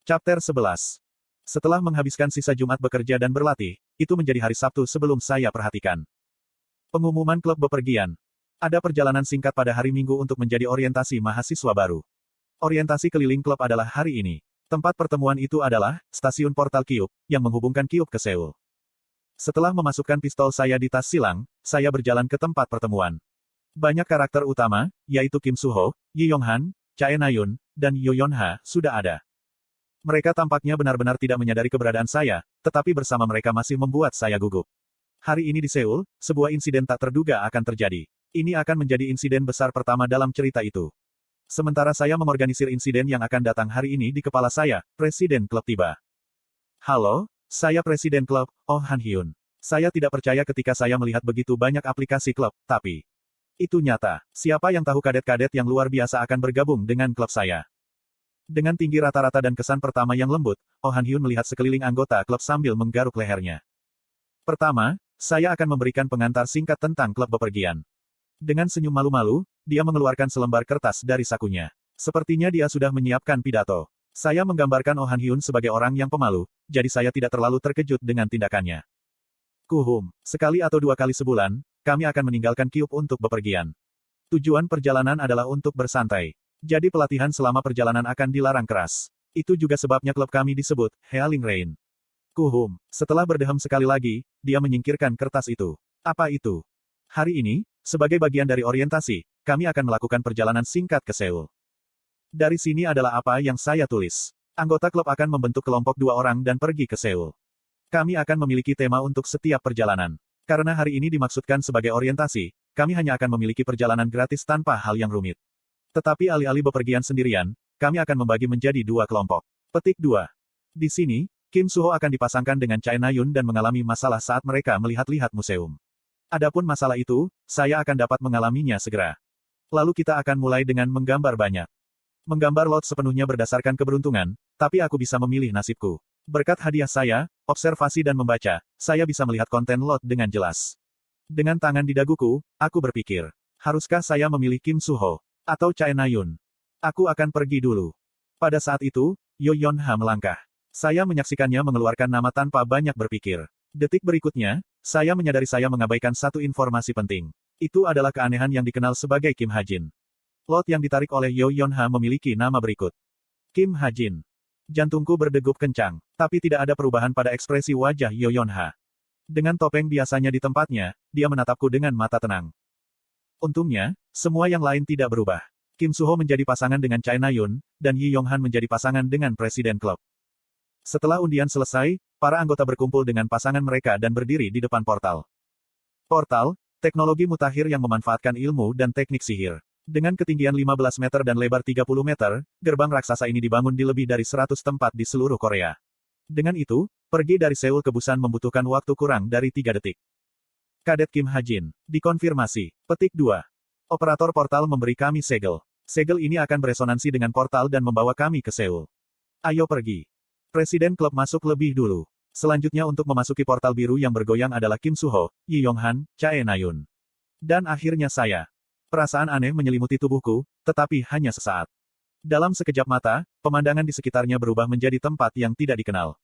Chapter 11. Setelah menghabiskan sisa Jumat bekerja dan berlatih, itu menjadi hari Sabtu sebelum saya perhatikan. Pengumuman klub bepergian. Ada perjalanan singkat pada hari Minggu untuk menjadi orientasi mahasiswa baru. Orientasi keliling klub adalah hari ini. Tempat pertemuan itu adalah stasiun portal Kyup, yang menghubungkan Kyup ke Seoul. Setelah memasukkan pistol saya di tas silang, saya berjalan ke tempat pertemuan. Banyak karakter utama, yaitu Kim Soo-ho, Yi Yong-han, Chae Na-yoon, dan Yo Yeon-ha, sudah ada. Mereka tampaknya benar-benar tidak menyadari keberadaan saya, tetapi bersama mereka masih membuat saya gugup. Hari ini di Seoul, sebuah insiden tak terduga akan terjadi. Ini akan menjadi insiden besar pertama dalam cerita itu. Sementara saya mengorganisir insiden yang akan datang hari ini di kepala saya, Presiden Klub tiba. Halo, saya Presiden Klub, Oh Han-hyun. Saya tidak percaya ketika saya melihat begitu banyak aplikasi klub, tapi itu nyata. Siapa yang tahu kadet-kadet yang luar biasa akan bergabung dengan klub saya? Dengan tinggi rata-rata dan kesan pertama yang lembut, Oh Han-hyun melihat sekeliling anggota klub sambil menggaruk lehernya. Pertama, saya akan memberikan pengantar singkat tentang klub bepergian. Dengan senyum malu-malu, dia mengeluarkan selembar kertas dari sakunya. Sepertinya dia sudah menyiapkan pidato. Saya menggambarkan Oh Han-hyun sebagai orang yang pemalu, jadi saya tidak terlalu terkejut dengan tindakannya. Sekali atau dua kali sebulan, kami akan meninggalkan Kyup untuk bepergian. Tujuan perjalanan adalah untuk bersantai. Jadi pelatihan selama perjalanan akan dilarang keras. Itu juga sebabnya klub kami disebut Healing Rain. Setelah berdehem sekali lagi, dia menyingkirkan kertas itu. Apa itu? Hari ini, sebagai bagian dari orientasi, kami akan melakukan perjalanan singkat ke Seoul. Dari sini adalah apa yang saya tulis. Anggota klub akan membentuk kelompok 2 orang dan pergi ke Seoul. Kami akan memiliki tema untuk setiap perjalanan. Karena hari ini dimaksudkan sebagai orientasi, kami hanya akan memiliki perjalanan gratis tanpa hal yang rumit. Tetapi alih-alih bepergian sendirian, kami akan membagi menjadi 2 kelompok. Petik 2. Di sini, Kim Soo-ho akan dipasangkan dengan Chae Na-yoon dan mengalami masalah saat mereka melihat-lihat museum. Adapun masalah itu, saya akan dapat mengalaminya segera. Lalu kita akan mulai dengan menggambar banyak. Menggambar lot sepenuhnya berdasarkan keberuntungan, tapi aku bisa memilih nasibku. Berkat hadiah saya, observasi dan membaca, saya bisa melihat konten lot dengan jelas. Dengan tangan di daguku, aku berpikir, haruskah saya memilih Kim Soo-ho? Atau Chae Na-yoon? Aku akan pergi dulu. Pada saat itu, Yo Yeon-ha melangkah. Saya menyaksikannya mengeluarkan nama tanpa banyak berpikir. Detik berikutnya, saya menyadari saya mengabaikan satu informasi penting. Itu adalah keanehan yang dikenal sebagai Kim Ha-jin. Lot yang ditarik oleh Yo Yeon-ha memiliki nama berikut. Kim Ha-jin. Jantungku berdegup kencang, tapi tidak ada perubahan pada ekspresi wajah Yo Yeon-ha. Dengan topeng biasanya di tempatnya, dia menatapku dengan mata tenang. Untungnya, semua yang lain tidak berubah. Kim Soo-ho menjadi pasangan dengan Chae Na-yoon, dan Yi Yong-han menjadi pasangan dengan Presiden Klub. Setelah undian selesai, para anggota berkumpul dengan pasangan mereka dan berdiri di depan portal. Portal, teknologi mutakhir yang memanfaatkan ilmu dan teknik sihir. Dengan ketinggian 15 meter dan lebar 30 meter, gerbang raksasa ini dibangun di lebih dari 100 tempat di seluruh Korea. Dengan itu, pergi dari Seoul ke Busan membutuhkan waktu kurang dari 3 detik. Kadet Kim Ha-jin. Dikonfirmasi. Petik 2. Operator portal memberi kami segel. Segel ini akan beresonansi dengan portal dan membawa kami ke Seoul. Ayo pergi. Presiden klub masuk lebih dulu. Selanjutnya untuk memasuki portal biru yang bergoyang adalah Kim Soo-ho, Yi Yong-han, Chae Na-yoon. Dan akhirnya saya. Perasaan aneh menyelimuti tubuhku, tetapi hanya sesaat. Dalam sekejap mata, pemandangan di sekitarnya berubah menjadi tempat yang tidak dikenal.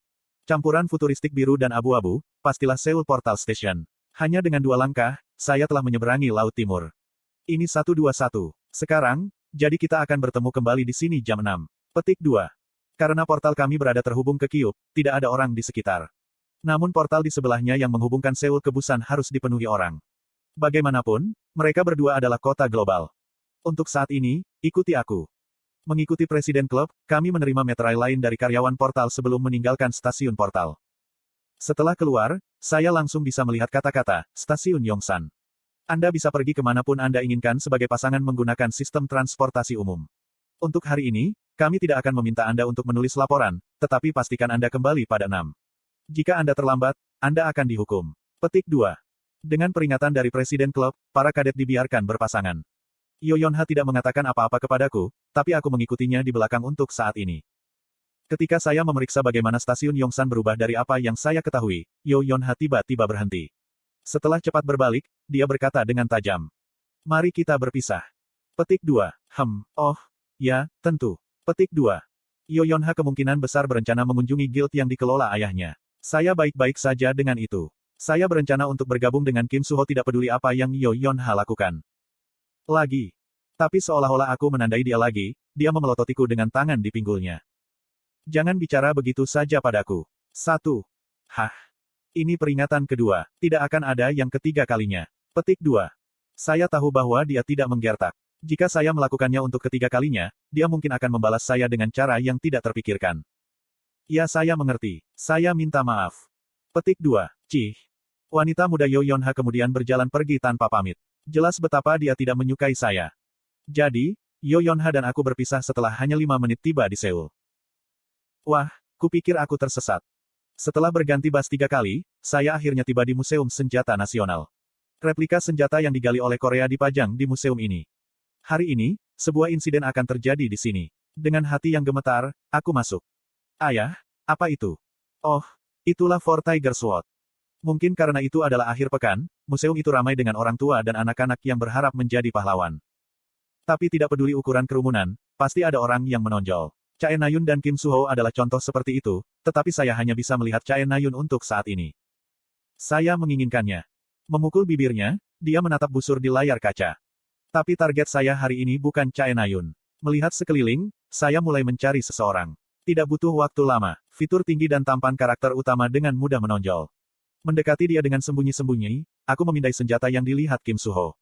Campuran futuristik biru dan abu-abu, pastilah Seoul Portal Station. Hanya dengan 2 langkah, saya telah menyeberangi Laut Timur. Ini 121. Sekarang, jadi kita akan bertemu kembali di sini jam 6. Petik 2. Karena portal kami berada terhubung ke Kyup, tidak ada orang di sekitar. Namun portal di sebelahnya yang menghubungkan Seoul ke Busan harus dipenuhi orang. Bagaimanapun, mereka berdua adalah kota global. Untuk saat ini, ikuti aku. Mengikuti Presiden Klub, kami menerima metrai lain dari karyawan portal sebelum meninggalkan stasiun portal. Setelah keluar, saya langsung bisa melihat kata-kata, Stasiun Yongsan. Anda bisa pergi kemanapun Anda inginkan sebagai pasangan menggunakan sistem transportasi umum. Untuk hari ini, kami tidak akan meminta Anda untuk menulis laporan, tetapi pastikan Anda kembali pada 6. Jika Anda terlambat, Anda akan dihukum. Petik 2. Dengan peringatan dari Presiden Klub, para kadet dibiarkan berpasangan. Yo Yeon-ha tidak mengatakan apa-apa kepadaku, tapi aku mengikutinya di belakang untuk saat ini. Ketika saya memeriksa bagaimana stasiun Yongsan berubah dari apa yang saya ketahui, Yo Yeon-ha tiba-tiba berhenti. Setelah cepat berbalik, dia berkata dengan tajam. Mari kita berpisah. Petik 2. Oh, ya, tentu. Petik 2. Yo Yonha kemungkinan besar berencana mengunjungi guild yang dikelola ayahnya. Saya baik-baik saja dengan itu. Saya berencana untuk bergabung dengan Kim Suho tidak peduli apa yang Yo Yonha lakukan. Lagi. Tapi seolah-olah aku menandai dia lagi, dia memelototiku dengan tangan di pinggulnya. Jangan bicara begitu saja padaku. 1. Hah? Ini peringatan kedua. Tidak akan ada yang ketiga kalinya. Petik 2. Saya tahu bahwa dia tidak menggertak. Jika saya melakukannya untuk ketiga kalinya, dia mungkin akan membalas saya dengan cara yang tidak terpikirkan. Ya saya mengerti. Saya minta maaf. Petik 2. Cih. Wanita muda Yo Yonha kemudian berjalan pergi tanpa pamit. Jelas betapa dia tidak menyukai saya. Jadi, Yo Yonha dan aku berpisah setelah hanya 5 menit tiba di Seoul. Wah, kupikir aku tersesat. Setelah berganti bas 3 kali, saya akhirnya tiba di Museum Senjata Nasional. Replika senjata yang digali oleh Korea dipajang di museum ini. Hari ini, sebuah insiden akan terjadi di sini. Dengan hati yang gemetar, aku masuk. Ayah, apa itu? Oh, itulah Four Tiger Sword. Mungkin karena itu adalah akhir pekan, museum itu ramai dengan orang tua dan anak-anak yang berharap menjadi pahlawan. Tapi tidak peduli ukuran kerumunan, pasti ada orang yang menonjol. Chae Na-yun dan Kim Suho adalah contoh seperti itu, tetapi saya hanya bisa melihat Chae Na-yun untuk saat ini. Saya menginginkannya. Memukul bibirnya, dia menatap busur di layar kaca. Tapi target saya hari ini bukan Chae Na-yun. Melihat sekeliling, saya mulai mencari seseorang. Tidak butuh waktu lama, fitur tinggi dan tampan karakter utama dengan mudah menonjol. Mendekati dia dengan sembunyi-sembunyi, aku memindai senjata yang dilihat Kim Suho.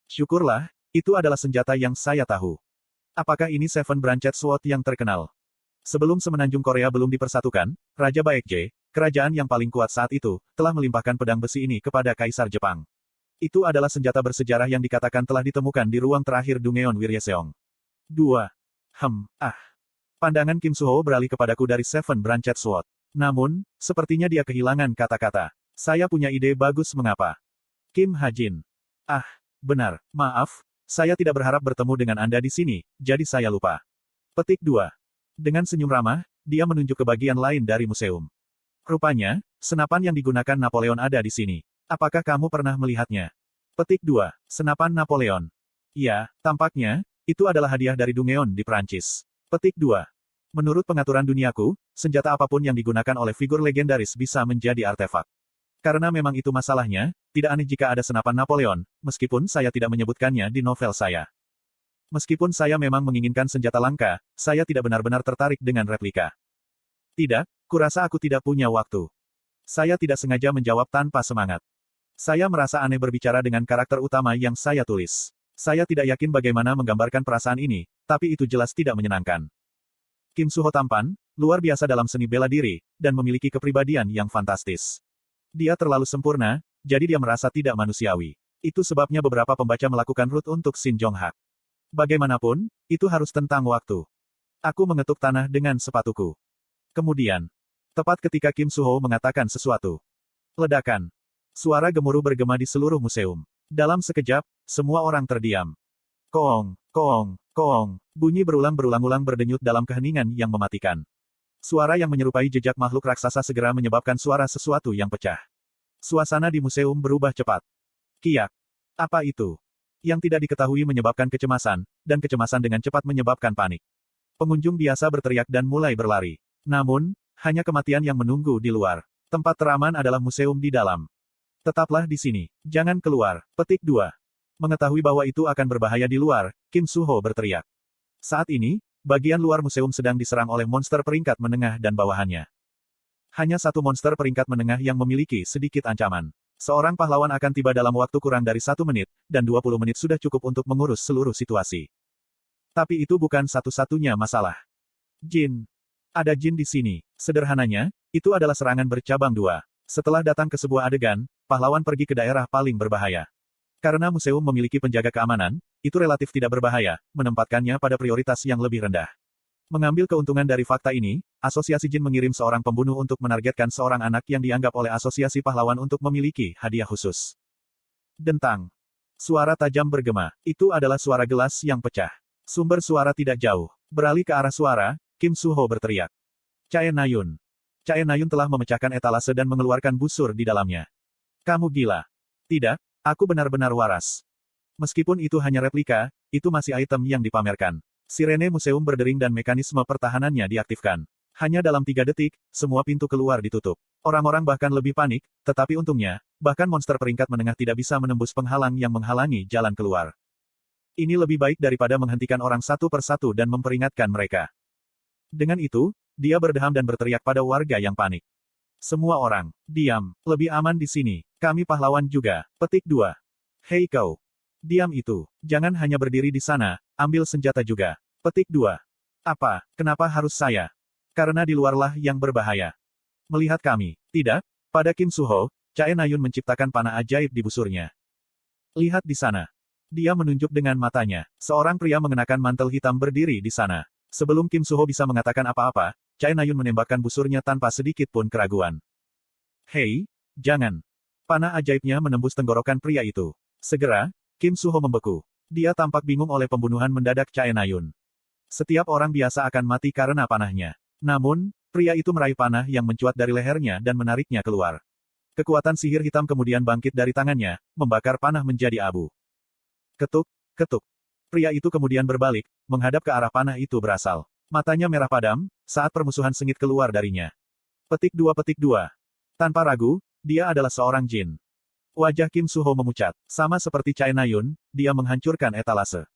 Syukurlah, itu adalah senjata yang saya tahu. Apakah ini Seven Branched Sword yang terkenal? Sebelum semenanjung Korea belum dipersatukan, Raja Baekje, kerajaan yang paling kuat saat itu, telah melimpahkan pedang besi ini kepada Kaisar Jepang. Itu adalah senjata bersejarah yang dikatakan telah ditemukan di ruang terakhir Dungeon Wiryeseong. 2. Pandangan Kim Suho beralih kepadaku dari Seven Branched Sword. Namun, sepertinya dia kehilangan kata-kata. Saya punya ide bagus mengapa. Kim Ha-jin. Benar, maaf. Saya tidak berharap bertemu dengan Anda di sini, jadi saya lupa. Petik 2. Dengan senyum ramah, dia menunjuk ke bagian lain dari museum. Rupanya, senapan yang digunakan Napoleon ada di sini. Apakah kamu pernah melihatnya? Petik 2. Senapan Napoleon. Ya, tampaknya, itu adalah hadiah dari Dungeon di Prancis. Petik 2. Menurut pengaturan duniaku, senjata apapun yang digunakan oleh figur legendaris bisa menjadi artefak. Karena memang itu masalahnya, tidak aneh jika ada senapan Napoleon, meskipun saya tidak menyebutkannya di novel saya. Meskipun saya memang menginginkan senjata langka, saya tidak benar-benar tertarik dengan replika. Tidak, kurasa aku tidak punya waktu. Saya tidak sengaja menjawab tanpa semangat. Saya merasa aneh berbicara dengan karakter utama yang saya tulis. Saya tidak yakin bagaimana menggambarkan perasaan ini, tapi itu jelas tidak menyenangkan. Kim Suho tampan, luar biasa dalam seni bela diri, dan memiliki kepribadian yang fantastis. Dia terlalu sempurna, jadi dia merasa tidak manusiawi. Itu sebabnya beberapa pembaca melakukan root untuk Shin Jong-hak. Bagaimanapun, itu harus tentang waktu. Aku mengetuk tanah dengan sepatuku. Kemudian, tepat ketika Kim Suho mengatakan sesuatu. Ledakan. Suara gemuruh bergema di seluruh museum. Dalam sekejap, semua orang terdiam. Koong, koong, koong. Bunyi berulang-ulang berdenyut dalam keheningan yang mematikan. Suara yang menyerupai jejak makhluk raksasa segera menyebabkan suara sesuatu yang pecah. Suasana di museum berubah cepat. Kiak. Apa itu? Yang tidak diketahui menyebabkan kecemasan, dan kecemasan dengan cepat menyebabkan panik. Pengunjung biasa berteriak dan mulai berlari. Namun, hanya kematian yang menunggu di luar. Tempat teraman adalah museum di dalam. Tetaplah di sini. Jangan keluar. Petik 2. Mengetahui bahwa itu akan berbahaya di luar, Kim Suho berteriak. Saat ini, bagian luar museum sedang diserang oleh monster peringkat menengah dan bawahannya. Hanya satu monster peringkat menengah yang memiliki sedikit ancaman. Seorang pahlawan akan tiba dalam waktu kurang dari 1 menit, dan 20 menit sudah cukup untuk mengurus seluruh situasi. Tapi itu bukan satu-satunya masalah. Jin. Ada jin di sini. Sederhananya, itu adalah serangan bercabang 2. Setelah datang ke sebuah adegan, pahlawan pergi ke daerah paling berbahaya. Karena museum memiliki penjaga keamanan, itu relatif tidak berbahaya, menempatkannya pada prioritas yang lebih rendah. Mengambil keuntungan dari fakta ini, Asosiasi Jin mengirim seorang pembunuh untuk menargetkan seorang anak yang dianggap oleh Asosiasi Pahlawan untuk memiliki hadiah khusus. Dentang. Suara tajam bergema. Itu adalah suara gelas yang pecah. Sumber suara tidak jauh. Beralih ke arah suara, Kim Suho berteriak. Chae Na-yun. Chae Na-yun telah memecahkan etalase dan mengeluarkan busur di dalamnya. Kamu gila. Tidak, aku benar-benar waras. Meskipun itu hanya replika, itu masih item yang dipamerkan. Sirene museum berdering dan mekanisme pertahanannya diaktifkan. Hanya dalam 3 detik, semua pintu keluar ditutup. Orang-orang bahkan lebih panik, tetapi untungnya, bahkan monster peringkat menengah tidak bisa menembus penghalang yang menghalangi jalan keluar. Ini lebih baik daripada menghentikan orang satu persatu dan memperingatkan mereka. Dengan itu, dia berdeham dan berteriak pada warga yang panik. Semua orang, diam, lebih aman di sini, kami pahlawan juga. Petik 2. Hei kau. Diam itu, jangan hanya berdiri di sana, ambil senjata juga. Petik 2. Apa, kenapa harus saya? Karena di luarlah yang berbahaya. Melihat kami, tidak? Pada Kim Suho, Chae Nayun menciptakan panah ajaib di busurnya. Lihat di sana. Dia menunjuk dengan matanya. Seorang pria mengenakan mantel hitam berdiri di sana. Sebelum Kim Suho bisa mengatakan apa-apa, Chae Nayun menembakkan busurnya tanpa sedikit pun keraguan. Hei, jangan. Panah ajaibnya menembus tenggorokan pria itu. Segera, Kim Suho membeku. Dia tampak bingung oleh pembunuhan mendadak Chae Nayun. Setiap orang biasa akan mati karena panahnya. Namun, pria itu meraih panah yang mencuat dari lehernya dan menariknya keluar. Kekuatan sihir hitam kemudian bangkit dari tangannya, membakar panah menjadi abu. Ketuk, ketuk. Pria itu kemudian berbalik, menghadap ke arah panah itu berasal. Matanya merah padam, saat permusuhan sengit keluar darinya. Petik 2. Tanpa ragu, dia adalah seorang jin. Wajah Kim Suho memucat. Sama seperti Chae Nayun, dia menghancurkan etalase.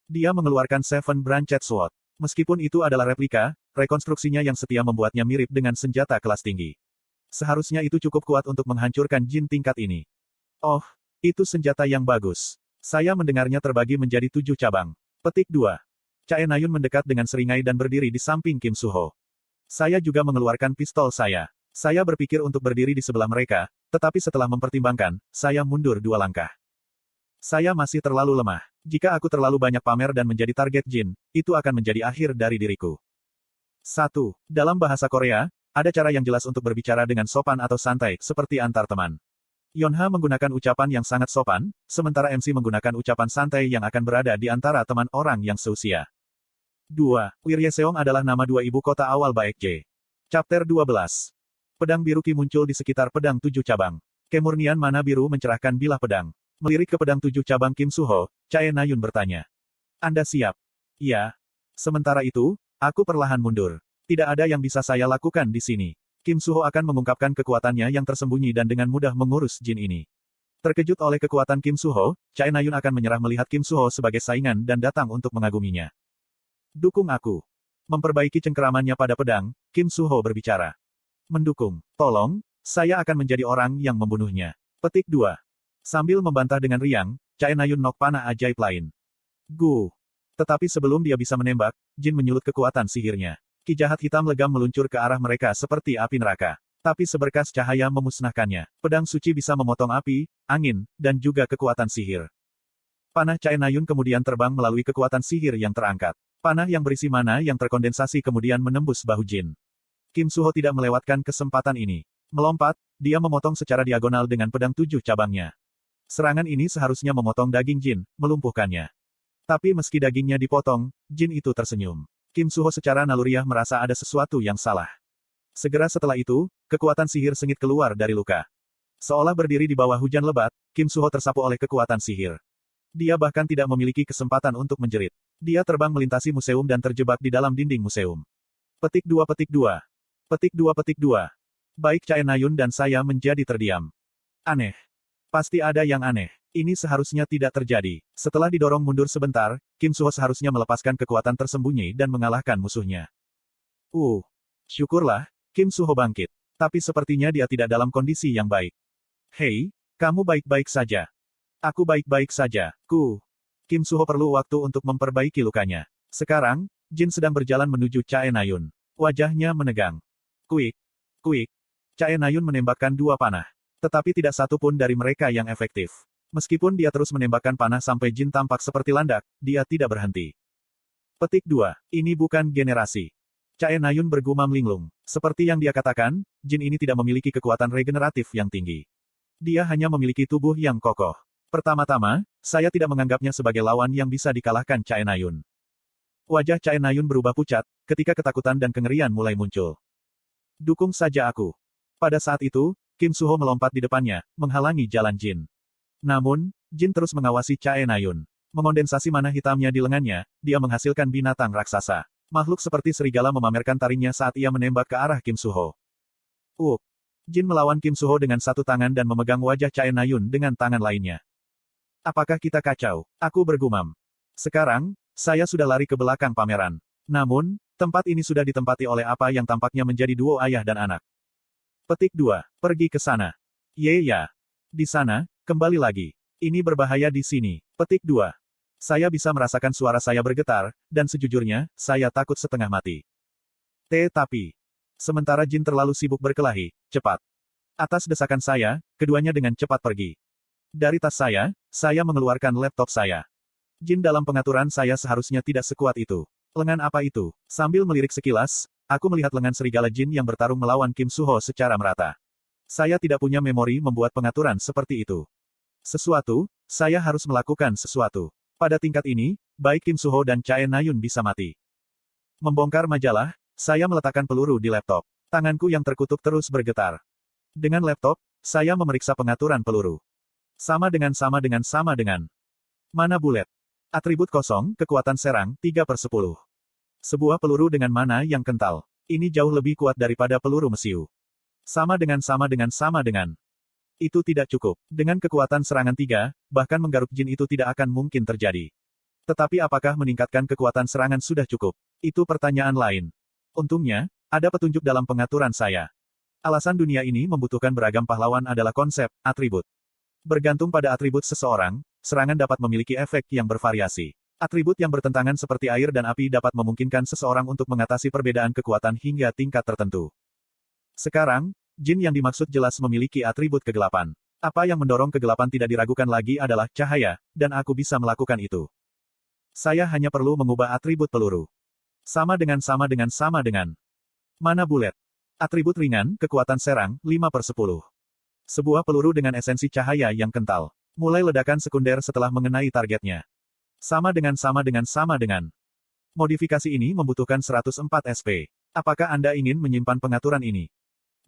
Dia mengeluarkan Seven Branched Sword. Meskipun itu adalah replika, rekonstruksinya yang setia membuatnya mirip dengan senjata kelas tinggi. Seharusnya itu cukup kuat untuk menghancurkan jin tingkat ini. Oh, itu senjata yang bagus. Saya mendengarnya terbagi menjadi 7 cabang. Petik 2. Chae Nayun mendekat dengan seringai dan berdiri di samping Kim Suho. Saya juga mengeluarkan pistol saya. Saya berpikir untuk berdiri di sebelah mereka, tetapi setelah mempertimbangkan, saya mundur 2 langkah. Saya masih terlalu lemah. Jika aku terlalu banyak pamer dan menjadi target jin, itu akan menjadi akhir dari diriku. 1. Dalam bahasa Korea, ada cara yang jelas untuk berbicara dengan sopan atau santai, seperti antar teman. Yonha menggunakan ucapan yang sangat sopan, sementara MC menggunakan ucapan santai yang akan berada di antara teman orang yang seusia. 2. Wiryeseong adalah nama 2 ibu kota awal Baekje. Chapter 12. Pedang biru Ki muncul di sekitar pedang 7 cabang. Kemurnian mana biru mencerahkan bilah pedang. Melirik ke pedang 7 cabang Kim Suho, Chae Nayun bertanya. Anda siap? Ya. Sementara itu, aku perlahan mundur. Tidak ada yang bisa saya lakukan di sini. Kim Suho akan mengungkapkan kekuatannya yang tersembunyi dan dengan mudah mengurus jin ini. Terkejut oleh kekuatan Kim Suho, Chae Nayun akan menyerah melihat Kim Suho sebagai saingan dan datang untuk mengaguminya. Dukung aku. Memperbaiki cengkeramannya pada pedang, Kim Suho berbicara. Mendukung. Tolong, saya akan menjadi orang yang membunuhnya. Petik 2. Sambil membantah dengan riang, Chae Nayun nok panah ajaib lain. Gu. Tetapi sebelum dia bisa menembak, jin menyulut kekuatan sihirnya. Ki jahat hitam legam meluncur ke arah mereka seperti api neraka. Tapi seberkas cahaya memusnahkannya. Pedang suci bisa memotong api, angin, dan juga kekuatan sihir. Panah Chae Nayun kemudian terbang melalui kekuatan sihir yang terangkat. Panah yang berisi mana yang terkondensasi kemudian menembus bahu jin. Kim Suho tidak melewatkan kesempatan ini. Melompat, dia memotong secara diagonal dengan pedang 7 cabangnya. Serangan ini seharusnya memotong daging jin, melumpuhkannya. Tapi meski dagingnya dipotong, jin itu tersenyum. Kim Suho secara naluriah merasa ada sesuatu yang salah. Segera setelah itu, kekuatan sihir sengit keluar dari luka. Seolah berdiri di bawah hujan lebat, Kim Suho tersapu oleh kekuatan sihir. Dia bahkan tidak memiliki kesempatan untuk menjerit. Dia terbang melintasi museum dan terjebak di dalam dinding museum. Petik 2. Petik 2. Baik Chae Nayun dan saya menjadi terdiam. Aneh. Pasti ada yang aneh. Ini seharusnya tidak terjadi. Setelah didorong mundur sebentar, Kim Suho seharusnya melepaskan kekuatan tersembunyi dan mengalahkan musuhnya. Syukurlah, Kim Suho bangkit. Tapi sepertinya dia tidak dalam kondisi yang baik. Hei, kamu baik-baik saja. Aku baik-baik saja. Kim Suho perlu waktu untuk memperbaiki lukanya. Sekarang, jin sedang berjalan menuju Chae Nayun. Wajahnya menegang. Kuik. Chae Nayun menembakkan 2 panah. Tetapi tidak satu pun dari mereka yang efektif. Meskipun dia terus menembakkan panah sampai jin tampak seperti landak, dia tidak berhenti. Petik 2. Ini bukan generasi. Chae Nayun bergumam linglung. Seperti yang dia katakan, jin ini tidak memiliki kekuatan regeneratif yang tinggi. Dia hanya memiliki tubuh yang kokoh. Pertama-tama, saya tidak menganggapnya sebagai lawan yang bisa dikalahkan Chae Nayun. Wajah Chae Nayun berubah pucat, ketika ketakutan dan kengerian mulai muncul. Dukung saja aku. Pada saat itu, Kim Suho melompat di depannya, menghalangi jalan jin. Namun, jin terus mengawasi Chae Nayun. Mengondensasi mana hitamnya di lengannya, dia menghasilkan binatang raksasa. Makhluk seperti serigala memamerkan taringnya saat ia menembak ke arah Kim Suho. Jin melawan Kim Suho dengan satu tangan dan memegang wajah Chae Nayun dengan tangan lainnya. Apakah kita kacau? Aku bergumam. Sekarang, saya sudah lari ke belakang pameran. Namun, tempat ini sudah ditempati oleh apa yang tampaknya menjadi duo ayah dan anak. Petik 2. Pergi ke sana. Ya. Di sana, kembali lagi. Ini berbahaya di sini. Petik 2. Saya bisa merasakan suara saya bergetar, dan sejujurnya, saya takut setengah mati. Tetapi, sementara Jin terlalu sibuk berkelahi, cepat. Atas desakan saya, keduanya dengan cepat pergi. Dari tas saya mengeluarkan laptop saya. Jin dalam pengaturan saya seharusnya tidak sekuat itu. Lengan apa itu? Sambil melirik sekilas, aku melihat lengan serigala Jin yang bertarung melawan Kim Suho secara merata. Saya tidak punya memori membuat pengaturan seperti itu. Saya harus melakukan sesuatu. Pada tingkat ini, baik Kim Suho dan Chae Nayun bisa mati. Membongkar majalah, saya meletakkan peluru di laptop. Tanganku yang terkutuk terus bergetar. Dengan laptop, saya memeriksa pengaturan peluru. Sama dengan. Mana bulet? Atribut kosong, kekuatan serang, 3/10. Sebuah peluru dengan mana yang kental. Ini jauh lebih kuat daripada peluru mesiu. Sama dengan. Itu tidak cukup. Dengan kekuatan serangan 3, bahkan menggaruk Jin itu tidak akan mungkin terjadi. Tetapi apakah meningkatkan kekuatan serangan sudah cukup? Itu pertanyaan lain. Untungnya, ada petunjuk dalam pengaturan saya. Alasan dunia ini membutuhkan beragam pahlawan adalah konsep, atribut. Bergantung pada atribut seseorang, serangan dapat memiliki efek yang bervariasi. Atribut yang bertentangan seperti air dan api dapat memungkinkan seseorang untuk mengatasi perbedaan kekuatan hingga tingkat tertentu. Sekarang, Jin yang dimaksud jelas memiliki atribut kegelapan. Apa yang mendorong kegelapan tidak diragukan lagi adalah cahaya, dan aku bisa melakukan itu. Saya hanya perlu mengubah atribut peluru. Sama dengan. Mana bulet? Atribut ringan, kekuatan serang, 5/10. Sebuah peluru dengan esensi cahaya yang kental. Mulai ledakan sekunder setelah mengenai targetnya. Sama dengan. Modifikasi ini membutuhkan 104 SP. Apakah Anda ingin menyimpan pengaturan ini?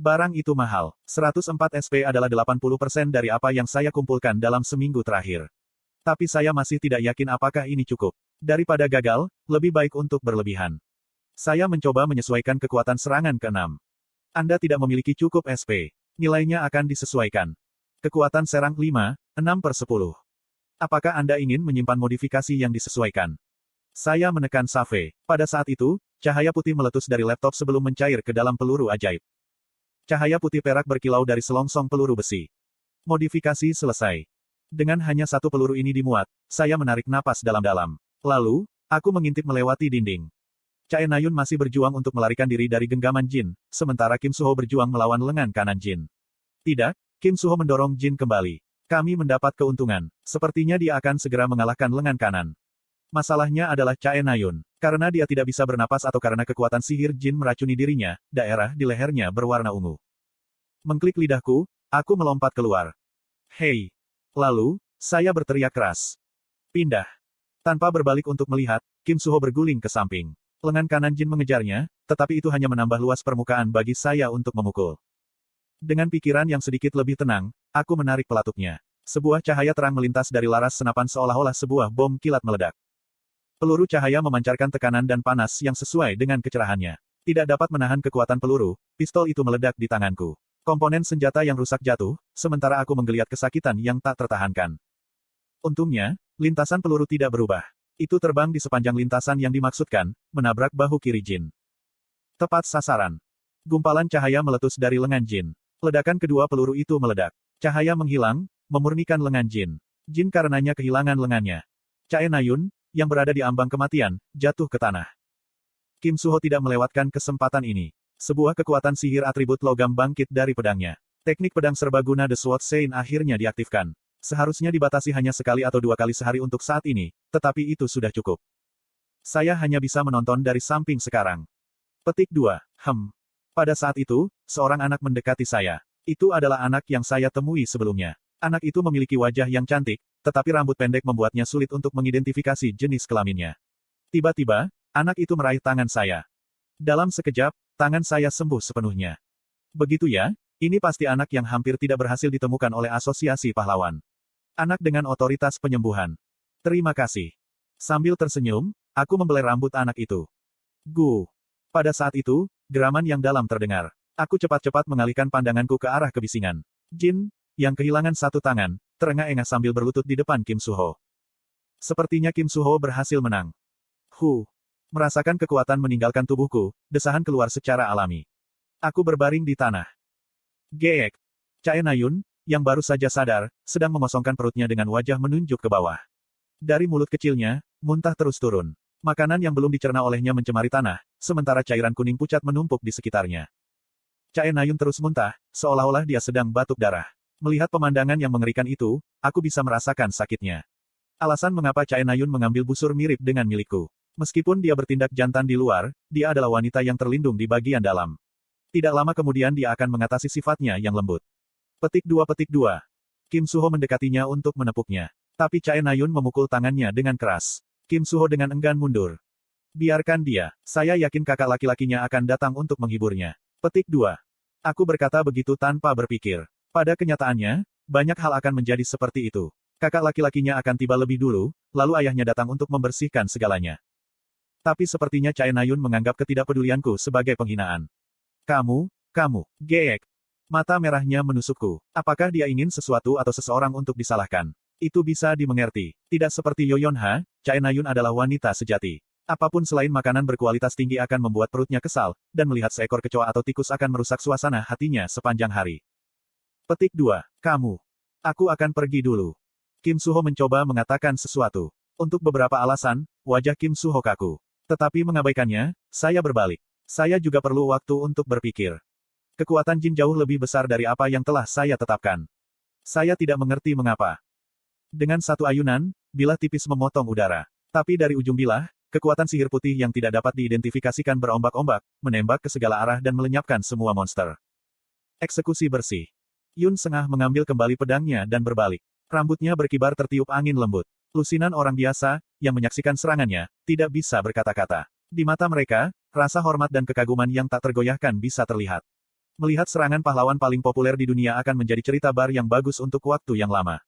Barang itu mahal. 104 SP adalah 80% dari apa yang saya kumpulkan dalam seminggu terakhir. Tapi saya masih tidak yakin apakah ini cukup. Daripada gagal, lebih baik untuk berlebihan. Saya mencoba menyesuaikan kekuatan serangan ke-6. Anda tidak memiliki cukup SP. Nilainya akan disesuaikan. Kekuatan serang 5, 6/10. Apakah Anda ingin menyimpan modifikasi yang disesuaikan? Saya menekan save. Pada saat itu, cahaya putih meletus dari laptop sebelum mencair ke dalam peluru ajaib. Cahaya putih perak berkilau dari selongsong peluru besi. Modifikasi selesai. Dengan hanya satu peluru ini dimuat, saya menarik napas dalam-dalam. Lalu, aku mengintip melewati dinding. Chae Nayun masih berjuang untuk melarikan diri dari genggaman Jin, sementara Kim Suho berjuang melawan lengan kanan Jin. Tidak, Kim Suho mendorong Jin kembali. Kami mendapat keuntungan. Sepertinya dia akan segera mengalahkan lengan kanan. Masalahnya adalah Chae Nayun. Karena dia tidak bisa bernapas atau karena kekuatan sihir Jin meracuni dirinya, daerah di lehernya berwarna ungu. Mengklik lidahku, aku melompat keluar. Hei! Lalu, saya berteriak keras. Pindah. Tanpa berbalik untuk melihat, Kim Suho berguling ke samping. Lengan kanan Jin mengejarnya, tetapi itu hanya menambah luas permukaan bagi saya untuk memukul. Dengan pikiran yang sedikit lebih tenang, aku menarik pelatuknya. Sebuah cahaya terang melintas dari laras senapan seolah-olah sebuah bom kilat meledak. Peluru cahaya memancarkan tekanan dan panas yang sesuai dengan kecerahannya. Tidak dapat menahan kekuatan peluru, pistol itu meledak di tanganku. Komponen senjata yang rusak jatuh, sementara aku menggeliat kesakitan yang tak tertahankan. Untungnya, lintasan peluru tidak berubah. Itu terbang di sepanjang lintasan yang dimaksudkan, menabrak bahu kiri Jin. Tepat sasaran. Gumpalan cahaya meletus dari lengan Jin. Ledakan kedua peluru itu meledak. Cahaya menghilang, memurnikan lengan Jin. Jin karenanya kehilangan lengannya. Chae Nayun, yang berada di ambang kematian, jatuh ke tanah. Kim Suho tidak melewatkan kesempatan ini. Sebuah kekuatan sihir atribut logam bangkit dari pedangnya. Teknik pedang serbaguna The Sword Sein akhirnya diaktifkan. Seharusnya dibatasi hanya sekali atau 2 kali sehari untuk saat ini, tetapi itu sudah cukup. Saya hanya bisa menonton dari samping sekarang. Petik 2. Pada saat itu, seorang anak mendekati saya. Itu adalah anak yang saya temui sebelumnya. Anak itu memiliki wajah yang cantik, tetapi rambut pendek membuatnya sulit untuk mengidentifikasi jenis kelaminnya. Tiba-tiba, anak itu meraih tangan saya. Dalam sekejap, tangan saya sembuh sepenuhnya. Begitu ya, ini pasti anak yang hampir tidak berhasil ditemukan oleh asosiasi pahlawan. Anak dengan otoritas penyembuhan. Terima kasih. Sambil tersenyum, aku membelai rambut anak itu. Gu. Pada saat itu, geraman yang dalam terdengar. Aku cepat-cepat mengalihkan pandanganku ke arah kebisingan. Jin, yang kehilangan satu tangan, terengah-engah sambil berlutut di depan Kim Suho. Sepertinya Kim Suho berhasil menang. Merasakan kekuatan meninggalkan tubuhku, desahan keluar secara alami. Aku berbaring di tanah. Geek. Chae Nayun, yang baru saja sadar, sedang mengosongkan perutnya dengan wajah menunjuk ke bawah. Dari mulut kecilnya, muntah terus turun. Makanan yang belum dicerna olehnya mencemari tanah, sementara cairan kuning pucat menumpuk di sekitarnya. Chae Nayun terus muntah, seolah-olah dia sedang batuk darah. Melihat pemandangan yang mengerikan itu, aku bisa merasakan sakitnya. Alasan mengapa Chae Nayun mengambil busur mirip dengan milikku. Meskipun dia bertindak jantan di luar, dia adalah wanita yang terlindung di bagian dalam. Tidak lama kemudian dia akan mengatasi sifatnya yang lembut. Petik 2. Kim Suho mendekatinya untuk menepuknya. Tapi Chae Nayun memukul tangannya dengan keras. Kim Suho dengan enggan mundur. Biarkan dia, saya yakin kakak laki-lakinya akan datang untuk menghiburnya. Petik 2. Aku berkata begitu tanpa berpikir. Pada kenyataannya, banyak hal akan menjadi seperti itu. Kakak laki-lakinya akan tiba lebih dulu, lalu ayahnya datang untuk membersihkan segalanya. Tapi sepertinya Chae Nayun menganggap ketidakpedulianku sebagai penghinaan. Kamu, geek. Mata merahnya menusukku. Apakah dia ingin sesuatu atau seseorang untuk disalahkan? Itu bisa dimengerti. Tidak seperti Yoyonha, Chae Nayun adalah wanita sejati. Apapun selain makanan berkualitas tinggi akan membuat perutnya kesal, dan melihat seekor kecoa atau tikus akan merusak suasana hatinya sepanjang hari. Petik 2. Kamu. Aku akan pergi dulu. Kim Suho mencoba mengatakan sesuatu. Untuk beberapa alasan, wajah Kim Suho kaku. Tetapi mengabaikannya, saya berbalik. Saya juga perlu waktu untuk berpikir. Kekuatan Jin jauh lebih besar dari apa yang telah saya tetapkan. Saya tidak mengerti mengapa. Dengan satu ayunan, bilah tipis memotong udara. Tapi dari ujung bilah, kekuatan sihir putih yang tidak dapat diidentifikasikan berombak-ombak, menembak ke segala arah dan melenyapkan semua monster. Eksekusi bersih. Yun Sengah mengambil kembali pedangnya dan berbalik. Rambutnya berkibar tertiup angin lembut. Lusinan orang biasa, yang menyaksikan serangannya, tidak bisa berkata-kata. Di mata mereka, rasa hormat dan kekaguman yang tak tergoyahkan bisa terlihat. Melihat serangan pahlawan paling populer di dunia akan menjadi cerita bar yang bagus untuk waktu yang lama.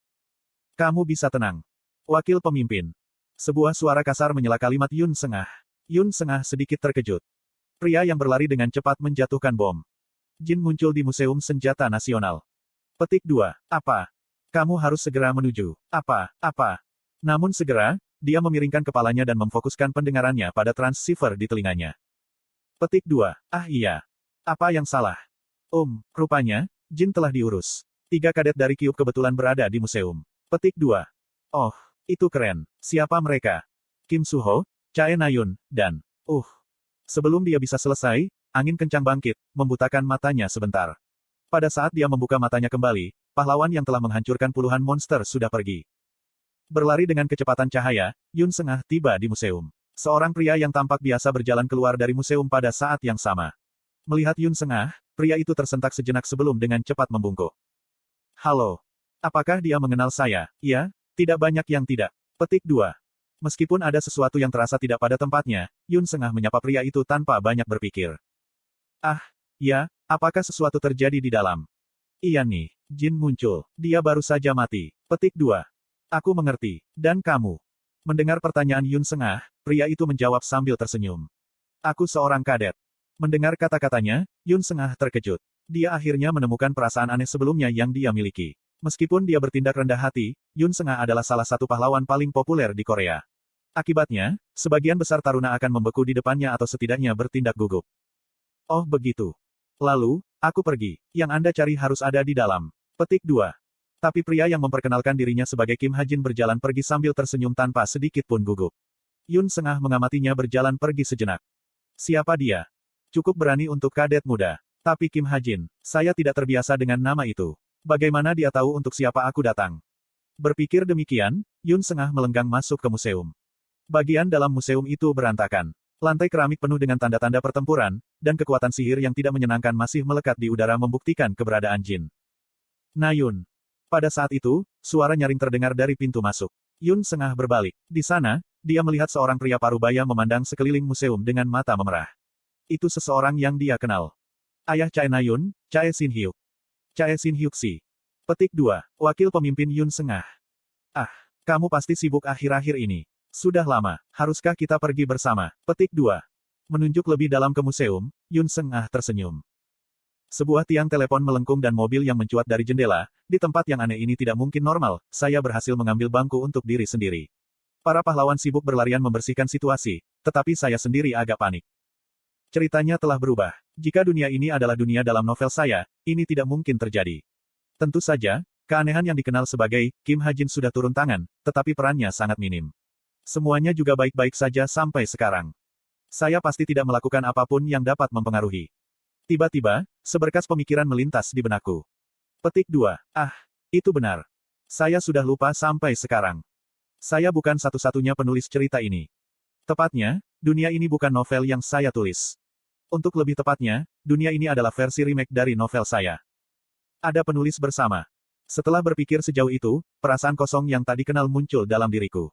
Kamu bisa tenang. Wakil pemimpin. Sebuah suara kasar menyela kalimat Yun Sengah. Yun Sengah sedikit terkejut. Pria yang berlari dengan cepat menjatuhkan bom. Jin muncul di Museum Senjata Nasional. Petik 2. Apa? Kamu harus segera menuju. Apa? Namun segera, dia memiringkan kepalanya dan memfokuskan pendengarannya pada transceiver di telinganya. Petik 2. Ah iya. Apa yang salah? Rupanya, Jin telah diurus. 3 kadet dari Kyuup kebetulan berada di museum. Petik 2. Oh, itu keren. Siapa mereka? Kim Suho, Chae Nayun, dan... Sebelum dia bisa selesai, angin kencang bangkit, membutakan matanya sebentar. Pada saat dia membuka matanya kembali, pahlawan yang telah menghancurkan puluhan monster sudah pergi. Berlari dengan kecepatan cahaya, Yun Sengah tiba di museum. Seorang pria yang tampak biasa berjalan keluar dari museum pada saat yang sama. Melihat Yun Sengah, pria itu tersentak sejenak sebelum dengan cepat membungkuk. Halo. Apakah dia mengenal saya? Iya, tidak banyak yang tidak. Petik 2. Meskipun ada sesuatu yang terasa tidak pada tempatnya, Yun Sengah menyapa pria itu tanpa banyak berpikir. Ah, ya, apakah sesuatu terjadi di dalam? Iya nih, Jin muncul. Dia baru saja mati. Petik 2. Aku mengerti. Dan kamu? Mendengar pertanyaan Yun Sengah, pria itu menjawab sambil tersenyum. Aku seorang kadet. Mendengar kata-katanya, Yun Sengah terkejut. Dia akhirnya menemukan perasaan aneh sebelumnya yang dia miliki. Meskipun dia bertindak rendah hati, Yun Sengah adalah salah satu pahlawan paling populer di Korea. Akibatnya, sebagian besar taruna akan membeku di depannya atau setidaknya bertindak gugup. Oh begitu. Lalu, aku pergi. Yang Anda cari harus ada di dalam. Petik 2. Tapi pria yang memperkenalkan dirinya sebagai Kim Hajin berjalan pergi sambil tersenyum tanpa sedikit pun gugup. Yun Sengah mengamatinya berjalan pergi sejenak. Siapa dia? Cukup berani untuk kadet muda. Tapi Kim Hajin, saya tidak terbiasa dengan nama itu. Bagaimana dia tahu untuk siapa aku datang? Berpikir demikian, Yun Sengah melenggang masuk ke museum. Bagian dalam museum itu berantakan. Lantai keramik penuh dengan tanda-tanda pertempuran, dan kekuatan sihir yang tidak menyenangkan masih melekat di udara membuktikan keberadaan Jin. Nayun. Pada saat itu, suara nyaring terdengar dari pintu masuk. Yun Sengah berbalik. Di sana, dia melihat seorang pria parubaya memandang sekeliling museum dengan mata memerah. Itu seseorang yang dia kenal. Ayah Chae Nayun, Chae Shin Hyuk. Chae Shin Hyuk Si. Petik 2. Wakil pemimpin Yun Sengah. Ah, Kamu pasti sibuk akhir-akhir ini. Sudah lama, haruskah kita pergi bersama? Petik 2. Menunjuk lebih dalam ke museum, Yun Seng tersenyum. Sebuah tiang telepon melengkung dan mobil yang mencuat dari jendela. Di tempat yang aneh ini tidak mungkin normal, saya berhasil mengambil bangku untuk diri sendiri. Para pahlawan sibuk berlarian membersihkan situasi, tetapi saya sendiri agak panik. Ceritanya telah berubah. Jika dunia ini adalah dunia dalam novel saya, ini tidak mungkin terjadi. Tentu saja, keanehan yang dikenal sebagai Kim Ha-jin sudah turun tangan, tetapi perannya sangat minim. Semuanya juga baik-baik saja sampai sekarang. Saya pasti tidak melakukan apapun yang dapat mempengaruhi. Tiba-tiba, seberkas pemikiran melintas di benakku. Petik 2. Itu benar. Saya sudah lupa sampai sekarang. Saya bukan satu-satunya penulis cerita ini. Tepatnya, dunia ini bukan novel yang saya tulis. Untuk lebih tepatnya, dunia ini adalah versi remake dari novel saya. Ada penulis bersama. Setelah berpikir sejauh itu, perasaan kosong yang tak dikenal muncul dalam diriku.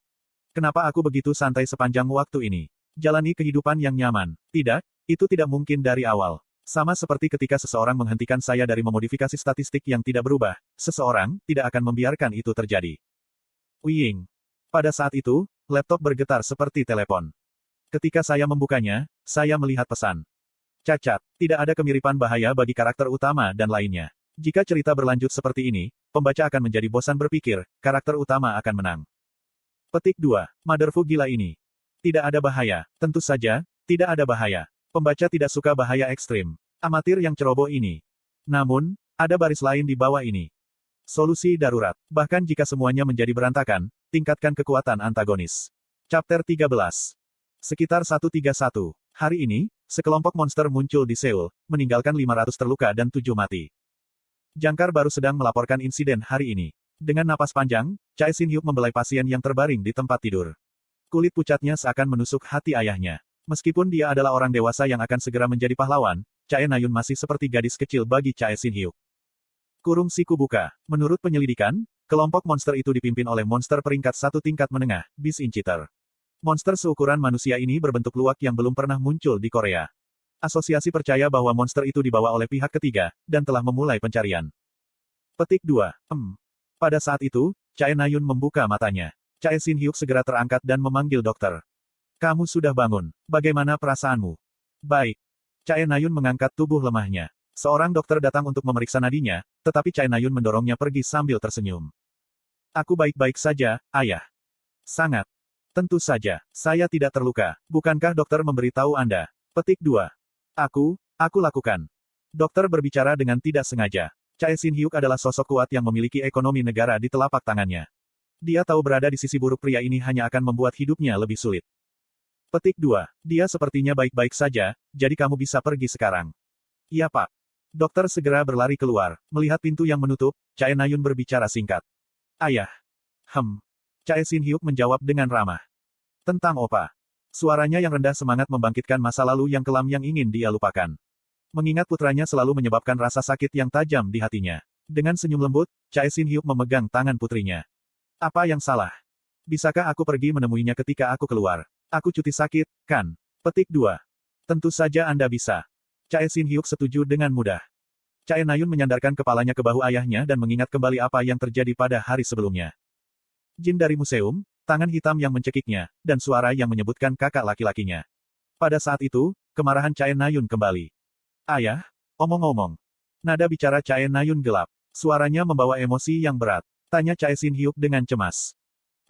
Kenapa aku begitu santai sepanjang waktu ini? Jalani kehidupan yang nyaman. Tidak, itu tidak mungkin dari awal. Sama seperti ketika seseorang menghentikan saya dari memodifikasi statistik yang tidak berubah, seseorang tidak akan membiarkan itu terjadi. Wiying. Pada saat itu, laptop bergetar seperti telepon. Ketika saya membukanya, saya melihat pesan. Cacat, tidak ada kemiripan bahaya bagi karakter utama dan lainnya. Jika cerita berlanjut seperti ini, pembaca akan menjadi bosan berpikir, karakter utama akan menang. Petik 2. Motherfu gila ini. Tidak ada bahaya. Tentu saja, tidak ada bahaya. Pembaca tidak suka bahaya ekstrim. Amatir yang ceroboh ini. Namun, ada baris lain di bawah ini. Solusi darurat. Bahkan jika semuanya menjadi berantakan, tingkatkan kekuatan antagonis. Chapter 13. Sekitar 131. Hari ini, sekelompok monster muncul di Seoul, meninggalkan 500 terluka dan 7 mati. Jangkar baru sedang melaporkan insiden hari ini. Dengan napas panjang, Chae Shin-hyuk membelai pasien yang terbaring di tempat tidur. Kulit pucatnya seakan menusuk hati ayahnya. Meskipun dia adalah orang dewasa yang akan segera menjadi pahlawan, Chae Na-yun masih seperti gadis kecil bagi Chae Shin-hyuk. Kurung siku buka. Menurut penyelidikan, kelompok monster itu dipimpin oleh monster peringkat 1 tingkat menengah, Beast Incheater. Monster seukuran manusia ini berbentuk luwak yang belum pernah muncul di Korea. Asosiasi percaya bahwa monster itu dibawa oleh pihak ketiga, dan telah memulai pencarian. Petik 2. Pada saat itu, Chae Na-yun membuka matanya. Chae Shin-hyuk segera terangkat dan memanggil dokter. Kamu sudah bangun. Bagaimana perasaanmu? Baik. Chae Na-yun mengangkat tubuh lemahnya. Seorang dokter datang untuk memeriksa nadinya, tetapi Chae Na-yun mendorongnya pergi sambil tersenyum. Aku baik-baik saja, ayah. Sangat. Tentu saja, saya tidak terluka. Bukankah dokter memberitahu Anda? Petik 2. Aku lakukan. Dokter berbicara dengan tidak sengaja. Chae Shin-hyuk adalah sosok kuat yang memiliki ekonomi negara di telapak tangannya. Dia tahu berada di sisi buruk pria ini hanya akan membuat hidupnya lebih sulit. Petik 2. Dia sepertinya baik-baik saja, jadi kamu bisa pergi sekarang. Iya Pak. Dokter segera berlari keluar. Melihat pintu yang menutup, Chae Na-yun berbicara singkat. Ayah. Chae Shin-hyuk menjawab dengan ramah. Tentang Opa. Suaranya yang rendah semangat membangkitkan masa lalu yang kelam yang ingin dia lupakan. Mengingat putranya selalu menyebabkan rasa sakit yang tajam di hatinya. Dengan senyum lembut, Chae Shin-hyuk memegang tangan putrinya. Apa yang salah? Bisakah aku pergi menemuinya ketika aku keluar? Aku cuti sakit, kan? Petik 2. Tentu saja Anda bisa. Chae Shin-hyuk setuju dengan mudah. Chae Na-yun menyandarkan kepalanya ke bahu ayahnya dan mengingat kembali apa yang terjadi pada hari sebelumnya. Jin dari museum, tangan hitam yang mencekiknya, dan suara yang menyebutkan kakak laki-lakinya. Pada saat itu, kemarahan Chae Na-yun kembali. Ayah, omong-omong. Nada bicara Chae Na-yun gelap. Suaranya membawa emosi yang berat. Tanya Chae Shin-hyuk dengan cemas.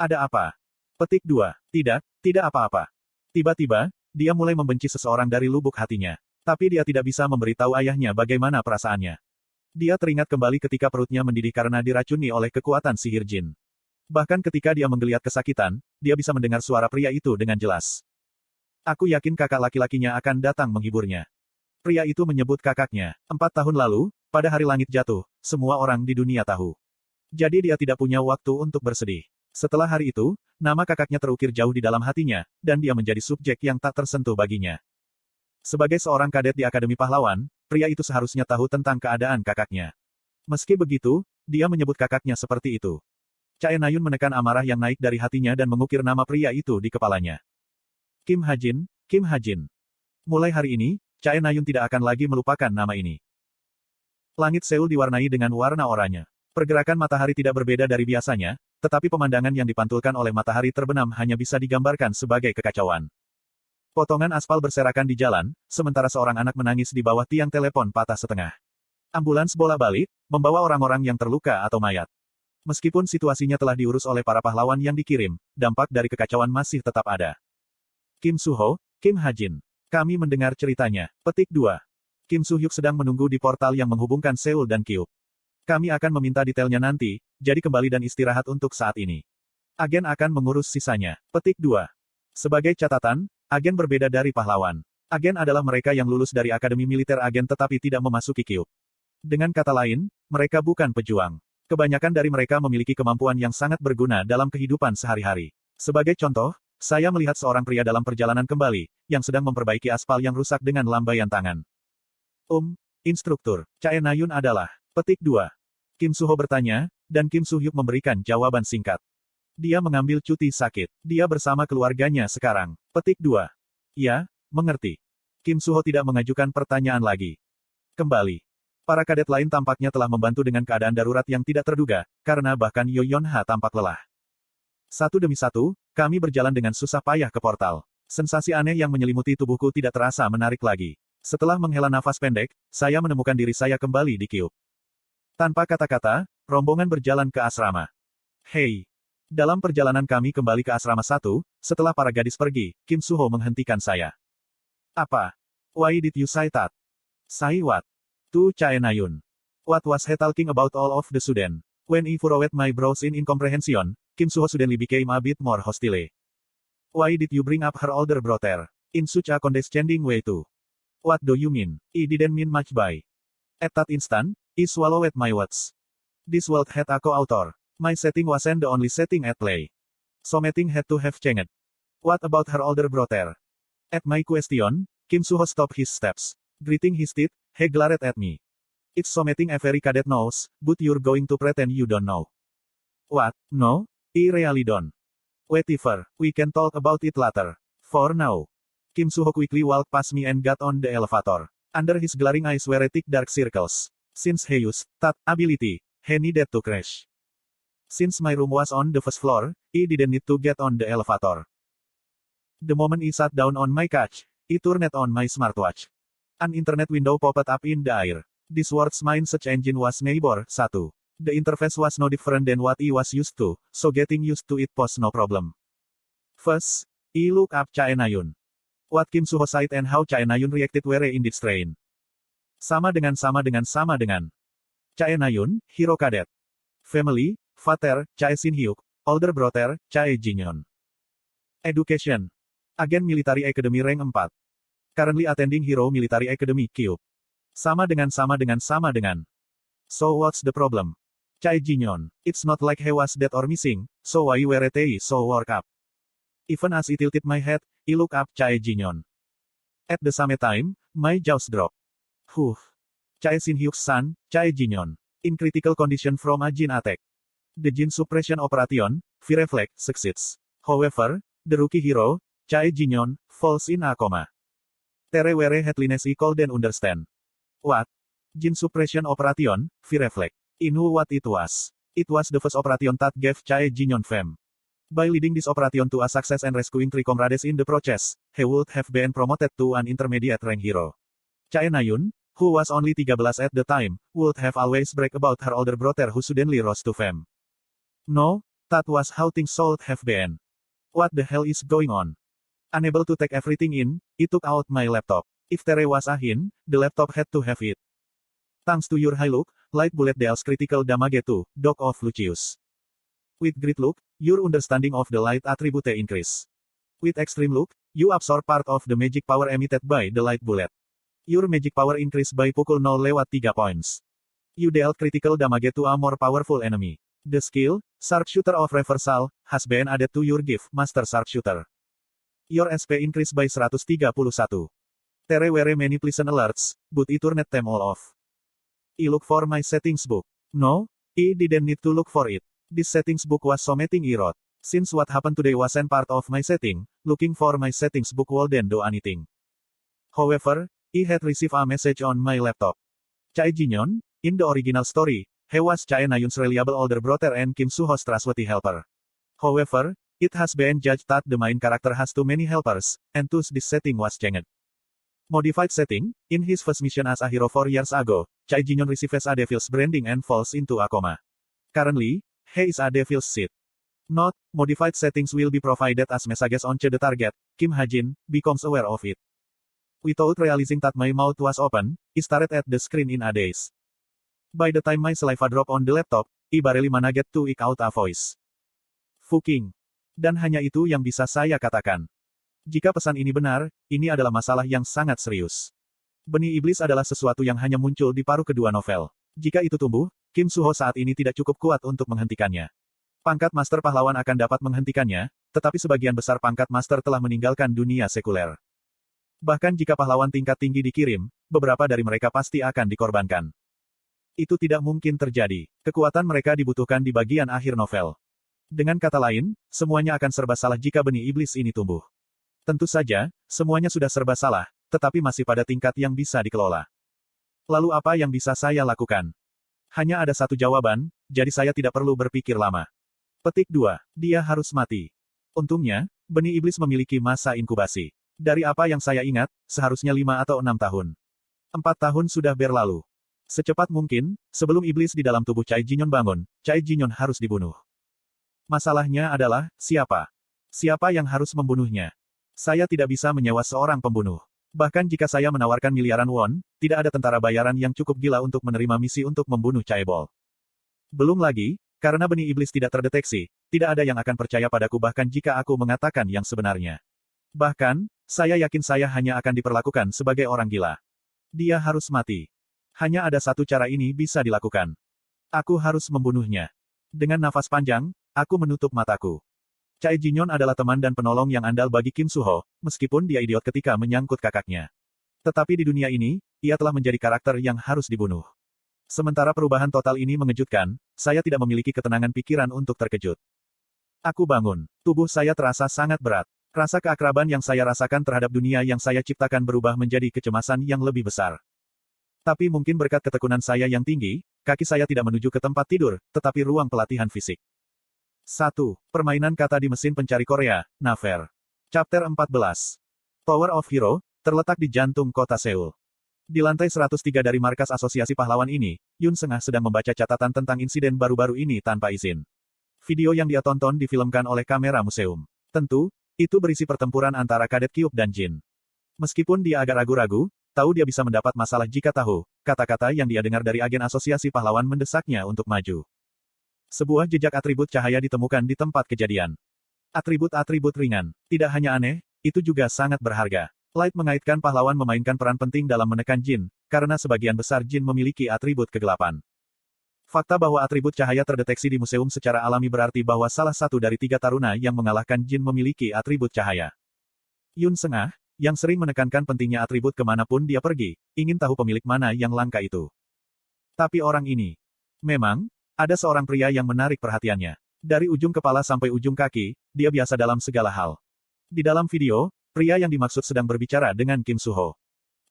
Ada apa? Petik 2. Tidak apa-apa. Tiba-tiba, dia mulai membenci seseorang dari lubuk hatinya. Tapi dia tidak bisa memberitahu ayahnya bagaimana perasaannya. Dia teringat kembali ketika perutnya mendidih karena diracuni oleh kekuatan sihir jin. Bahkan ketika dia menggeliat kesakitan, dia bisa mendengar suara pria itu dengan jelas. Aku yakin kakak laki-lakinya akan datang menghiburnya. Pria itu menyebut kakaknya. 4 tahun lalu, pada hari langit jatuh, semua orang di dunia tahu. Jadi dia tidak punya waktu untuk bersedih. Setelah hari itu, nama kakaknya terukir jauh di dalam hatinya, dan dia menjadi subjek yang tak tersentuh baginya. Sebagai seorang kadet di Akademi Pahlawan, pria itu seharusnya tahu tentang keadaan kakaknya. Meski begitu, dia menyebut kakaknya seperti itu. Chae Na-yun menekan amarah yang naik dari hatinya dan mengukir nama pria itu di kepalanya. Kim Ha-jin. Mulai hari ini, Chae Na-yun tidak akan lagi melupakan nama ini. Langit Seoul diwarnai dengan warna oranye. Pergerakan matahari tidak berbeda dari biasanya, tetapi pemandangan yang dipantulkan oleh matahari terbenam hanya bisa digambarkan sebagai kekacauan. Potongan aspal berserakan di jalan, sementara seorang anak menangis di bawah tiang telepon patah setengah. Ambulans bolak-balik, membawa orang-orang yang terluka atau mayat. Meskipun situasinya telah diurus oleh para pahlawan yang dikirim, dampak dari kekacauan masih tetap ada. Kim Soo-ho, Kim Ha-jin. Kami mendengar ceritanya. Petik 2. Kim Soo-hyuk sedang menunggu di portal yang menghubungkan Seoul dan Kyuk. Kami akan meminta detailnya nanti, jadi kembali dan istirahat untuk saat ini. Agen akan mengurus sisanya. Petik 2. Sebagai catatan, agen berbeda dari pahlawan. Agen adalah mereka yang lulus dari Akademi Militer Agen tetapi tidak memasuki Kyuk. Dengan kata lain, mereka bukan pejuang. Kebanyakan dari mereka memiliki kemampuan yang sangat berguna dalam kehidupan sehari-hari. Sebagai contoh, saya melihat seorang pria dalam perjalanan kembali, yang sedang memperbaiki aspal yang rusak dengan lambaian tangan. Instruktur, Chae Na-yun adalah. Petik 2. Kim Soo-ho bertanya, dan Kim Soo-hyuk memberikan jawaban singkat. Dia mengambil cuti sakit. Dia bersama keluarganya sekarang. Petik 2. Ya, mengerti. Kim Soo-ho tidak mengajukan pertanyaan lagi. Kembali. Para kadet lain tampaknya telah membantu dengan keadaan darurat yang tidak terduga, karena bahkan Yo Yeon-ha tampak lelah. Satu demi satu, kami berjalan dengan susah payah ke portal. Sensasi aneh yang menyelimuti tubuhku tidak terasa menarik lagi. Setelah menghela nafas pendek, saya menemukan diri saya kembali di Kyuk. Tanpa kata-kata, rombongan berjalan ke asrama. Hei! Dalam perjalanan kami kembali ke asrama 1, setelah para gadis pergi, Kim Soo-ho menghentikan saya. Apa? Why did you say that? Say what? To Chae Na-yun. What was he talking about all of the sudden? When I furrowed my brows in incomprehension, Kim Soo-ho suddenly became a bit more hostile. Why did you bring up her older brother? In such a condescending way too? What do you mean? I didn't mean much by. At that instant, I swallowed my words. This world had a co-author. My setting wasn't the only setting at play. Something had to have changed. What about her older brother? At my question, Kim Soo-ho stopped his steps. Gritting his teeth, he glared at me. It's something every cadet knows, but you're going to pretend you don't know. What? No? I really don't. Whatever, we can talk about it later. For now. Kim Soo-ho quickly walked past me and got on the elevator. Under his glaring eyes were thick dark circles. Since he used that ability, he needed to crash. Since my room was on the first floor, I didn't need to get on the elevator. The moment I sat down on my couch, I turned on my smartwatch. An internet window popped up in the air. This world's main search engine was Neighbor 1. The interface was no different than what I was used to, so getting used to it posed no problem. First, I looked up Chae Na-yun. What Kim Soo-ho said and how Chae Na-yun reacted were in this train. Sama dengan. Chae Na-yun, hero cadet. Family, father, Chae Shin-hyuk, older brother, Chae Ji-yeon. Education. Agen Military Academy rank 4. Currently attending Hero Military Academy, Kyuk. Sama dengan. So what's the problem? Chae Ji-yeon. It's not like he was dead or missing, so why were they so worked up? Even as I tilted my head, I looked up Chae Ji-yeon. At the same time, my jaws dropped. Chae Shin-hyuk's son, Chae Ji-yeon. In critical condition from a Jin attack. The Jin suppression operation, V-Reflect, succeeds. However, the rookie hero, Chae Ji-yeon, falls in a coma. There were headliness I couldn't understand. What? Jin suppression operation, V-Reflect. I knew what it was. It was the first operation that gave Chae Ji-yeon fame. By leading this operation to a success and rescuing 3 comrades in the process, he would have been promoted to an intermediate rank hero. Chae Na-yun, who was only 13 at the time, would have always brag about her older brother who suddenly rose to fame. No, that was how things should have been. What the hell is going on? Unable to take everything in, I took out my laptop. If there was a hint, the laptop had to have it. Thanks to your high look, light bullet deals critical damage to Doc of Lucius. With great look, your understanding of the light attribute increase. With extreme look, you absorb part of the magic power emitted by the light bullet. Your magic power increased by pukul 0/3 points. You dealt critical damage to a more powerful enemy. The skill, Sharpshooter of Reversal, has been added to your gift, Master Sharpshooter. Your SP increased by 131. There were many pleasant alerts, but I turned them all off. I look for my settings book. No, I didn't need to look for it. This settings book was something I wrote. Since what happened today wasn't part of my setting, looking for my settings book wouldn't do anything. However, I had received a message on my laptop. Chae Ji-yeon, in the original story, he was Chae Na-yoon's reliable older brother and Kim Soo-ho's trustworthy helper. However, it has been judged that the main character has too many helpers, and thus this setting was changed. Modified setting, in his first mission as a hero 4 years ago, Chae Ji-yeon receives a devil's branding and falls into a coma. Currently, he is a devil's seed. Note, modified settings will be provided as messages on the target. Kim Ha-jin becomes aware of it. Without realizing that my mouth was open, I stared at the screen in a daze. By the time my saliva dropped on the laptop, I barely managed to eke out a voice. Fucking. Dan hanya itu yang bisa saya katakan. Jika pesan ini benar, ini adalah masalah yang sangat serius. Benih iblis adalah sesuatu yang hanya muncul di paruh kedua novel. Jika itu tumbuh, Kim Soo-ho saat ini tidak cukup kuat untuk menghentikannya. Pangkat Master Pahlawan akan dapat menghentikannya, tetapi sebagian besar pangkat Master telah meninggalkan dunia sekuler. Bahkan jika pahlawan tingkat tinggi dikirim, beberapa dari mereka pasti akan dikorbankan. Itu tidak mungkin terjadi. Kekuatan mereka dibutuhkan di bagian akhir novel. Dengan kata lain, semuanya akan serba salah jika benih iblis ini tumbuh. Tentu saja, semuanya sudah serba salah, tetapi masih pada tingkat yang bisa dikelola. Lalu apa yang bisa saya lakukan? Hanya ada satu jawaban, jadi saya tidak perlu berpikir lama. Petik 2. Dia harus mati. Untungnya, benih iblis memiliki masa inkubasi. Dari apa yang saya ingat, seharusnya 5 atau 6 tahun. 4 tahun sudah berlalu. Secepat mungkin, sebelum iblis di dalam tubuh Chae Ji-yeon bangun, Chae Ji-yeon harus dibunuh. Masalahnya adalah, siapa? Siapa yang harus membunuhnya? Saya tidak bisa menyewa seorang pembunuh. Bahkan jika saya menawarkan miliaran won, tidak ada tentara bayaran yang cukup gila untuk menerima misi untuk membunuh Chaebol. Belum lagi, karena benih iblis tidak terdeteksi, tidak ada yang akan percaya padaku bahkan jika aku mengatakan yang sebenarnya. Bahkan, saya yakin saya hanya akan diperlakukan sebagai orang gila. Dia harus mati. Hanya ada satu cara ini bisa dilakukan. Aku harus membunuhnya. Dengan nafas panjang, aku menutup mataku. Chae Ji-yeon adalah teman dan penolong yang andal bagi Kim Soo-ho, meskipun dia idiot ketika menyangkut kakaknya. Tetapi di dunia ini, ia telah menjadi karakter yang harus dibunuh. Sementara perubahan total ini mengejutkan, saya tidak memiliki ketenangan pikiran untuk terkejut. Aku bangun. Tubuh saya terasa sangat berat. Rasa keakraban yang saya rasakan terhadap dunia yang saya ciptakan berubah menjadi kecemasan yang lebih besar. Tapi mungkin berkat ketekunan saya yang tinggi, kaki saya tidak menuju ke tempat tidur, tetapi ruang pelatihan fisik. 1. Permainan kata di mesin pencari Korea, Naver. Chapter 14. Tower of Hero, terletak di jantung kota Seoul. Di lantai 103 dari markas asosiasi pahlawan ini, Yoon Seung-ah sedang membaca catatan tentang insiden baru-baru ini tanpa izin. Video yang dia tonton difilmkan oleh kamera museum. Tentu, itu berisi pertempuran antara Kadet Kyuk dan Jin. Meskipun dia agak ragu-ragu, tahu dia bisa mendapat masalah jika tahu, kata-kata yang dia dengar dari agen asosiasi pahlawan mendesaknya untuk maju. Sebuah jejak atribut cahaya ditemukan di tempat kejadian. Atribut-atribut ringan. Tidak hanya aneh, itu juga sangat berharga. Light mengaitkan pahlawan memainkan peran penting dalam menekan Jin, karena sebagian besar Jin memiliki atribut kegelapan. Fakta bahwa atribut cahaya terdeteksi di museum secara alami berarti bahwa salah satu dari 3 taruna yang mengalahkan Jin memiliki atribut cahaya. Yoon Seung-ah, yang sering menekankan pentingnya atribut kemanapun dia pergi, ingin tahu pemilik mana yang langka itu. Tapi orang ini, memang, ada seorang pria yang menarik perhatiannya. Dari ujung kepala sampai ujung kaki, dia biasa dalam segala hal. Di dalam video, pria yang dimaksud sedang berbicara dengan Kim Soo-ho.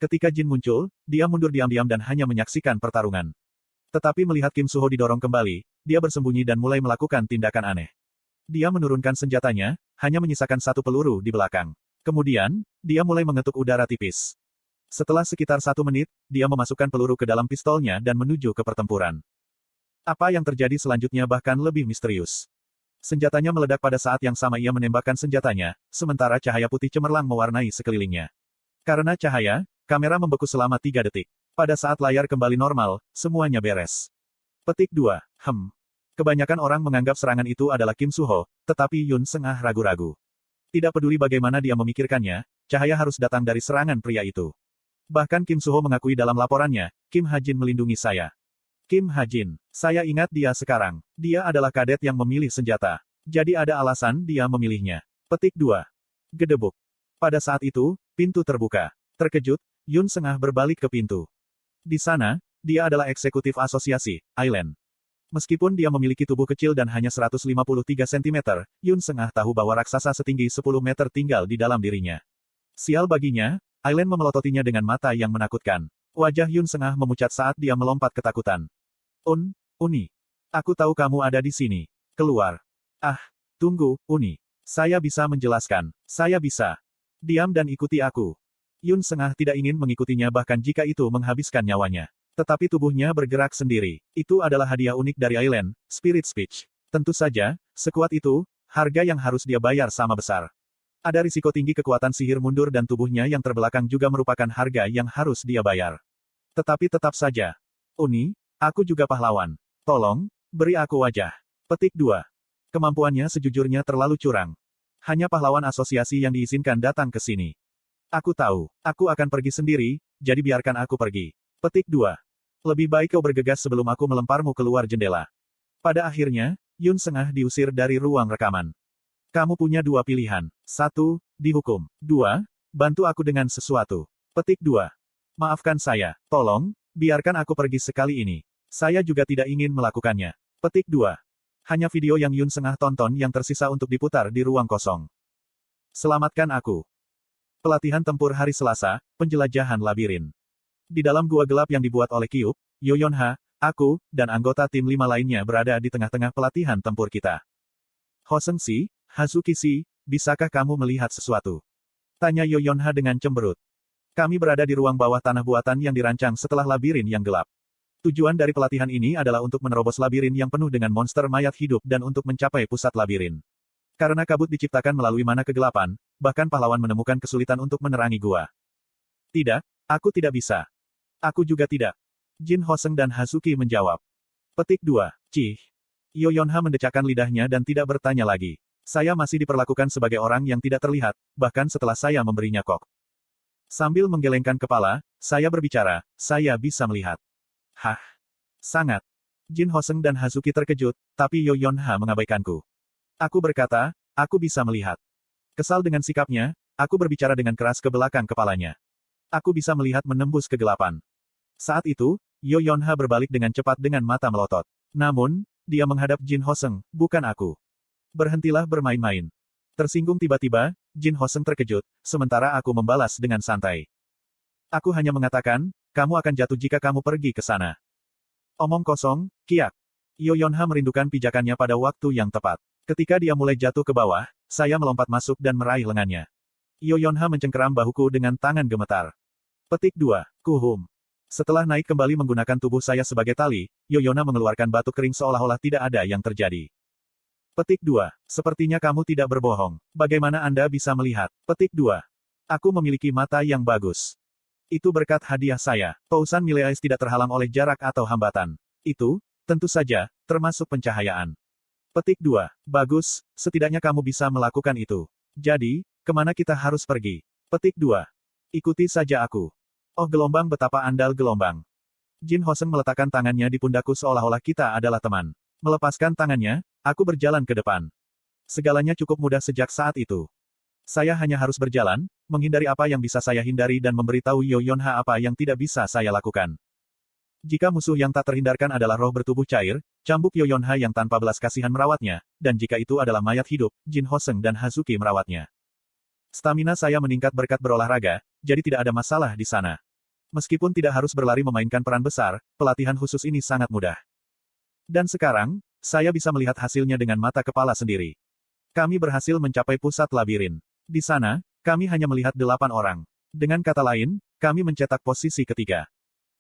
Ketika Jin muncul, dia mundur diam-diam dan hanya menyaksikan pertarungan. Tetapi melihat Kim Soo-ho didorong kembali, dia bersembunyi dan mulai melakukan tindakan aneh. Dia menurunkan senjatanya, hanya menyisakan 1 peluru di belakang. Kemudian, dia mulai mengetuk udara tipis. Setelah sekitar 1 menit, dia memasukkan peluru ke dalam pistolnya dan menuju ke pertempuran. Apa yang terjadi selanjutnya bahkan lebih misterius. Senjatanya meledak pada saat yang sama ia menembakkan senjatanya, sementara cahaya putih cemerlang mewarnai sekelilingnya. Karena cahaya, kamera membeku selama 3 detik. Pada saat layar kembali normal, semuanya beres. Petik 2. Kebanyakan orang menganggap serangan itu adalah Kim Soo-ho, tetapi Yoon Seung-ah ragu-ragu. Tidak peduli bagaimana dia memikirkannya, cahaya harus datang dari serangan pria itu. Bahkan Kim Soo-ho mengakui dalam laporannya, Kim Ha-jin melindungi saya. Kim Ha-jin, saya ingat dia sekarang. Dia adalah kadet yang memilih senjata. Jadi ada alasan dia memilihnya. Petik 2. Gedebuk. Pada saat itu, pintu terbuka. Terkejut, Yoon Seung-ah berbalik ke pintu. Di sana, dia adalah eksekutif asosiasi, Island. Meskipun dia memiliki tubuh kecil dan hanya 153 cm, Yoon Seung-ah tahu bahwa raksasa setinggi 10 meter tinggal di dalam dirinya. Sial baginya, Island memelototinya dengan mata yang menakutkan. Wajah Yoon Seung-ah memucat saat dia melompat ketakutan. Uni. Aku tahu kamu ada di sini. Keluar. Ah, tunggu, Uni. Saya bisa menjelaskan. Saya bisa. Diam dan ikuti aku. Yun Sengah tidak ingin mengikutinya bahkan jika itu menghabiskan nyawanya. Tetapi tubuhnya bergerak sendiri. Itu adalah hadiah unik dari Island, Spirit Speech. Tentu saja, sekuat itu, harga yang harus dia bayar sama besar. Ada risiko tinggi kekuatan sihir mundur dan tubuhnya yang terbelakang juga merupakan harga yang harus dia bayar. Tetapi tetap saja. Uni, aku juga pahlawan. Tolong, beri aku wajah. Petik 2. Kemampuannya sejujurnya terlalu curang. Hanya pahlawan asosiasi yang diizinkan datang ke sini. Aku tahu, aku akan pergi sendiri, jadi biarkan aku pergi. Petik 2. Lebih baik kau bergegas sebelum aku melemparmu keluar jendela. Pada akhirnya, Yun Sengah diusir dari ruang rekaman. Kamu punya dua pilihan. 1. Dihukum. 2. Bantu aku dengan sesuatu. Petik 2. Maafkan saya. Tolong, biarkan aku pergi sekali ini. Saya juga tidak ingin melakukannya. Petik 2. Hanya video yang Yun Sengah tonton yang tersisa untuk diputar di ruang kosong. Selamatkan aku. Pelatihan tempur hari Selasa, penjelajahan labirin. Di dalam gua gelap yang dibuat oleh Kyuup, Yoyonha, aku, dan anggota tim 5 lainnya berada di tengah-tengah pelatihan tempur kita. Hoseng Si, Hazuki Si, bisakah kamu melihat sesuatu? Tanya Yoyonha dengan cemberut. Kami berada di ruang bawah tanah buatan yang dirancang setelah labirin yang gelap. Tujuan dari pelatihan ini adalah untuk menerobos labirin yang penuh dengan monster mayat hidup dan untuk mencapai pusat labirin. Karena kabut diciptakan melalui mana kegelapan, bahkan pahlawan menemukan kesulitan untuk menerangi gua. Tidak, aku tidak bisa. Aku juga tidak. Jin Hoseng dan Hazuki menjawab. Petik 2. Cih. Yoyonha mendecakkan lidahnya dan tidak bertanya lagi. Saya masih diperlakukan sebagai orang yang tidak terlihat, bahkan setelah saya memberinya kok. Sambil menggelengkan kepala, saya berbicara, saya bisa melihat. Hah. Sangat. Jin Hoseng dan Hazuki terkejut, tapi Yoyonha mengabaikanku. Aku berkata, aku bisa melihat. Kesal dengan sikapnya, aku berbicara dengan keras ke belakang kepalanya. Aku bisa melihat menembus kegelapan. Saat itu, Yoyonha berbalik dengan cepat dengan mata melotot. Namun, dia menghadap Jin Hoseng, bukan aku. Berhentilah bermain-main. Tersinggung tiba-tiba, Jin Hoseng terkejut, sementara aku membalas dengan santai. Aku hanya mengatakan, kamu akan jatuh jika kamu pergi ke sana. Omong kosong, kiak. Yoyonha merindukan pijakannya pada waktu yang tepat. Ketika dia mulai jatuh ke bawah, saya melompat masuk dan meraih lengannya. Yoyonha mencengkeram bahuku dengan tangan gemetar. Petik 2. Kuhum. Setelah naik kembali menggunakan tubuh saya sebagai tali, Yoyonha mengeluarkan batuk kering seolah-olah tidak ada yang terjadi. Petik 2. Sepertinya kamu tidak berbohong. Bagaimana Anda bisa melihat? Petik 2. Aku memiliki mata yang bagus. Itu berkat hadiah saya. Pousan Mileais tidak terhalang oleh jarak atau hambatan. Itu, tentu saja, termasuk pencahayaan. Petik 2. Bagus, setidaknya kamu bisa melakukan itu. Jadi, kemana kita harus pergi? Petik 2. Ikuti saja aku. Oh gelombang betapa andal gelombang. Jin Hoseng meletakkan tangannya di pundakku seolah-olah kita adalah teman. Melepaskan tangannya, aku berjalan ke depan. Segalanya cukup mudah sejak saat itu. Saya hanya harus berjalan, menghindari apa yang bisa saya hindari dan memberitahu Yoyonha apa yang tidak bisa saya lakukan. Jika musuh yang tak terhindarkan adalah roh bertubuh cair, cambuk Yoyonha yang tanpa belas kasihan merawatnya, dan jika itu adalah mayat hidup, Jin Hoseng dan Hazuki merawatnya. Stamina saya meningkat berkat berolahraga, jadi tidak ada masalah di sana. Meskipun tidak harus berlari memainkan peran besar, pelatihan khusus ini sangat mudah. Dan sekarang, saya bisa melihat hasilnya dengan mata kepala sendiri. Kami berhasil mencapai pusat labirin. Di sana, kami hanya melihat 8 orang. Dengan kata lain, kami mencetak posisi ketiga.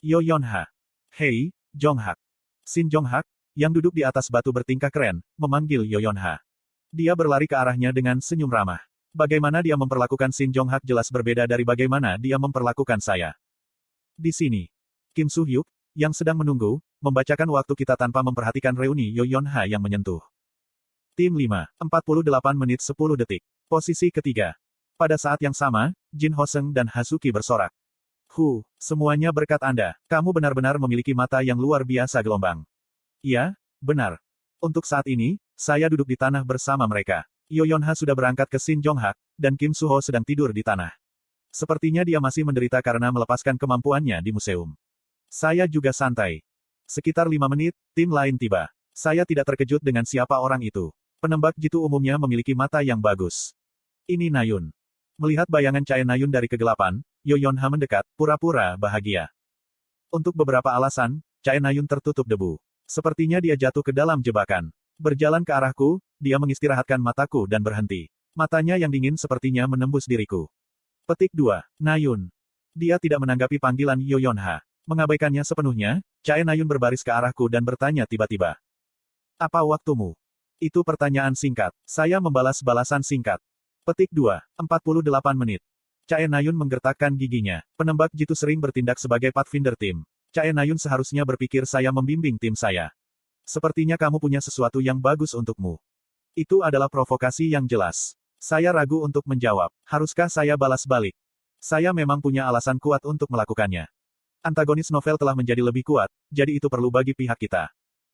Yoyonha. Hei, Jonghak. Shin Jonghak, yang duduk di atas batu bertingkah keren, memanggil Yoyonha. Dia berlari ke arahnya dengan senyum ramah. Bagaimana dia memperlakukan Shin Jonghak jelas berbeda dari bagaimana dia memperlakukan saya. Di sini, Kim Soo-hyuk, yang sedang menunggu, membacakan waktu kita tanpa memperhatikan reuni Yoyonha yang menyentuh. Tim 5, 48 menit 10 detik. Posisi ketiga. Pada saat yang sama, Jin Hoseng dan Hazuki bersorak. Semuanya berkat Anda. Kamu benar-benar memiliki mata yang luar biasa gelombang. Iya, benar. Untuk saat ini, saya duduk di tanah bersama mereka. Yoyonha sudah berangkat ke Shin Jonghak, dan Kim Soo-ho sedang tidur di tanah. Sepertinya dia masih menderita karena melepaskan kemampuannya di museum. Saya juga santai. Sekitar 5 menit, tim lain tiba. Saya tidak terkejut dengan siapa orang itu. Penembak jitu umumnya memiliki mata yang bagus. Ini Nayun. Melihat bayangan cahaya Nayun dari kegelapan, Yoyonha mendekat, pura-pura bahagia. Untuk beberapa alasan, cahaya Nayun tertutup debu. Sepertinya dia jatuh ke dalam jebakan. Berjalan ke arahku, dia mengistirahatkan mataku dan berhenti. Matanya yang dingin sepertinya menembus diriku. Petik 2. Nayun. Dia tidak menanggapi panggilan Yoyonha. Mengabaikannya sepenuhnya, Chae Nayun berbaris ke arahku dan bertanya tiba-tiba. Apa waktumu? Itu pertanyaan singkat. Saya membalas balasan singkat. Petik 2. 48 menit. Chae Nayun menggertakkan giginya. Penembak jitu sering bertindak sebagai pathfinder tim. Chae Nayun seharusnya berpikir saya membimbing tim saya. Sepertinya kamu punya sesuatu yang bagus untukmu. Itu adalah provokasi yang jelas. Saya ragu untuk menjawab. Haruskah saya balas balik? Saya memang punya alasan kuat untuk melakukannya. Antagonis novel telah menjadi lebih kuat, jadi itu perlu bagi pihak kita.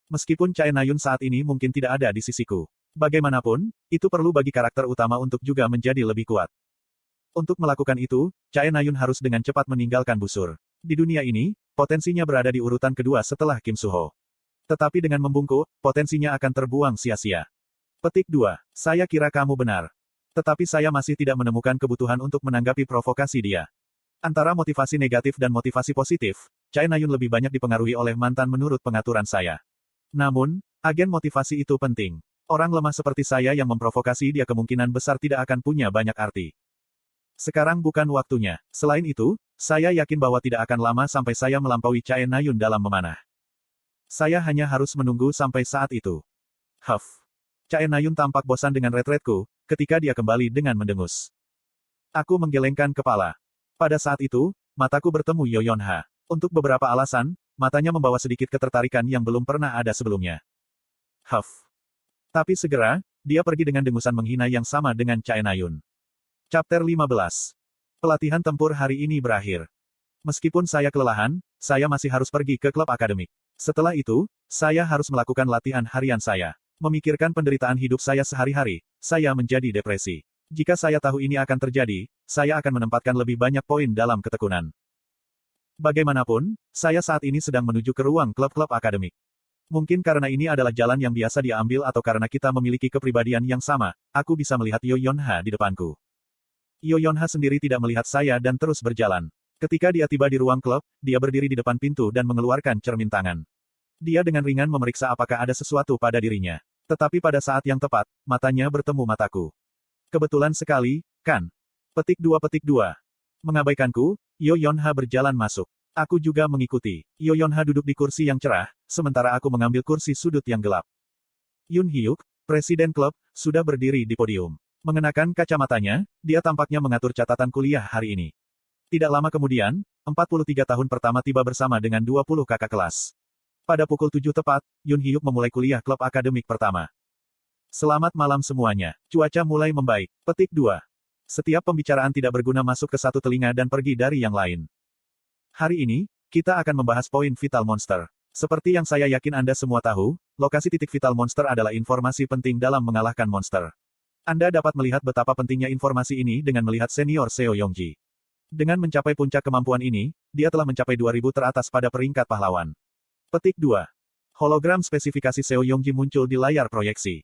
Meskipun Chae Nayun saat ini mungkin tidak ada di sisiku. Bagaimanapun, itu perlu bagi karakter utama untuk juga menjadi lebih kuat. Untuk melakukan itu, Chae Nayun harus dengan cepat meninggalkan busur. Di dunia ini, potensinya berada di urutan kedua setelah Kim Suho. Tetapi dengan membungkuk, potensinya akan terbuang sia-sia. Petik 2. Saya kira kamu benar. Tetapi saya masih tidak menemukan kebutuhan untuk menanggapi provokasi dia. Antara motivasi negatif dan motivasi positif, Chae Nayun lebih banyak dipengaruhi oleh mantan menurut pengaturan saya. Namun, agen motivasi itu penting. Orang lemah seperti saya yang memprovokasi dia kemungkinan besar tidak akan punya banyak arti. Sekarang bukan waktunya. Selain itu, saya yakin bahwa tidak akan lama sampai saya melampaui Chae Nayun dalam memanah. Saya hanya harus menunggu sampai saat itu. Huff. Chae Nayun tampak bosan dengan retretku, ketika dia kembali dengan mendengus. Aku menggelengkan kepala. Pada saat itu, mataku bertemu Yoyonha. Untuk beberapa alasan, matanya membawa sedikit ketertarikan yang belum pernah ada sebelumnya. Huff. Tapi segera, dia pergi dengan dengusan menghina yang sama dengan Chae Nayun. Chapter 15. Pelatihan tempur hari ini berakhir. Meskipun saya kelelahan, saya masih harus pergi ke klub akademik. Setelah itu, saya harus melakukan latihan harian saya. Memikirkan penderitaan hidup saya sehari-hari, saya menjadi depresi. Jika saya tahu ini akan terjadi, saya akan menempatkan lebih banyak poin dalam ketekunan. Bagaimanapun, saya saat ini sedang menuju ke ruang klub-klub akademik. Mungkin karena ini adalah jalan yang biasa dia ambil atau karena kita memiliki kepribadian yang sama, aku bisa melihat Yoyonha di depanku. Yoyonha sendiri tidak melihat saya dan terus berjalan. Ketika dia tiba di ruang klub, dia berdiri di depan pintu dan mengeluarkan cermin tangan. Dia dengan ringan memeriksa apakah ada sesuatu pada dirinya. Tetapi pada saat yang tepat, matanya bertemu mataku. Kebetulan sekali, kan? Petik 2. Mengabaikanku, Yoyonha berjalan masuk. Aku juga mengikuti. Yoyonha duduk di kursi yang cerah, sementara aku mengambil kursi sudut yang gelap. Yun Hyuk, presiden klub, sudah berdiri di podium. Mengenakan kacamatanya, dia tampaknya mengatur catatan kuliah hari ini. Tidak lama kemudian, 43 tahun pertama tiba bersama dengan 20 kakak kelas. Pada pukul 7 tepat, Yun Hyuk memulai kuliah klub akademik pertama. Selamat malam semuanya. Cuaca mulai membaik. Petik 2. Setiap pembicaraan tidak berguna masuk ke satu telinga dan pergi dari yang lain. Hari ini, kita akan membahas poin vital monster. Seperti yang saya yakin Anda semua tahu, lokasi titik vital monster adalah informasi penting dalam mengalahkan monster. Anda dapat melihat betapa pentingnya informasi ini dengan melihat senior Seo Yongji. Dengan mencapai puncak kemampuan ini, dia telah mencapai 2000 teratas pada peringkat pahlawan. Petik 2. Hologram spesifikasi Seo Yongji muncul di layar proyeksi.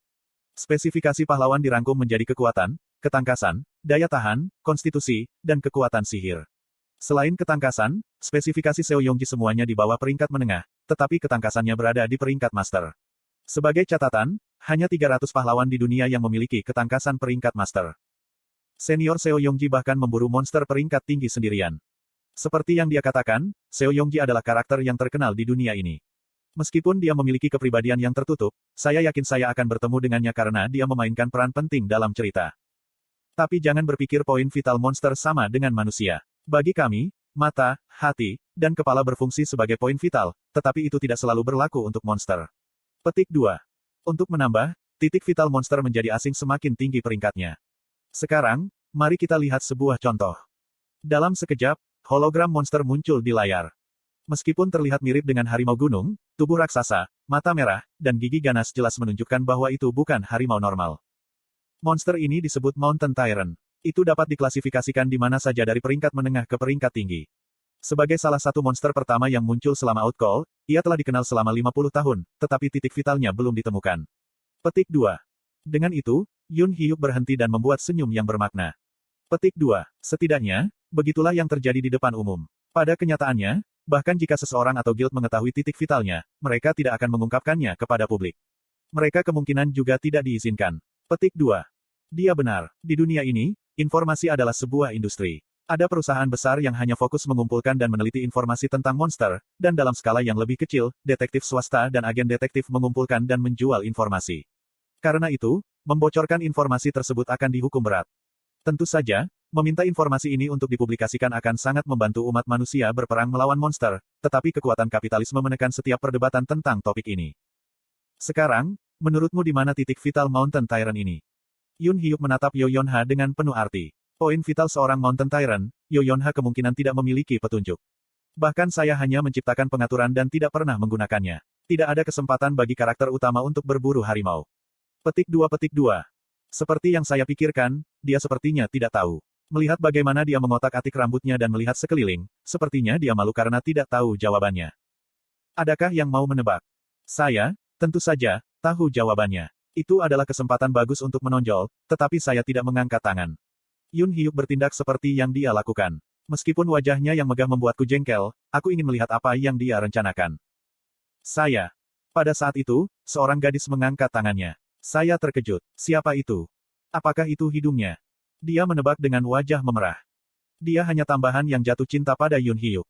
Spesifikasi pahlawan dirangkum menjadi kekuatan, ketangkasan, daya tahan, konstitusi, dan kekuatan sihir. Selain ketangkasan, spesifikasi Seo Yongji semuanya di bawah peringkat menengah, tetapi ketangkasannya berada di peringkat master. Sebagai catatan, hanya 300 pahlawan di dunia yang memiliki ketangkasan peringkat master. Senior Seo Yongji bahkan memburu monster peringkat tinggi sendirian. Seperti yang dia katakan, Seo Yongji adalah karakter yang terkenal di dunia ini. Meskipun dia memiliki kepribadian yang tertutup, saya yakin saya akan bertemu dengannya karena dia memainkan peran penting dalam cerita. Tapi jangan berpikir poin vital monster sama dengan manusia. Bagi kami, mata, hati, dan kepala berfungsi sebagai poin vital, tetapi itu tidak selalu berlaku untuk monster. Petik 2. Untuk menambah, titik vital monster menjadi asing semakin tinggi peringkatnya. Sekarang, mari kita lihat sebuah contoh. Dalam sekejap, hologram monster muncul di layar. Meskipun terlihat mirip dengan harimau gunung, tubuh raksasa, mata merah, dan gigi ganas jelas menunjukkan bahwa itu bukan harimau normal. Monster ini disebut Mountain Tyrant. Itu dapat diklasifikasikan di mana saja dari peringkat menengah ke peringkat tinggi. Sebagai salah satu monster pertama yang muncul selama Outcall, ia telah dikenal selama 50 tahun, tetapi titik vitalnya belum ditemukan. Petik 2. Dengan itu, Yun Hyuk berhenti dan membuat senyum yang bermakna. Petik 2. Setidaknya, begitulah yang terjadi di depan umum. Pada kenyataannya, Bahkan jika seseorang atau guild mengetahui titik vitalnya, mereka tidak akan mengungkapkannya kepada publik. Mereka kemungkinan juga tidak diizinkan. Petik 2. Dia benar. Di dunia ini, informasi adalah sebuah industri. Ada perusahaan besar yang hanya fokus mengumpulkan dan meneliti informasi tentang monster, dan dalam skala yang lebih kecil, detektif swasta dan agen detektif mengumpulkan dan menjual informasi. Karena itu, membocorkan informasi tersebut akan dihukum berat. Tentu saja, meminta informasi ini untuk dipublikasikan akan sangat membantu umat manusia berperang melawan monster, tetapi kekuatan kapitalisme menekan setiap perdebatan tentang topik ini. Sekarang, menurutmu di mana titik vital Mountain Tyrant ini? Yun Hyuk menatap Yo Yonha dengan penuh arti. Poin vital seorang Mountain Tyrant, Yo Yonha kemungkinan tidak memiliki petunjuk. Bahkan saya hanya menciptakan pengaturan dan tidak pernah menggunakannya. Tidak ada kesempatan bagi karakter utama untuk berburu harimau. Petik 2. Seperti yang saya pikirkan, dia sepertinya tidak tahu. Melihat bagaimana dia mengotak-atik rambutnya dan melihat sekeliling, sepertinya dia malu karena tidak tahu jawabannya. Adakah yang mau menebak? Saya, tentu saja, tahu jawabannya. Itu adalah kesempatan bagus untuk menonjol, tetapi saya tidak mengangkat tangan. Yun Hyuk bertindak seperti yang dia lakukan. Meskipun wajahnya yang megah membuatku jengkel, aku ingin melihat apa yang dia rencanakan. Saya. Pada saat itu, seorang gadis mengangkat tangannya. Saya terkejut. Siapa itu? Apakah itu hidungnya? Dia menebak dengan wajah memerah. Dia hanya tambahan yang jatuh cinta pada Yun Hyuk.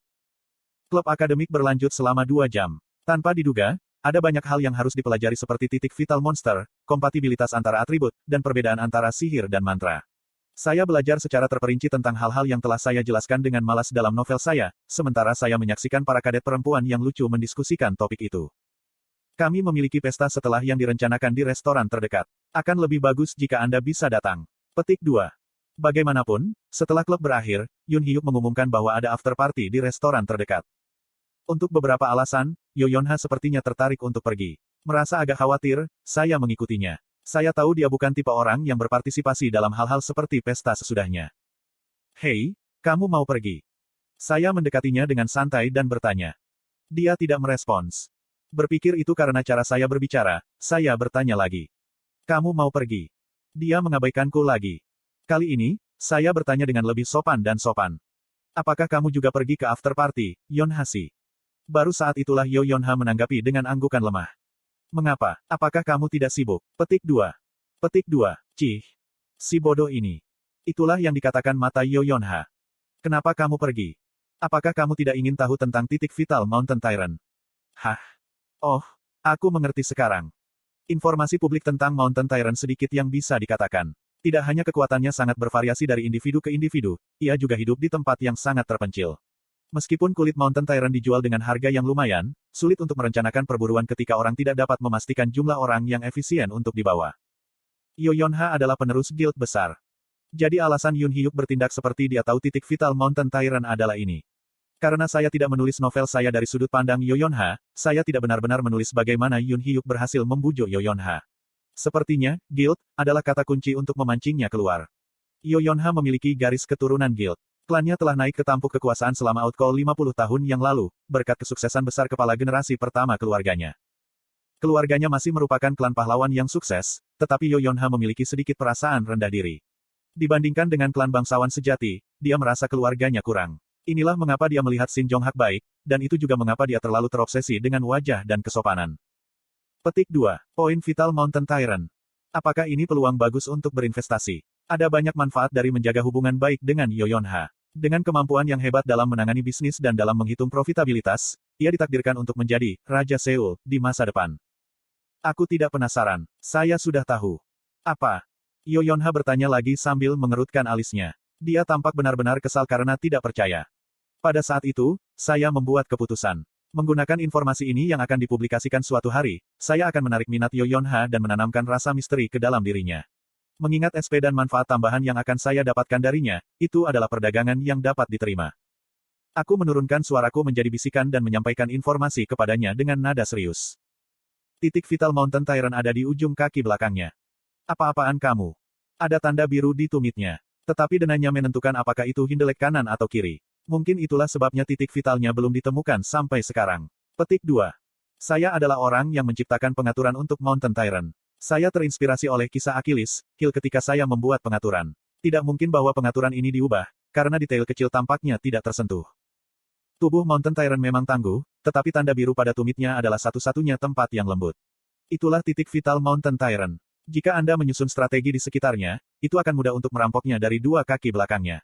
Klub akademik berlanjut selama 2 jam. Tanpa diduga, ada banyak hal yang harus dipelajari seperti titik vital monster, kompatibilitas antara atribut, dan perbedaan antara sihir dan mantra. Saya belajar secara terperinci tentang hal-hal yang telah saya jelaskan dengan malas dalam novel saya, sementara saya menyaksikan para kadet perempuan yang lucu mendiskusikan topik itu. Kami memiliki pesta setelah yang direncanakan di restoran terdekat. Akan lebih bagus jika Anda bisa datang. Petik 2. Bagaimanapun, setelah klub berakhir, Yun Hyuk mengumumkan bahwa ada after party di restoran terdekat. Untuk beberapa alasan, Yo Yonha sepertinya tertarik untuk pergi. Merasa agak khawatir, saya mengikutinya. Saya tahu dia bukan tipe orang yang berpartisipasi dalam hal-hal seperti pesta sesudahnya. Hei, kamu mau pergi? Saya mendekatinya dengan santai dan bertanya. Dia tidak merespons. Berpikir itu karena cara saya berbicara, saya bertanya lagi. Kamu mau pergi? Dia mengabaikanku lagi. Kali ini, saya bertanya dengan lebih sopan dan sopan. Apakah kamu juga pergi ke after party, Yonha-si? Baru saat itulah Yo Yonha menanggapi dengan anggukan lemah. Mengapa? Apakah kamu tidak sibuk? Petik 2. Petik 2. Cih. Si bodoh ini. Itulah yang dikatakan mata Yo Yonha. Kenapa kamu pergi? Apakah kamu tidak ingin tahu tentang titik vital Mountain Tyrant? Hah? Oh, aku mengerti sekarang. Informasi publik tentang Mountain Tyrant sedikit yang bisa dikatakan. Tidak hanya kekuatannya sangat bervariasi dari individu ke individu, ia juga hidup di tempat yang sangat terpencil. Meskipun kulit Mountain Tyrant dijual dengan harga yang lumayan, sulit untuk merencanakan perburuan ketika orang tidak dapat memastikan jumlah orang yang efisien untuk dibawa. Yo Yonha adalah penerus guild besar. Jadi alasan Yun Hyuk bertindak seperti dia tahu titik vital Mountain Tyrant adalah ini. Karena saya tidak menulis novel saya dari sudut pandang Yo Yonha, saya tidak benar-benar menulis bagaimana Yun Hyuk berhasil membujuk Yo Yonha. Sepertinya, guild adalah kata kunci untuk memancingnya keluar. Yo Yonha memiliki garis keturunan guild. Klannya telah naik ke tampuk kekuasaan selama outcall 50 tahun yang lalu, berkat kesuksesan besar kepala generasi pertama keluarganya. Keluarganya masih merupakan klan pahlawan yang sukses, tetapi Yo Yonha memiliki sedikit perasaan rendah diri. Dibandingkan dengan klan bangsawan sejati, dia merasa keluarganya kurang. Inilah mengapa dia melihat Shin Jong-hak baik, dan itu juga mengapa dia terlalu terobsesi dengan wajah dan kesopanan. Petik 2. Poin vital Mountain Tyrant. Apakah ini peluang bagus untuk berinvestasi? Ada banyak manfaat dari menjaga hubungan baik dengan Yo Yonha. Dengan kemampuan yang hebat dalam menangani bisnis dan dalam menghitung profitabilitas, ia ditakdirkan untuk menjadi Raja Seoul di masa depan. Aku tidak penasaran. Saya sudah tahu. Apa? Yo Yonha bertanya lagi sambil mengerutkan alisnya. Dia tampak benar-benar kesal karena tidak percaya. Pada saat itu, saya membuat keputusan. Menggunakan informasi ini yang akan dipublikasikan suatu hari, saya akan menarik minat Yo Yonha dan menanamkan rasa misteri ke dalam dirinya. Mengingat SP dan manfaat tambahan yang akan saya dapatkan darinya, itu adalah perdagangan yang dapat diterima. Aku menurunkan suaraku menjadi bisikan dan menyampaikan informasi kepadanya dengan nada serius. Titik vital Mountain Tyrant ada di ujung kaki belakangnya. Apa-apaan kamu? Ada tanda biru di tumitnya. Tetapi denanya menentukan apakah itu hindelek kanan atau kiri. Mungkin itulah sebabnya titik vitalnya belum ditemukan sampai sekarang. Petik 2. Saya adalah orang yang menciptakan pengaturan untuk Mountain Tyrant. Saya terinspirasi oleh kisah Achilles, Hill ketika saya membuat pengaturan. Tidak mungkin bahwa pengaturan ini diubah, karena detail kecil tampaknya tidak tersentuh. Tubuh Mountain Tyrant memang tangguh, tetapi tanda biru pada tumitnya adalah satu-satunya tempat yang lembut. Itulah titik vital Mountain Tyrant. Jika Anda menyusun strategi di sekitarnya, itu akan mudah untuk merampoknya dari dua kaki belakangnya.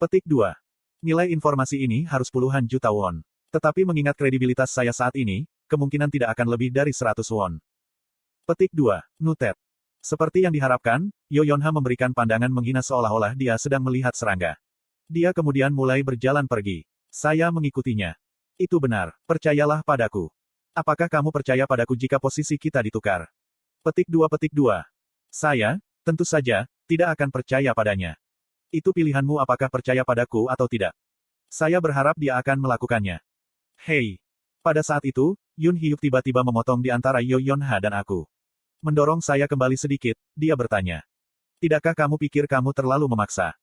Petik 2. Nilai informasi ini harus puluhan juta won. Tetapi mengingat kredibilitas saya saat ini, kemungkinan tidak akan lebih dari 100 won. Petik 2. Nutet. Seperti yang diharapkan, Yo Yonha memberikan pandangan menghina seolah-olah dia sedang melihat serangga. Dia kemudian mulai berjalan pergi. Saya mengikutinya. Itu benar, percayalah padaku. Apakah kamu percaya padaku jika posisi kita ditukar? Petik 2. Saya, tentu saja, tidak akan percaya padanya. Itu pilihanmu apakah percaya padaku atau tidak. Saya berharap dia akan melakukannya. Hei. Pada saat itu, Yun Hyuk tiba-tiba memotong di antara Yo Yonha dan aku. Mendorong saya kembali sedikit, dia bertanya. Tidakkah kamu pikir kamu terlalu memaksa?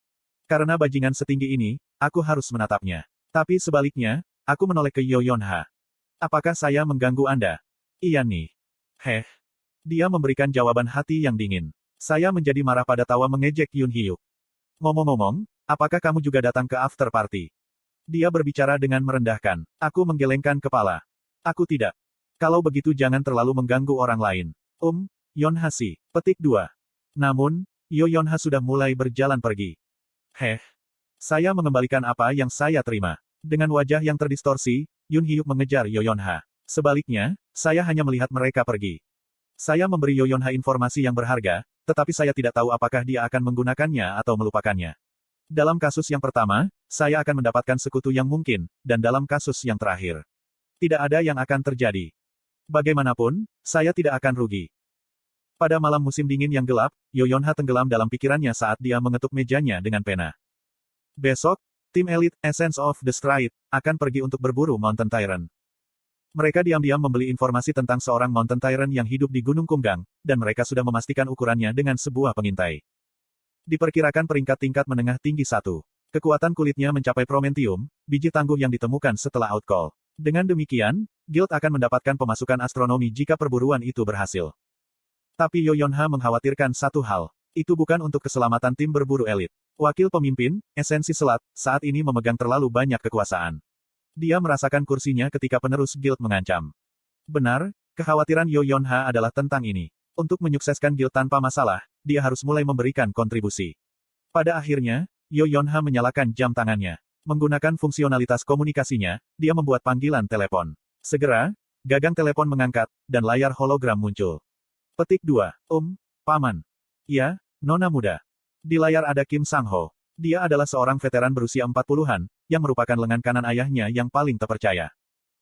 Karena bajingan setinggi ini, aku harus menatapnya. Tapi sebaliknya, aku menoleh ke Yo Yonha. Apakah saya mengganggu Anda? Iya nih. Heh. Dia memberikan jawaban hati yang dingin. Saya menjadi marah pada tawa mengejek Yun Hyuk. Ngomong-ngomong, apakah kamu juga datang ke after party? Dia berbicara dengan merendahkan. Aku menggelengkan kepala. Aku tidak. Kalau begitu jangan terlalu mengganggu orang lain. Yonha sih. Petik 2. Namun, Yo Yonha sudah mulai berjalan pergi. Heh. Saya mengembalikan apa yang saya terima. Dengan wajah yang terdistorsi, Yun Hyuk mengejar Yo Yonha. Sebaliknya, saya hanya melihat mereka pergi. Saya memberi Yo Yonha informasi yang berharga, tetapi saya tidak tahu apakah dia akan menggunakannya atau melupakannya. Dalam kasus yang pertama, saya akan mendapatkan sekutu yang mungkin, dan dalam kasus yang terakhir, tidak ada yang akan terjadi. Bagaimanapun, saya tidak akan rugi. Pada malam musim dingin yang gelap, Yo Yonha tenggelam dalam pikirannya saat dia mengetuk mejanya dengan pena. Besok, tim elit Essence of the Stride akan pergi untuk berburu Mountain Tyrant. Mereka diam-diam membeli informasi tentang seorang Mountain Tyrant yang hidup di Gunung Kunggang, dan mereka sudah memastikan ukurannya dengan sebuah pengintai. Diperkirakan peringkat tingkat menengah tinggi 1. Kekuatan kulitnya mencapai promentium, biji tangguh yang ditemukan setelah outcall. Dengan demikian, Guild akan mendapatkan pemasukan astronomi jika perburuan itu berhasil. Tapi Yo Yonha mengkhawatirkan satu hal. Itu bukan untuk keselamatan tim berburu elit. Wakil pemimpin, Esensi Selat, saat ini memegang terlalu banyak kekuasaan. Dia merasakan kursinya ketika penerus Guild mengancam. Benar, kekhawatiran Yo Yonha adalah tentang ini. Untuk menyukseskan Guild tanpa masalah, dia harus mulai memberikan kontribusi. Pada akhirnya, Yo Yonha menyalakan jam tangannya. Menggunakan fungsionalitas komunikasinya, dia membuat panggilan telepon. Segera, gagang telepon mengangkat, dan layar hologram muncul. Petik 2. Paman. Ya, Nona muda. Di layar ada Kim Sang-ho. Dia adalah seorang veteran berusia 40-an, yang merupakan lengan kanan ayahnya yang paling terpercaya.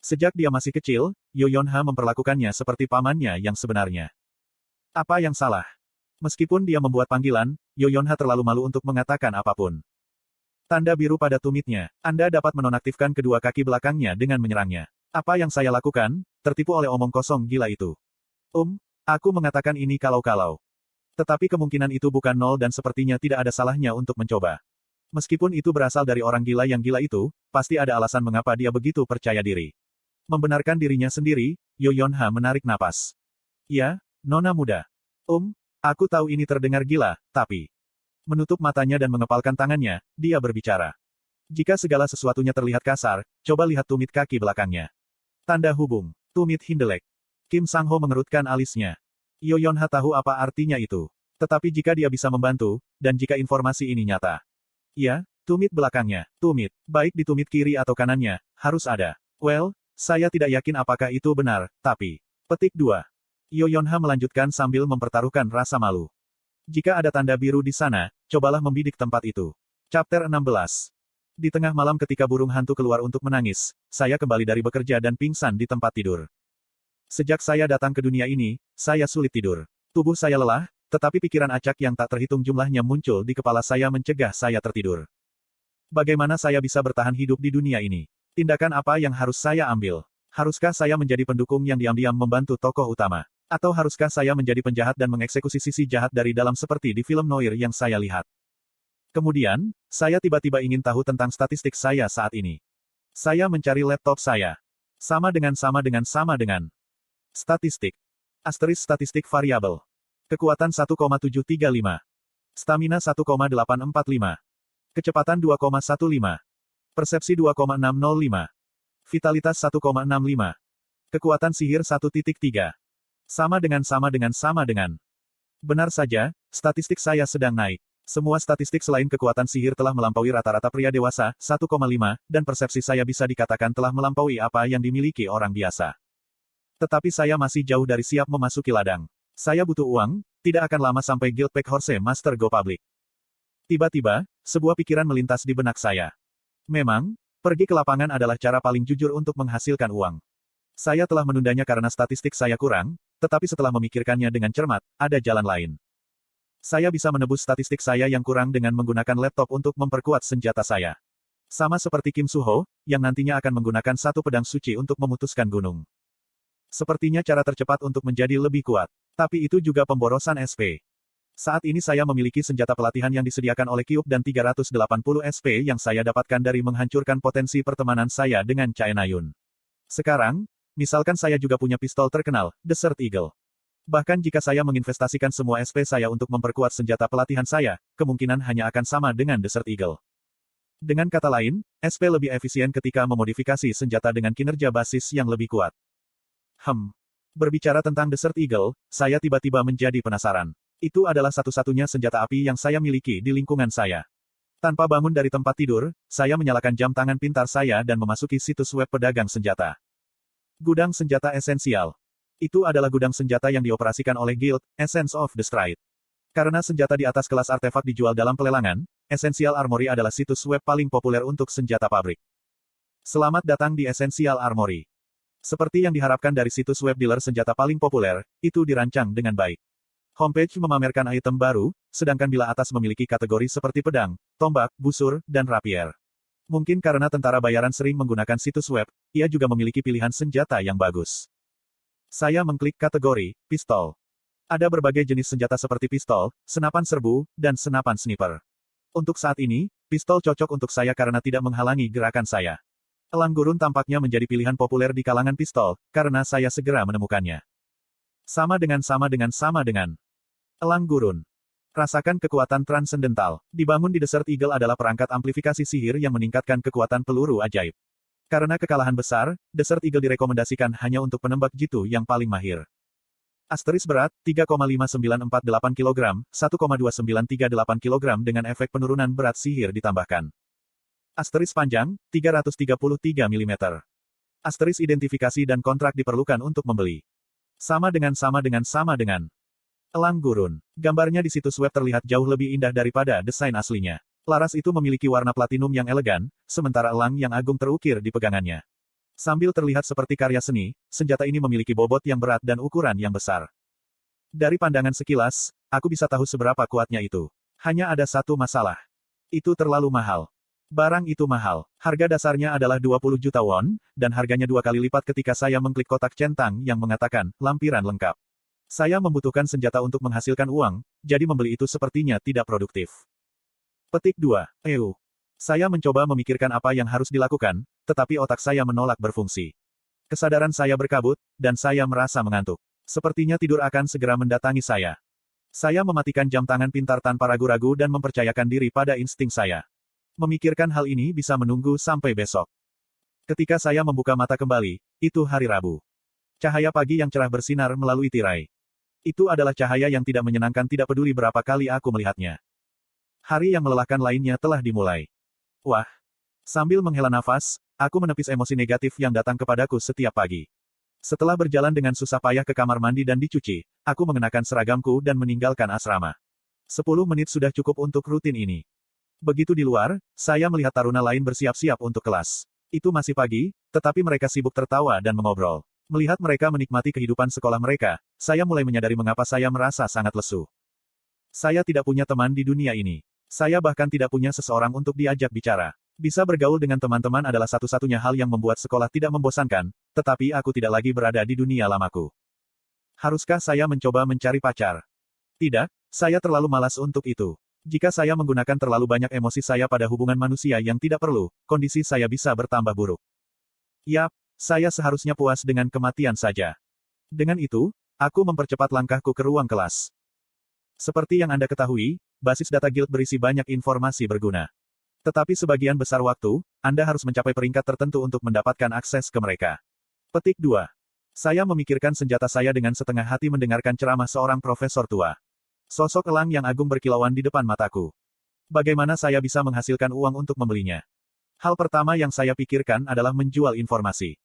Sejak dia masih kecil, Yo Yonha memperlakukannya seperti pamannya yang sebenarnya. Apa yang salah? Meskipun dia membuat panggilan, Yo Yonha terlalu malu untuk mengatakan apapun. Tanda biru pada tumitnya. Anda dapat menonaktifkan kedua kaki belakangnya dengan menyerangnya. Apa yang saya lakukan? Tertipu oleh omong kosong gila itu. Aku mengatakan ini kalau-kalau. Tetapi kemungkinan itu bukan nol dan sepertinya tidak ada salahnya untuk mencoba. Meskipun itu berasal dari orang gila yang gila itu, pasti ada alasan mengapa dia begitu percaya diri. Membenarkan dirinya sendiri, Yo Yonha menarik napas. Ya, Nona muda. Aku tahu ini terdengar gila, tapi... Menutup matanya dan mengepalkan tangannya, dia berbicara. Jika segala sesuatunya terlihat kasar, coba lihat tumit kaki belakangnya. Tanda hubung. Tumit Hindelek. Kim Sang-ho mengerutkan alisnya. Yo Yonha tahu apa artinya itu. Tetapi jika dia bisa membantu, dan jika informasi ini nyata. Ya, tumit belakangnya. Tumit. Baik di tumit kiri atau kanannya, harus ada. Well, saya tidak yakin apakah itu benar, tapi... Petik 2. Yo Yonha melanjutkan sambil mempertaruhkan rasa malu. Jika ada tanda biru di sana, cobalah membidik tempat itu. Chapter 16. Di tengah malam ketika burung hantu keluar untuk menangis, saya kembali dari bekerja dan pingsan di tempat tidur. Sejak saya datang ke dunia ini, saya sulit tidur. Tubuh saya lelah, tetapi pikiran acak yang tak terhitung jumlahnya muncul di kepala saya mencegah saya tertidur. Bagaimana saya bisa bertahan hidup di dunia ini? Tindakan apa yang harus saya ambil? Haruskah saya menjadi pendukung yang diam-diam membantu tokoh utama? Atau haruskah saya menjadi penjahat dan mengeksekusi sisi jahat dari dalam seperti di film noir yang saya lihat? Kemudian, saya tiba-tiba ingin tahu tentang statistik saya saat ini. Saya mencari laptop saya. Sama dengan. Statistik. Asterisk statistik variabel. Kekuatan 1,735. Stamina 1,845. Kecepatan 2,15. Persepsi 2,605. Vitalitas 1,65. Kekuatan sihir 1.3. Sama dengan. Benar saja, statistik saya sedang naik. Semua statistik selain kekuatan sihir telah melampaui rata-rata pria dewasa, 1,5, dan persepsi saya bisa dikatakan telah melampaui apa yang dimiliki orang biasa. Tetapi saya masih jauh dari siap memasuki ladang. Saya butuh uang, tidak akan lama sampai Guild Pack Horse Master go public. Tiba-tiba, sebuah pikiran melintas di benak saya. Memang, pergi ke lapangan adalah cara paling jujur untuk menghasilkan uang. Saya telah menundanya karena statistik saya kurang, tetapi setelah memikirkannya dengan cermat, ada jalan lain. Saya bisa menebus statistik saya yang kurang dengan menggunakan laptop untuk memperkuat senjata saya. Sama seperti Kim Suho, yang nantinya akan menggunakan satu pedang suci untuk memutuskan gunung. Sepertinya cara tercepat untuk menjadi lebih kuat. Tapi itu juga pemborosan SP. Saat ini saya memiliki senjata pelatihan yang disediakan oleh Cube dan 380 SP yang saya dapatkan dari menghancurkan potensi pertemanan saya dengan Chae Yun. Sekarang, misalkan saya juga punya pistol terkenal, Desert Eagle. Bahkan jika saya menginvestasikan semua SP saya untuk memperkuat senjata pelatihan saya, kemungkinan hanya akan sama dengan Desert Eagle. Dengan kata lain, SP lebih efisien ketika memodifikasi senjata dengan kinerja basis yang lebih kuat. Berbicara tentang Desert Eagle, saya tiba-tiba menjadi penasaran. Itu adalah satu-satunya senjata api yang saya miliki di lingkungan saya. Tanpa bangun dari tempat tidur, saya menyalakan jam tangan pintar saya dan memasuki situs web pedagang senjata. Gudang senjata esensial. Itu adalah gudang senjata yang dioperasikan oleh Guild, Essence of the Stride. Karena senjata di atas kelas artefak dijual dalam pelelangan, Essential Armory adalah situs web paling populer untuk senjata pabrik. Selamat datang di Essential Armory. Seperti yang diharapkan dari situs web dealer senjata paling populer, itu dirancang dengan baik. Homepage memamerkan item baru, sedangkan bila atas memiliki kategori seperti pedang, tombak, busur, dan rapier. Mungkin karena tentara bayaran sering menggunakan situs web, ia juga memiliki pilihan senjata yang bagus. Saya mengklik kategori, pistol. Ada berbagai jenis senjata seperti pistol, senapan serbu, dan senapan sniper. Untuk saat ini, pistol cocok untuk saya karena tidak menghalangi gerakan saya. Elang gurun tampaknya menjadi pilihan populer di kalangan pistol, karena saya segera menemukannya. Sama dengan. Elang gurun. Rasakan kekuatan transendental. Dibangun di Desert Eagle adalah perangkat amplifikasi sihir yang meningkatkan kekuatan peluru ajaib. Karena kekalahan besar, Desert Eagle direkomendasikan hanya untuk penembak jitu yang paling mahir. Asteris berat, 3,5948 kg, 1,2938 kg dengan efek penurunan berat sihir ditambahkan. Asteris panjang, 333 mm. Asteris identifikasi dan kontrak diperlukan untuk membeli. Sama dengan. Elang gurun. Gambarnya di situs web terlihat jauh lebih indah daripada desain aslinya. Laras itu memiliki warna platinum yang elegan, sementara elang yang agung terukir di pegangannya. Sambil terlihat seperti karya seni, senjata ini memiliki bobot yang berat dan ukuran yang besar. Dari pandangan sekilas, aku bisa tahu seberapa kuatnya itu. Hanya ada satu masalah. Itu terlalu mahal. Barang itu mahal. Harga dasarnya adalah 20 juta won, dan harganya 2 kali lipat ketika saya mengklik kotak centang yang mengatakan, lampiran lengkap. Saya membutuhkan senjata untuk menghasilkan uang, jadi membeli itu sepertinya tidak produktif. Petik 2. Saya mencoba memikirkan apa yang harus dilakukan, tetapi otak saya menolak berfungsi. Kesadaran saya berkabut, dan saya merasa mengantuk. Sepertinya tidur akan segera mendatangi saya. Saya mematikan jam tangan pintar tanpa ragu-ragu dan mempercayakan diri pada insting saya. Memikirkan hal ini bisa menunggu sampai besok. Ketika saya membuka mata kembali, itu hari Rabu. Cahaya pagi yang cerah bersinar melalui tirai. Itu adalah cahaya yang tidak menyenangkan, tidak peduli berapa kali aku melihatnya. Hari yang melelahkan lainnya telah dimulai. Wah! Sambil menghela nafas, aku menepis emosi negatif yang datang kepadaku setiap pagi. Setelah berjalan dengan susah payah ke kamar mandi dan dicuci, aku mengenakan seragamku dan meninggalkan asrama. 10 menit sudah cukup untuk rutin ini. Begitu di luar, saya melihat taruna lain bersiap-siap untuk kelas. Itu masih pagi, tetapi mereka sibuk tertawa dan mengobrol. Melihat mereka menikmati kehidupan sekolah mereka, saya mulai menyadari mengapa saya merasa sangat lesu. Saya tidak punya teman di dunia ini. Saya bahkan tidak punya seseorang untuk diajak bicara. Bisa bergaul dengan teman-teman adalah satu-satunya hal yang membuat sekolah tidak membosankan, tetapi aku tidak lagi berada di dunia lamaku. Haruskah saya mencoba mencari pacar? Tidak, saya terlalu malas untuk itu. Jika saya menggunakan terlalu banyak emosi saya pada hubungan manusia yang tidak perlu, kondisi saya bisa bertambah buruk. Yap. Saya seharusnya puas dengan kematian saja. Dengan itu, aku mempercepat langkahku ke ruang kelas. Seperti yang Anda ketahui, basis data guild berisi banyak informasi berguna. Tetapi sebagian besar waktu, Anda harus mencapai peringkat tertentu untuk mendapatkan akses ke mereka. Petik 2. Saya memikirkan senjata saya dengan setengah hati mendengarkan ceramah seorang profesor tua. Sosok elang yang agung berkilauan di depan mataku. Bagaimana saya bisa menghasilkan uang untuk membelinya? Hal pertama yang saya pikirkan adalah menjual informasi.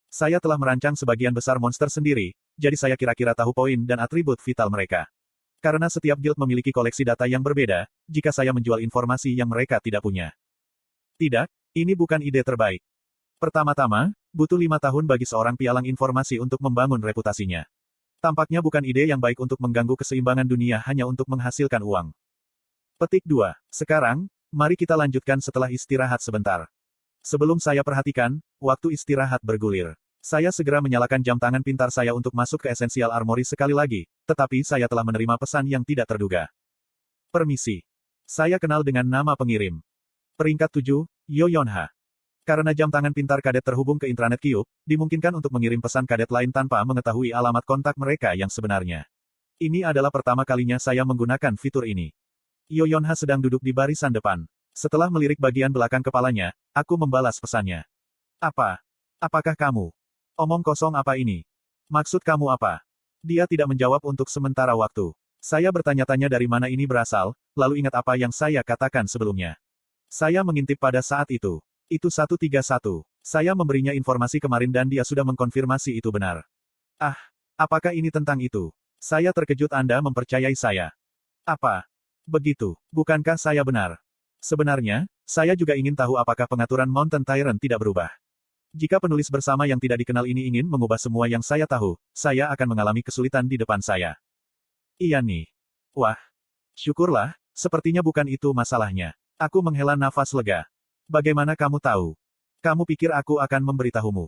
Saya telah merancang sebagian besar monster sendiri, jadi saya kira-kira tahu poin dan atribut vital mereka. Karena setiap guild memiliki koleksi data yang berbeda, jika saya menjual informasi yang mereka tidak punya. Tidak, ini bukan ide terbaik. Pertama-tama, butuh 5 tahun bagi seorang pialang informasi untuk membangun reputasinya. Tampaknya bukan ide yang baik untuk mengganggu keseimbangan dunia hanya untuk menghasilkan uang. Petik 2. Sekarang, mari kita lanjutkan setelah istirahat sebentar. Sebelum saya perhatikan, waktu istirahat bergulir. Saya segera menyalakan jam tangan pintar saya untuk masuk ke Essential Armory sekali lagi, tetapi saya telah menerima pesan yang tidak terduga. Permisi. Saya kenal dengan nama pengirim. Peringkat 7, Yo Yonha. Karena jam tangan pintar kadet terhubung ke intranet Cube, dimungkinkan untuk mengirim pesan kadet lain tanpa mengetahui alamat kontak mereka yang sebenarnya. Ini adalah pertama kalinya saya menggunakan fitur ini. Yo Yonha sedang duduk di barisan depan. Setelah melirik bagian belakang kepalanya, aku membalas pesannya. Apa? Apakah kamu? Omong kosong apa ini? Maksud kamu apa? Dia tidak menjawab untuk sementara waktu. Saya bertanya-tanya dari mana ini berasal, lalu ingat apa yang saya katakan sebelumnya. Saya mengintip pada saat itu. Itu 131. Saya memberinya informasi kemarin dan dia sudah mengkonfirmasi itu benar. Ah, apakah ini tentang itu? Saya terkejut Anda mempercayai saya. Apa? Begitu, bukankah saya benar? Sebenarnya, saya juga ingin tahu apakah pengaturan Mountain Tyrant tidak berubah. Jika penulis bersama yang tidak dikenal ini ingin mengubah semua yang saya tahu, saya akan mengalami kesulitan di depan saya. Iya nih. Wah. Syukurlah, sepertinya bukan itu masalahnya. Aku menghela nafas lega. Bagaimana kamu tahu? Kamu pikir aku akan memberitahumu?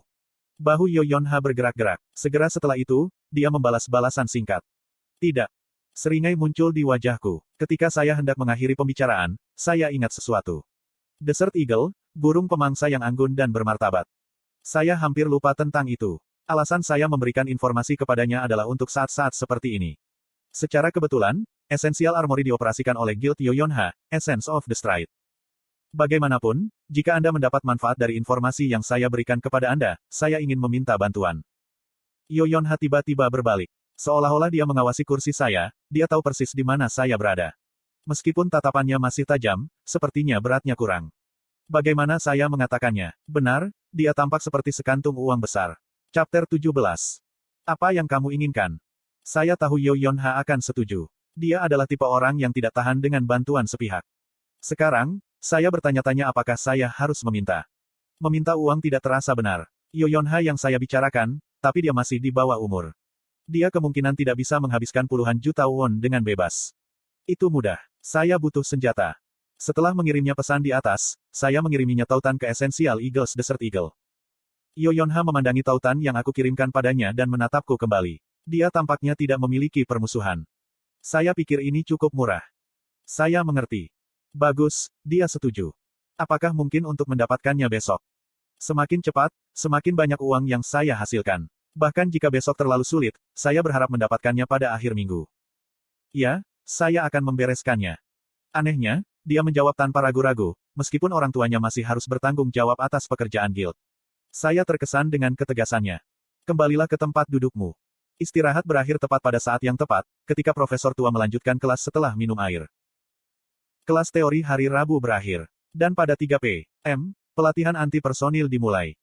Bahu Yo Yonha bergerak-gerak. Segera setelah itu, dia membalas balasan singkat. Tidak. Seringai muncul di wajahku. Ketika saya hendak mengakhiri pembicaraan, saya ingat sesuatu. Desert Eagle, burung pemangsa yang anggun dan bermartabat. Saya hampir lupa tentang itu. Alasan saya memberikan informasi kepadanya adalah untuk saat-saat seperti ini. Secara kebetulan, Essential Armory dioperasikan oleh Guild Yo Yonha, Essence of the Stride. Bagaimanapun, jika Anda mendapat manfaat dari informasi yang saya berikan kepada Anda, saya ingin meminta bantuan. Yo Yonha tiba-tiba berbalik. Seolah-olah dia mengawasi kursi saya, dia tahu persis di mana saya berada. Meskipun tatapannya masih tajam, sepertinya beratnya kurang. Bagaimana saya mengatakannya? Benar, dia tampak seperti sekantung uang besar. Chapter 17. Apa yang kamu inginkan? Saya tahu Yo Yonha akan setuju. Dia adalah tipe orang yang tidak tahan dengan bantuan sepihak. Sekarang, saya bertanya-tanya apakah saya harus meminta. Meminta uang tidak terasa benar. Yo Yonha yang saya bicarakan, tapi dia masih di bawah umur. Dia kemungkinan tidak bisa menghabiskan puluhan juta won dengan bebas. Itu mudah. Saya butuh senjata. Setelah mengirimnya pesan di atas, saya mengiriminya tautan ke Essential Eagles Desert Eagle. Yo Yonha memandangi tautan yang aku kirimkan padanya dan menatapku kembali. Dia tampaknya tidak memiliki permusuhan. Saya pikir ini cukup murah. Saya mengerti. Bagus, dia setuju. Apakah mungkin untuk mendapatkannya besok? Semakin cepat, semakin banyak uang yang saya hasilkan. Bahkan jika besok terlalu sulit, saya berharap mendapatkannya pada akhir minggu. Ya, saya akan membereskannya. Anehnya, dia menjawab tanpa ragu-ragu, meskipun orang tuanya masih harus bertanggung jawab atas pekerjaan guild. Saya terkesan dengan ketegasannya. Kembalilah ke tempat dudukmu. Istirahat berakhir tepat pada saat yang tepat, ketika profesor tua melanjutkan kelas setelah minum air. Kelas teori hari Rabu berakhir. Dan pada 3 p.m., pelatihan anti-personil dimulai.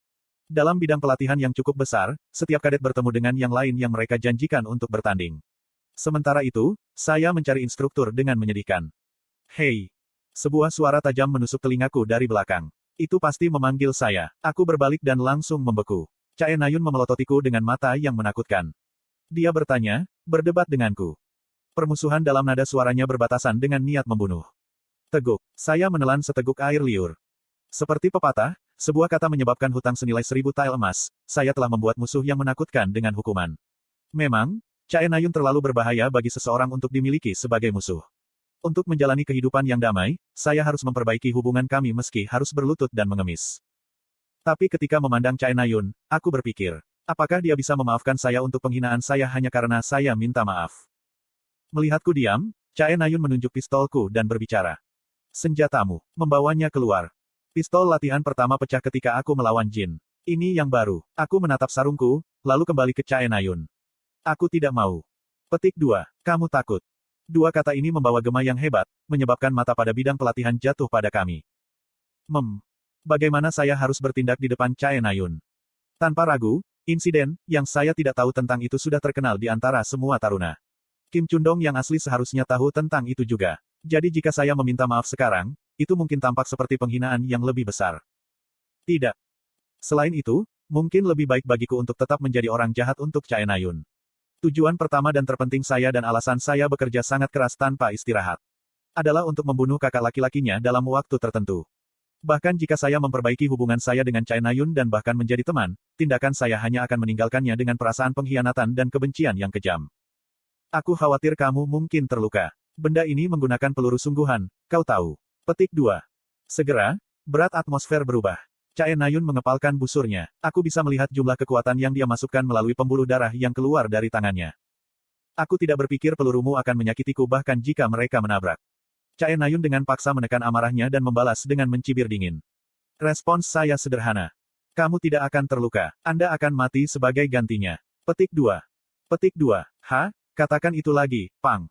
Dalam bidang pelatihan yang cukup besar, setiap kadet bertemu dengan yang lain yang mereka janjikan untuk bertanding. Sementara itu, saya mencari instruktur dengan menyedihkan. Hei! Sebuah suara tajam menusuk telingaku dari belakang. Itu pasti memanggil saya. Aku berbalik dan langsung membeku. Chae Nayun memelototiku dengan mata yang menakutkan. Dia bertanya, berdebat denganku. Permusuhan dalam nada suaranya berbatasan dengan niat membunuh. Teguk. Saya menelan seteguk air liur. Seperti pepatah, sebuah kata menyebabkan hutang senilai 1000 tael emas, saya telah membuat musuh yang menakutkan dengan hukuman. Memang, Chae Nayun terlalu berbahaya bagi seseorang untuk dimiliki sebagai musuh. Untuk menjalani kehidupan yang damai, saya harus memperbaiki hubungan kami meski harus berlutut dan mengemis. Tapi ketika memandang Chae Nayun, aku berpikir, apakah dia bisa memaafkan saya untuk penghinaan saya hanya karena saya minta maaf? Melihatku diam, Chae Nayun menunjuk pistolku dan berbicara. Senjatamu. Membawanya keluar. Pistol latihan pertama pecah ketika aku melawan Jin. Ini yang baru. Aku menatap sarungku, lalu kembali ke Chae Nayun. Aku tidak mau. Petik 2. Kamu takut. Dua kata ini membawa gema yang hebat, menyebabkan mata pada bidang pelatihan jatuh pada kami. Bagaimana saya harus bertindak di depan Chae Nayun? Tanpa ragu, insiden yang saya tidak tahu tentang itu sudah terkenal di antara semua taruna. Kim Chundong yang asli seharusnya tahu tentang itu juga. Jadi jika saya meminta maaf sekarang, itu mungkin tampak seperti penghinaan yang lebih besar. Tidak. Selain itu, mungkin lebih baik bagiku untuk tetap menjadi orang jahat untuk Chae Nayun. Tujuan pertama dan terpenting saya dan alasan saya bekerja sangat keras tanpa istirahat adalah untuk membunuh kakak laki-lakinya dalam waktu tertentu. Bahkan jika saya memperbaiki hubungan saya dengan Chae Nayun dan bahkan menjadi teman, tindakan saya hanya akan meninggalkannya dengan perasaan pengkhianatan dan kebencian yang kejam. Aku khawatir kamu mungkin terluka. Benda ini menggunakan peluru sungguhan, kau tahu. Petik 2. Segera, berat atmosfer berubah. Chae Nayun mengepalkan busurnya. Aku bisa melihat jumlah kekuatan yang dia masukkan melalui pembuluh darah yang keluar dari tangannya. Aku tidak berpikir pelurumu akan menyakitiku bahkan jika mereka menabrak. Chae Nayun dengan paksa menekan amarahnya dan membalas dengan mencibir dingin. Respons saya sederhana. Kamu tidak akan terluka. Anda akan mati sebagai gantinya. Petik 2. Petik 2. Katakan itu lagi, Pang.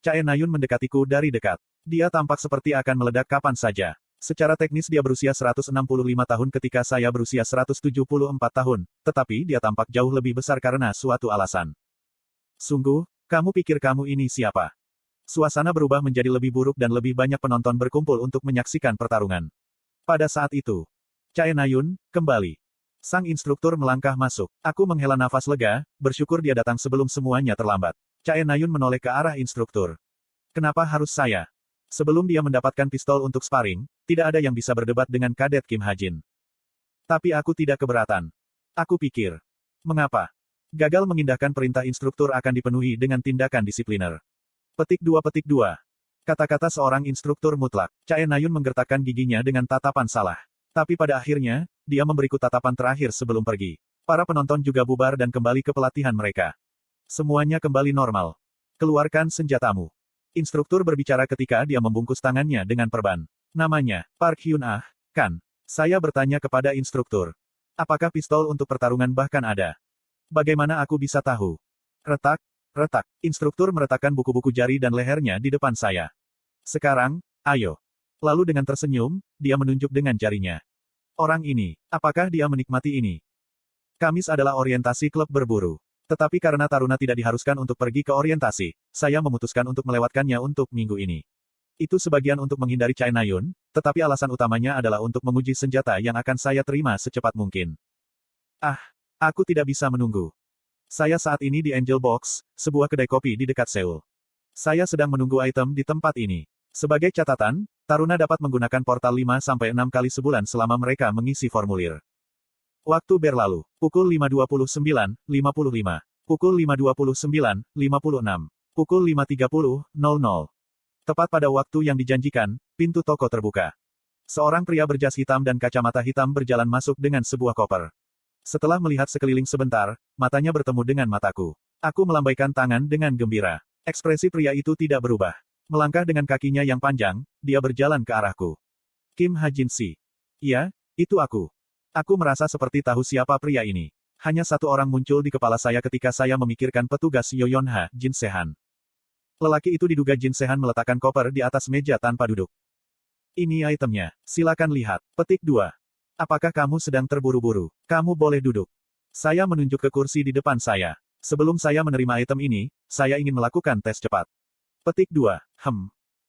Chae Nayun mendekatiku dari dekat. Dia tampak seperti akan meledak kapan saja. Secara teknis dia berusia 165 tahun ketika saya berusia 174 tahun, tetapi dia tampak jauh lebih besar karena suatu alasan. Sungguh, kamu pikir kamu ini siapa? Suasana berubah menjadi lebih buruk dan lebih banyak penonton berkumpul untuk menyaksikan pertarungan. Pada saat itu, Chae Nayun, kembali. Sang instruktur melangkah masuk. Aku menghela nafas lega, bersyukur dia datang sebelum semuanya terlambat. Chae Nayun menoleh ke arah instruktur. Kenapa harus saya? Sebelum dia mendapatkan pistol untuk sparring, tidak ada yang bisa berdebat dengan kadet Kim Hajin. Tapi aku tidak keberatan. Aku pikir. Mengapa? Gagal mengindahkan perintah instruktur akan dipenuhi dengan tindakan disipliner. Petik 2. Kata-kata seorang instruktur mutlak. Chae Nayun menggertakkan giginya dengan tatapan salah. Tapi pada akhirnya, dia memberiku tatapan terakhir sebelum pergi. Para penonton juga bubar dan kembali ke pelatihan mereka. Semuanya kembali normal. Keluarkan senjatamu. Instruktur berbicara ketika dia membungkus tangannya dengan perban. Namanya, Park Hyun-ah, kan? Saya bertanya kepada instruktur. Apakah pistol untuk pertarungan bahkan ada? Bagaimana aku bisa tahu? Retak. Instruktur meletakkan buku-buku jari dan lehernya di depan saya. Sekarang, ayo. Lalu dengan tersenyum, dia menunjuk dengan jarinya. Orang ini, apakah dia menikmati ini? Kamis adalah orientasi klub berburu. Tetapi karena taruna tidak diharuskan untuk pergi ke orientasi, saya memutuskan untuk melewatkannya untuk minggu ini. Itu sebagian untuk menghindari Chae Nayun, tetapi alasan utamanya adalah untuk menguji senjata yang akan saya terima secepat mungkin. Aku tidak bisa menunggu. Saya saat ini di Angel Box, sebuah kedai kopi di dekat Seoul. Saya sedang menunggu item di tempat ini. Sebagai catatan, taruna dapat menggunakan portal 5-6 kali sebulan selama mereka mengisi formulir. Waktu berlalu. Pukul 5.29.55. Pukul 5.29.56. Pukul 5.30.00. Tepat pada waktu yang dijanjikan, pintu toko terbuka. Seorang pria berjas hitam dan kacamata hitam berjalan masuk dengan sebuah koper. Setelah melihat sekeliling sebentar, matanya bertemu dengan mataku. Aku melambaikan tangan dengan gembira. Ekspresi pria itu tidak berubah. Melangkah dengan kakinya yang panjang, dia berjalan ke arahku. Kim Hajin Si. Iya, itu aku. Aku merasa seperti tahu siapa pria ini. Hanya satu orang muncul di kepala saya ketika saya memikirkan petugas Yoyonha, Jin Sehan. Lelaki itu diduga Jin Sehan meletakkan koper di atas meja tanpa duduk. Ini itemnya. Silakan lihat. Petik 2. Apakah kamu sedang terburu-buru? Kamu boleh duduk. Saya menunjuk ke kursi di depan saya. Sebelum saya menerima item ini, saya ingin melakukan tes cepat. Petik 2.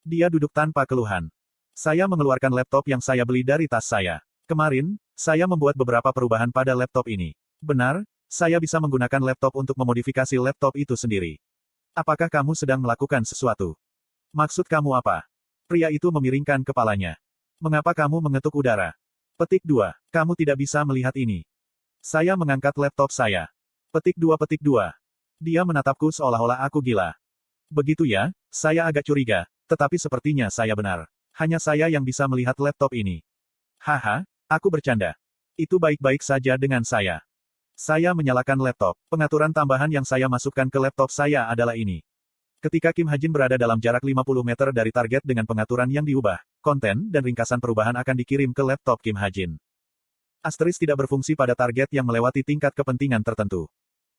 Dia duduk tanpa keluhan. Saya mengeluarkan laptop yang saya beli dari tas saya. Kemarin, saya membuat beberapa perubahan pada laptop ini. Benar, saya bisa menggunakan laptop untuk memodifikasi laptop itu sendiri. Apakah kamu sedang melakukan sesuatu? Maksud kamu apa? Pria itu memiringkan kepalanya. Mengapa kamu mengetuk udara? Petik 2. Kamu tidak bisa melihat ini. Saya mengangkat laptop saya. Petik 2. Dia menatapku seolah-olah aku gila. Begitu ya, saya agak curiga, tetapi sepertinya saya benar. Hanya saya yang bisa melihat laptop ini. Haha, aku bercanda. Itu baik-baik saja dengan saya. Saya menyalakan laptop. Pengaturan tambahan yang saya masukkan ke laptop saya adalah ini. Ketika Kim Hajin berada dalam jarak 50 meter dari target dengan pengaturan yang diubah, konten, dan ringkasan perubahan akan dikirim ke laptop Kim Ha-jin. Asterisk tidak berfungsi pada target yang melewati tingkat kepentingan tertentu.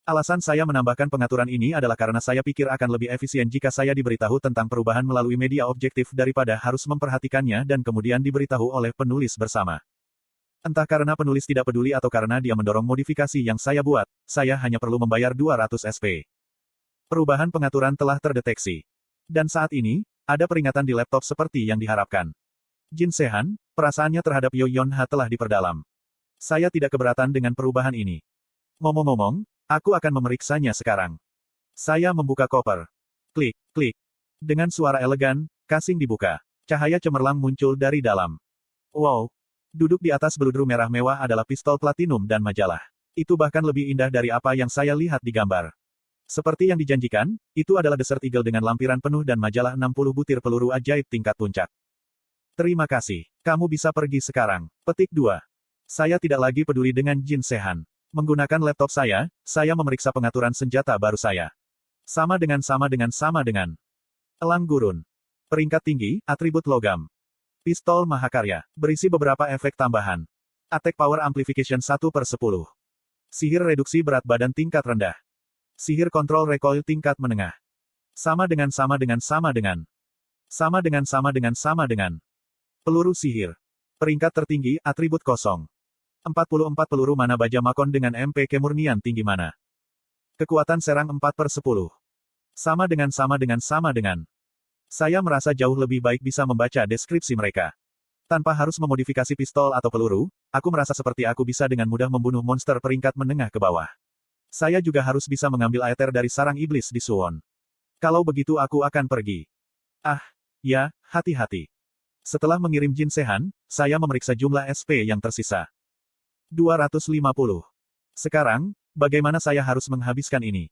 Alasan saya menambahkan pengaturan ini adalah karena saya pikir akan lebih efisien jika saya diberitahu tentang perubahan melalui media objektif daripada harus memperhatikannya dan kemudian diberitahu oleh penulis bersama. Entah karena penulis tidak peduli atau karena dia mendorong modifikasi yang saya buat, saya hanya perlu membayar 200 SP. Perubahan pengaturan telah terdeteksi. Dan saat ini, ada peringatan di laptop seperti yang diharapkan. Jin Se-han, perasaannya terhadap Yo Yeon-ha telah diperdalam. Saya tidak keberatan dengan perubahan ini. Ngomong-ngomong, aku akan memeriksanya sekarang. Saya membuka koper. Klik, klik. Dengan suara elegan, casing dibuka. Cahaya cemerlang muncul dari dalam. Wow. Duduk di atas beludru merah mewah adalah pistol platinum dan majalah. Itu bahkan lebih indah dari apa yang saya lihat di gambar. Seperti yang dijanjikan, itu adalah Desert Eagle dengan lampiran penuh dan majalah 60 butir peluru ajaib tingkat puncak. Terima kasih. Kamu bisa pergi sekarang. Petik 2. Saya tidak lagi peduli dengan Jin Se-han. Menggunakan laptop saya memeriksa pengaturan senjata baru saya. Sama dengan. Elang gurun. Peringkat tinggi, atribut logam. Pistol mahakarya, berisi beberapa efek tambahan. Attack Power Amplification 1/10. Sihir reduksi berat badan tingkat rendah. Sihir kontrol recoil tingkat menengah. Sama dengan. Peluru sihir. Peringkat tertinggi, atribut kosong. 44 peluru mana baja makon dengan MP kemurnian tinggi mana. Kekuatan serang 4/10. Sama dengan. Saya merasa jauh lebih baik bisa membaca deskripsi mereka. Tanpa harus memodifikasi pistol atau peluru, aku merasa seperti aku bisa dengan mudah membunuh monster peringkat menengah ke bawah. Saya juga harus bisa mengambil aether dari sarang iblis di Suwon. Kalau begitu aku akan pergi. Ya, hati-hati. Setelah mengirim Jin Se-han, saya memeriksa jumlah SP yang tersisa. 250. Sekarang, bagaimana saya harus menghabiskan ini?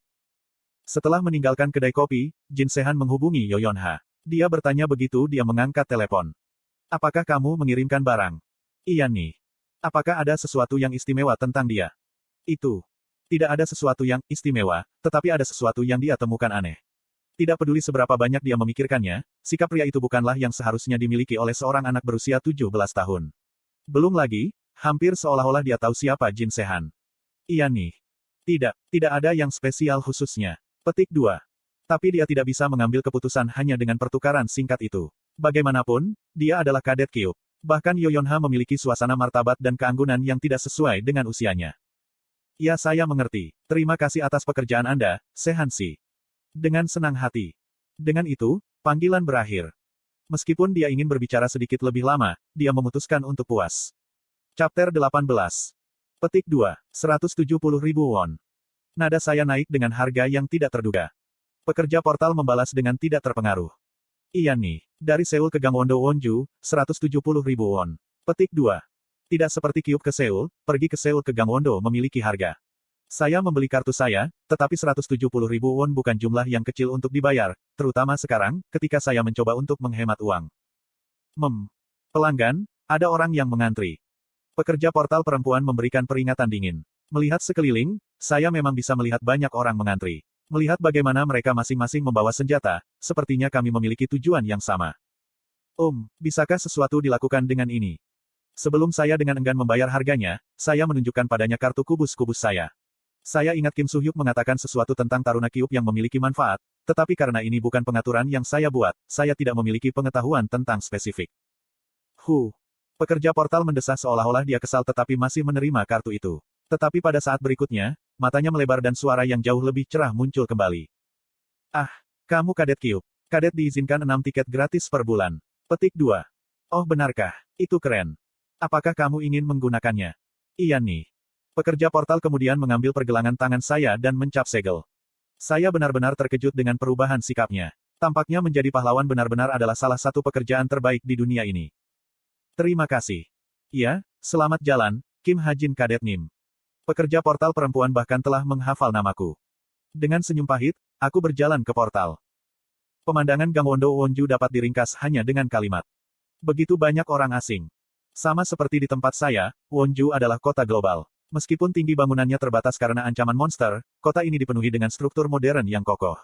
Setelah meninggalkan kedai kopi, Jin Se-han menghubungi Yo Yeon-ha. Dia bertanya begitu dia mengangkat telepon. Apakah kamu mengirimkan barang? Iya nih. Apakah ada sesuatu yang istimewa tentang dia? Itu. Tidak ada sesuatu yang istimewa, tetapi ada sesuatu yang dia temukan aneh. Tidak peduli seberapa banyak dia memikirkannya, sikap pria itu bukanlah yang seharusnya dimiliki oleh seorang anak berusia 17 tahun. Belum lagi, hampir seolah-olah dia tahu siapa Jin Se-han. Iya nih. Tidak ada yang spesial khususnya. Petik 2. Tapi dia tidak bisa mengambil keputusan hanya dengan pertukaran singkat itu. Bagaimanapun, dia adalah kadet Kyuup. Bahkan Yo Yeon-ha memiliki suasana martabat dan keanggunan yang tidak sesuai dengan usianya. Ya, saya mengerti. Terima kasih atas pekerjaan Anda, Se-han Si. Dengan senang hati. Dengan itu, panggilan berakhir. Meskipun dia ingin berbicara sedikit lebih lama, dia memutuskan untuk puas. Chapter 18. Petik 2. 170.000 won. Nada saya naik dengan harga yang tidak terduga. Pekerja portal membalas dengan tidak terpengaruh. Iya nih. Dari Seoul ke Gangwon-do Wonju, 170.000 won. Petik 2. Tidak seperti Kyuup ke Seoul, pergi ke Seoul ke Gangwon-do memiliki harga. Saya membeli kartu saya, tetapi 170.000 won bukan jumlah yang kecil untuk dibayar, terutama sekarang, ketika saya mencoba untuk menghemat uang. Pelanggan, ada orang yang mengantri. Pekerja portal perempuan memberikan peringatan dingin. Melihat sekeliling, saya memang bisa melihat banyak orang mengantri. Melihat bagaimana mereka masing-masing membawa senjata, sepertinya kami memiliki tujuan yang sama. Bisakah sesuatu dilakukan dengan ini? Sebelum saya dengan enggan membayar harganya, saya menunjukkan padanya kartu kubus-kubus saya. Saya ingat Kim Soo-hyuk mengatakan sesuatu tentang Taruna Kyuup yang memiliki manfaat, tetapi karena ini bukan pengaturan yang saya buat, saya tidak memiliki pengetahuan tentang spesifik. Pekerja portal mendesah seolah-olah dia kesal tetapi masih menerima kartu itu. Tetapi pada saat berikutnya, matanya melebar dan suara yang jauh lebih cerah muncul kembali. Kamu kadet Kyuup. Kadet diizinkan 6 tiket gratis per bulan. Petik 2. Oh benarkah? Itu keren. Apakah kamu ingin menggunakannya? Iya nih. Pekerja portal kemudian mengambil pergelangan tangan saya dan mencap segel. Saya benar-benar terkejut dengan perubahan sikapnya. Tampaknya menjadi pahlawan benar-benar adalah salah satu pekerjaan terbaik di dunia ini. Terima kasih. Ya, selamat jalan, Kim Ha-jin Kadet Nim. Pekerja portal perempuan bahkan telah menghafal namaku. Dengan senyum pahit, aku berjalan ke portal. Pemandangan Gangwon-do Wonju dapat diringkas hanya dengan kalimat. Begitu banyak orang asing. Sama seperti di tempat saya, Wonju adalah kota global. Meskipun tinggi bangunannya terbatas karena ancaman monster, kota ini dipenuhi dengan struktur modern yang kokoh.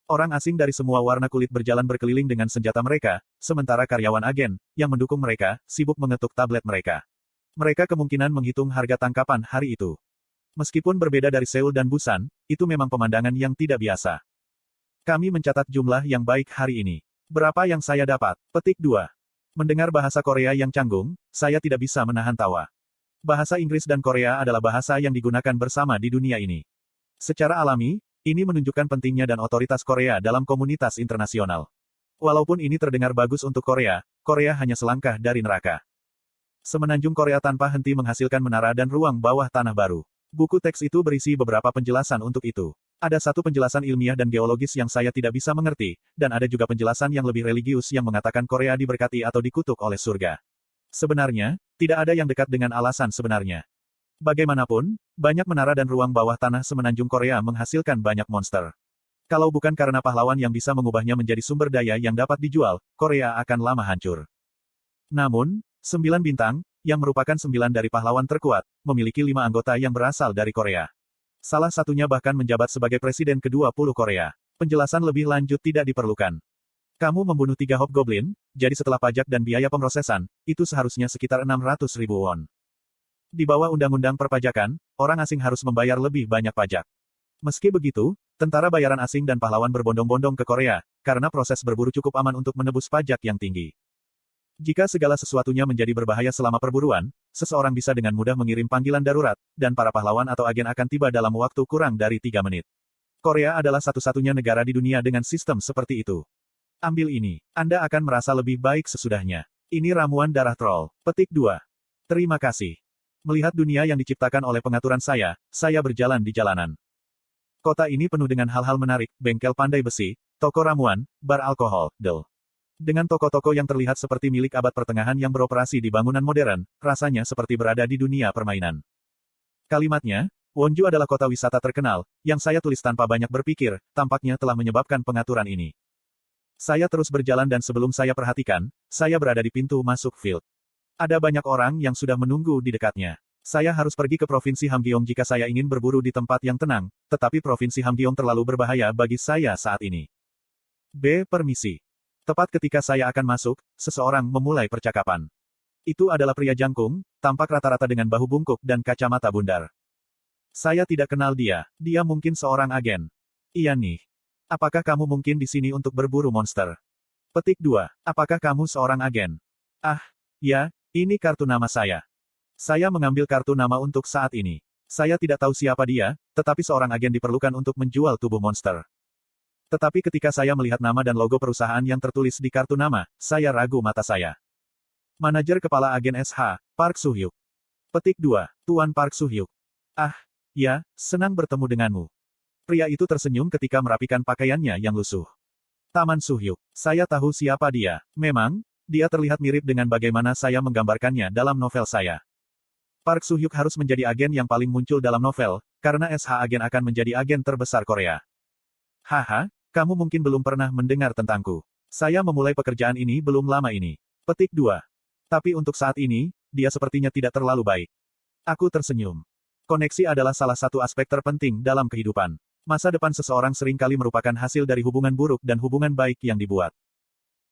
Orang asing dari semua warna kulit berjalan berkeliling dengan senjata mereka, sementara karyawan agen, yang mendukung mereka, sibuk mengetuk tablet mereka. Mereka kemungkinan menghitung harga tangkapan hari itu. Meskipun berbeda dari Seoul dan Busan, itu memang pemandangan yang tidak biasa. Kami mencatat jumlah yang baik hari ini. Berapa yang saya dapat? Petik 2. Mendengar bahasa Korea yang canggung, saya tidak bisa menahan tawa. Bahasa Inggris dan Korea adalah bahasa yang digunakan bersama di dunia ini. Secara alami, ini menunjukkan pentingnya dan otoritas Korea dalam komunitas internasional. Walaupun ini terdengar bagus untuk Korea, Korea hanya selangkah dari neraka. Semenanjung Korea tanpa henti menghasilkan menara dan ruang bawah tanah baru. Buku teks itu berisi beberapa penjelasan untuk itu. Ada satu penjelasan ilmiah dan geologis yang saya tidak bisa mengerti, dan ada juga penjelasan yang lebih religius yang mengatakan Korea diberkati atau dikutuk oleh surga. Sebenarnya, tidak ada yang dekat dengan alasan sebenarnya. Bagaimanapun, banyak menara dan ruang bawah tanah semenanjung Korea menghasilkan banyak monster. Kalau bukan karena pahlawan yang bisa mengubahnya menjadi sumber daya yang dapat dijual, Korea akan lama hancur. Namun, 9 bintang, yang merupakan 9 dari pahlawan terkuat, memiliki 5 anggota yang berasal dari Korea. Salah satunya bahkan menjabat sebagai presiden ke-20 Korea. Penjelasan lebih lanjut tidak diperlukan. Kamu membunuh 3 Hobgoblin, jadi setelah pajak dan biaya pemrosesan, itu seharusnya sekitar 600.000 won. Di bawah undang-undang perpajakan, orang asing harus membayar lebih banyak pajak. Meski begitu, tentara bayaran asing dan pahlawan berbondong-bondong ke Korea, karena proses berburu cukup aman untuk menebus pajak yang tinggi. Jika segala sesuatunya menjadi berbahaya selama perburuan, seseorang bisa dengan mudah mengirim panggilan darurat, dan para pahlawan atau agen akan tiba dalam waktu kurang dari 3 menit. Korea adalah satu-satunya negara di dunia dengan sistem seperti itu. Ambil ini, Anda akan merasa lebih baik sesudahnya. Ini ramuan darah troll. Petik 2. Terima kasih. Melihat dunia yang diciptakan oleh pengaturan saya berjalan di jalanan. Kota ini penuh dengan hal-hal menarik, bengkel pandai besi, toko ramuan, bar alkohol, dengan toko-toko yang terlihat seperti milik abad pertengahan yang beroperasi di bangunan modern, rasanya seperti berada di dunia permainan. Kalimatnya, Wonju adalah kota wisata terkenal, yang saya tulis tanpa banyak berpikir, tampaknya telah menyebabkan pengaturan ini. Saya terus berjalan dan sebelum saya perhatikan, saya berada di pintu masuk field. Ada banyak orang yang sudah menunggu di dekatnya. Saya harus pergi ke Provinsi Hamgyeong jika saya ingin berburu di tempat yang tenang, tetapi Provinsi Hamgyeong terlalu berbahaya bagi saya saat ini. Permisi. Tepat ketika saya akan masuk, seseorang memulai percakapan. Itu adalah pria jangkung, tampak rata-rata dengan bahu bungkuk dan kacamata bundar. Saya tidak kenal dia, dia mungkin seorang agen. Iya nih. Apakah kamu mungkin di sini untuk berburu monster? Petik 2. Apakah kamu seorang agen? Ya, ini kartu nama saya. Saya mengambil kartu nama untuk saat ini. Saya tidak tahu siapa dia, tetapi seorang agen diperlukan untuk menjual tubuh monster. Tetapi ketika saya melihat nama dan logo perusahaan yang tertulis di kartu nama, saya ragu mata saya. Manajer Kepala Agen SH, Park Soo-hyuk. Petik 2. Tuan Park Soo-hyuk. Ya, senang bertemu denganmu. Pria itu tersenyum ketika merapikan pakaiannya yang lusuh. Taman Soo-hyuk. Saya tahu siapa dia. Memang, dia terlihat mirip dengan bagaimana saya menggambarkannya dalam novel saya. Park Soo-hyuk harus menjadi agen yang paling muncul dalam novel, karena SH agen akan menjadi agen terbesar Korea. Haha, kamu mungkin belum pernah mendengar tentangku. Saya memulai pekerjaan ini belum lama ini. Petik 2. Tapi untuk saat ini, dia sepertinya tidak terlalu baik. Aku tersenyum. Koneksi adalah salah satu aspek terpenting dalam kehidupan. Masa depan seseorang seringkali merupakan hasil dari hubungan buruk dan hubungan baik yang dibuat.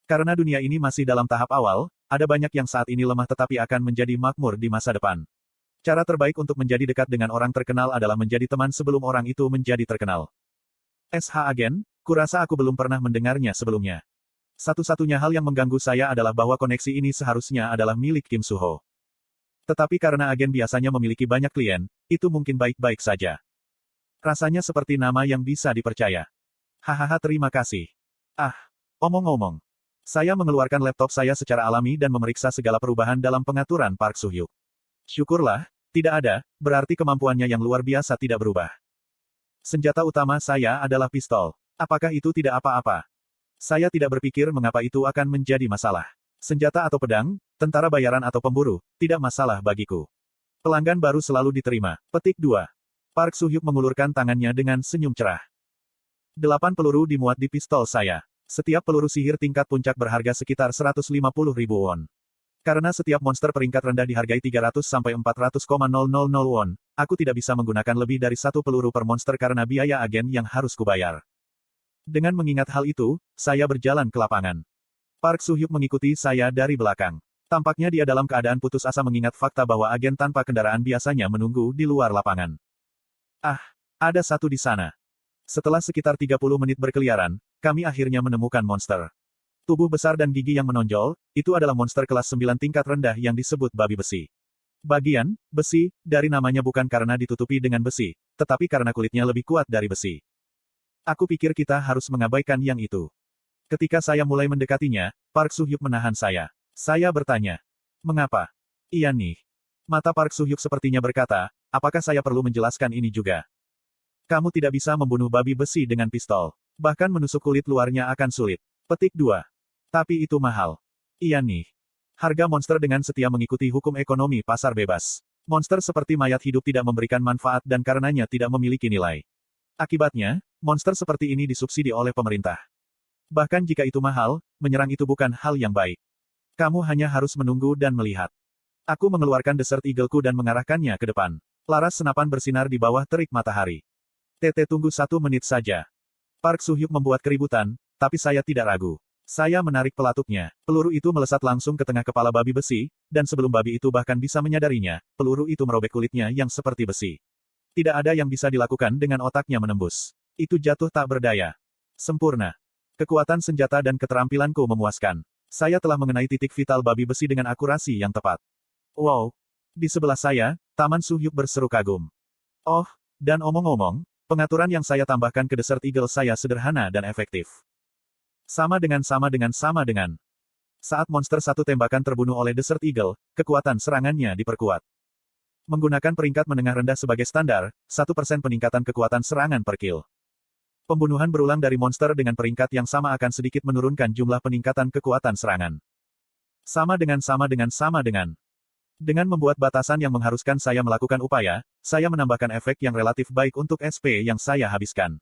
Karena dunia ini masih dalam tahap awal, ada banyak yang saat ini lemah tetapi akan menjadi makmur di masa depan. Cara terbaik untuk menjadi dekat dengan orang terkenal adalah menjadi teman sebelum orang itu menjadi terkenal. SH agen, kurasa aku belum pernah mendengarnya sebelumnya. Satu-satunya hal yang mengganggu saya adalah bahwa koneksi ini seharusnya adalah milik Kim Soo-ho. Tetapi karena agen biasanya memiliki banyak klien, itu mungkin baik-baik saja. Rasanya seperti nama yang bisa dipercaya. Hahaha, terima kasih. Omong-omong. Saya mengeluarkan laptop saya secara alami dan memeriksa segala perubahan dalam pengaturan Park Soo-hyuk. Syukurlah, tidak ada, berarti kemampuannya yang luar biasa tidak berubah. Senjata utama saya adalah pistol. Apakah itu tidak apa-apa? Saya tidak berpikir mengapa itu akan menjadi masalah. Senjata atau pedang, tentara bayaran atau pemburu, tidak masalah bagiku. Pelanggan baru selalu diterima. Petik 2. Park Soo-hyuk mengulurkan tangannya dengan senyum cerah. 8 peluru dimuat di pistol saya. Setiap peluru sihir tingkat puncak berharga sekitar 150.000 won. Karena setiap monster peringkat rendah dihargai 300 sampai 400,000 won, aku tidak bisa menggunakan lebih dari 1 peluru per monster karena biaya agen yang harus kubayar. Dengan mengingat hal itu, saya berjalan ke lapangan. Park Soo-hyuk mengikuti saya dari belakang. Tampaknya dia dalam keadaan putus asa mengingat fakta bahwa agen tanpa kendaraan biasanya menunggu di luar lapangan. Ah, ada satu di sana. Setelah sekitar 30 menit berkeliaran, kami akhirnya menemukan monster. Tubuh besar dan gigi yang menonjol, itu adalah monster kelas 9 tingkat rendah yang disebut babi besi. Bagian, besi, dari namanya bukan karena ditutupi dengan besi, tetapi karena kulitnya lebih kuat dari besi. Aku pikir kita harus mengabaikan yang itu. Ketika saya mulai mendekatinya, Park Soo-hyuk menahan saya. Saya bertanya, mengapa? Iya nih. Mata Park Soo-hyuk sepertinya berkata, apakah saya perlu menjelaskan ini juga? Kamu tidak bisa membunuh babi besi dengan pistol. Bahkan menusuk kulit luarnya akan sulit. Petik 2. Tapi itu mahal. Iya nih. Harga monster dengan setia mengikuti hukum ekonomi pasar bebas. Monster seperti mayat hidup tidak memberikan manfaat dan karenanya tidak memiliki nilai. Akibatnya, monster seperti ini disubsidi oleh pemerintah. Bahkan jika itu mahal, menyerang itu bukan hal yang baik. Kamu hanya harus menunggu dan melihat. Aku mengeluarkan Desert Eagle-ku dan mengarahkannya ke depan. Laras senapan bersinar di bawah terik matahari. Tete tunggu 1 menit saja. Park Soo-hyuk membuat keributan, tapi saya tidak ragu. Saya menarik pelatuknya. Peluru itu melesat langsung ke tengah kepala babi besi, dan sebelum babi itu bahkan bisa menyadarinya, peluru itu merobek kulitnya yang seperti besi. Tidak ada yang bisa dilakukan dengan otaknya menembus. Itu jatuh tak berdaya. Sempurna. Kekuatan senjata dan keterampilanku memuaskan. Saya telah mengenai titik vital babi besi dengan akurasi yang tepat. Wow. Di sebelah saya, Taman Soo-hyuk berseru kagum. Oh, dan omong-omong, pengaturan yang saya tambahkan ke Desert Eagle saya sederhana dan efektif. Sama dengan. Saat monster satu tembakan terbunuh oleh Desert Eagle, kekuatan serangannya diperkuat. Menggunakan peringkat menengah rendah sebagai standar, 1% peningkatan kekuatan serangan per kill. Pembunuhan berulang dari monster dengan peringkat yang sama akan sedikit menurunkan jumlah peningkatan kekuatan serangan. Sama dengan. Dengan membuat batasan yang mengharuskan saya melakukan upaya, saya menambahkan efek yang relatif baik untuk SP yang saya habiskan.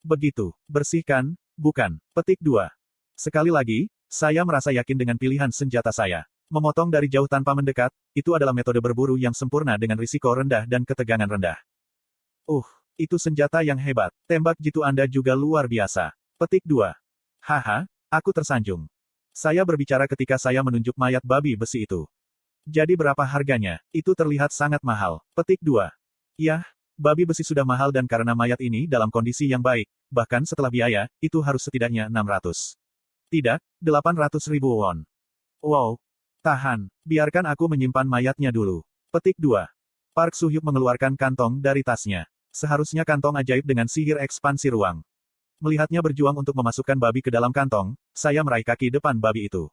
Begitu, bersihkan, bukan. Petik 2. Sekali lagi, saya merasa yakin dengan pilihan senjata saya. Memotong dari jauh tanpa mendekat, itu adalah metode berburu yang sempurna dengan risiko rendah dan ketegangan rendah. Itu senjata yang hebat. Tembak jitu Anda juga luar biasa. Petik 2. Haha, aku tersanjung. Saya berbicara ketika saya menunjuk mayat babi besi itu. Jadi berapa harganya? Itu terlihat sangat mahal. Petik 2. Yah, babi besi sudah mahal dan karena mayat ini dalam kondisi yang baik, bahkan setelah biaya, itu harus setidaknya 600. Tidak, 800.000 won. Wow. Tahan, biarkan aku menyimpan mayatnya dulu. Petik 2. Park Soo-hyuk mengeluarkan kantong dari tasnya. Seharusnya kantong ajaib dengan sihir ekspansi ruang. Melihatnya berjuang untuk memasukkan babi ke dalam kantong, saya meraih kaki depan babi itu.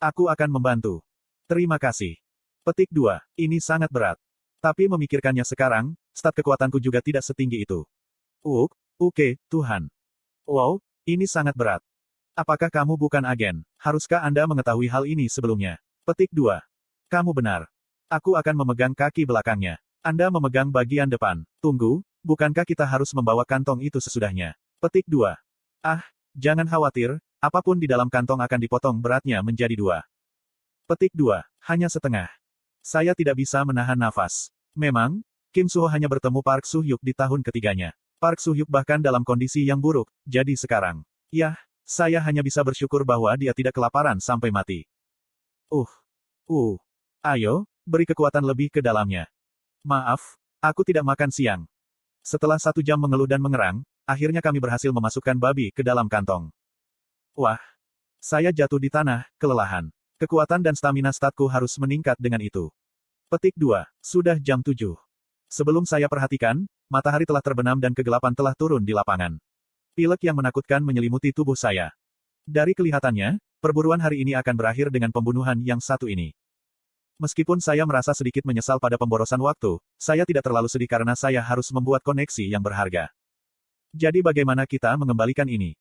Aku akan membantu. Terima kasih. Petik 2. Ini sangat berat. Tapi memikirkannya sekarang, stat kekuatanku juga tidak setinggi itu. Oke, Tuhan. Wow, ini sangat berat. Apakah kamu bukan agen? Haruskah Anda mengetahui hal ini sebelumnya? Petik 2. Kamu benar. Aku akan memegang kaki belakangnya. Anda memegang bagian depan. Tunggu, bukankah kita harus membawa kantong itu sesudahnya? Petik 2. Jangan khawatir, apapun di dalam kantong akan dipotong beratnya menjadi 2. Petik 2. Hanya setengah. Saya tidak bisa menahan nafas. Memang, Kim Suho hanya bertemu Park Soo-hyuk di tahun ketiganya. Park Soo-hyuk bahkan dalam kondisi yang buruk, jadi sekarang. Yah, saya hanya bisa bersyukur bahwa dia tidak kelaparan sampai mati. Ayo, beri kekuatan lebih ke dalamnya. Maaf, aku tidak makan siang. Setelah 1 jam mengeluh dan mengerang, akhirnya kami berhasil memasukkan babi ke dalam kantong. Wah, saya jatuh di tanah, kelelahan. Kekuatan dan stamina statku harus meningkat dengan itu. Petik 2. Sudah jam 7. Sebelum saya perhatikan, matahari telah terbenam dan kegelapan telah turun di lapangan. Pilek yang menakutkan menyelimuti tubuh saya. Dari kelihatannya, perburuan hari ini akan berakhir dengan pembunuhan yang satu ini. Meskipun saya merasa sedikit menyesal pada pemborosan waktu, saya tidak terlalu sedih karena saya harus membuat koneksi yang berharga. Jadi bagaimana kita mengembalikan ini?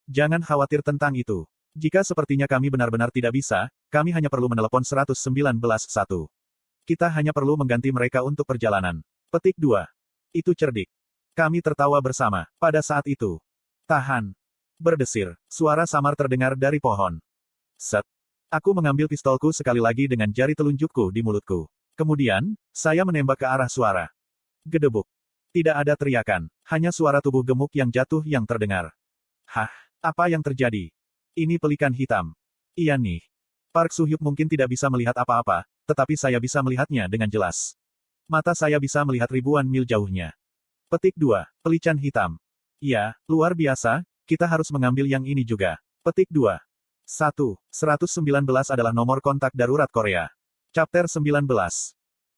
Jangan khawatir tentang itu. Jika sepertinya kami benar-benar tidak bisa, kami hanya perlu menelepon 119.1. Kita hanya perlu mengganti mereka untuk perjalanan. Petik 2. Itu cerdik. Kami tertawa bersama. Pada saat itu. Tahan. Berdesir. Suara samar terdengar dari pohon. Set. Aku mengambil pistolku sekali lagi dengan jari telunjukku di mulutku. Kemudian, saya menembak ke arah suara. Gedebuk. Tidak ada teriakan, hanya suara tubuh gemuk yang jatuh yang terdengar. Hah? Apa yang terjadi? Ini pelikan hitam. Iya nih. Park Soo-hyuk mungkin tidak bisa melihat apa-apa, tetapi saya bisa melihatnya dengan jelas. Mata saya bisa melihat ribuan mil jauhnya. Petik 2. Pelican hitam. Ya, luar biasa, kita harus mengambil yang ini juga. Petik 2. 1. 119 adalah nomor kontak darurat Korea. Chapter 19.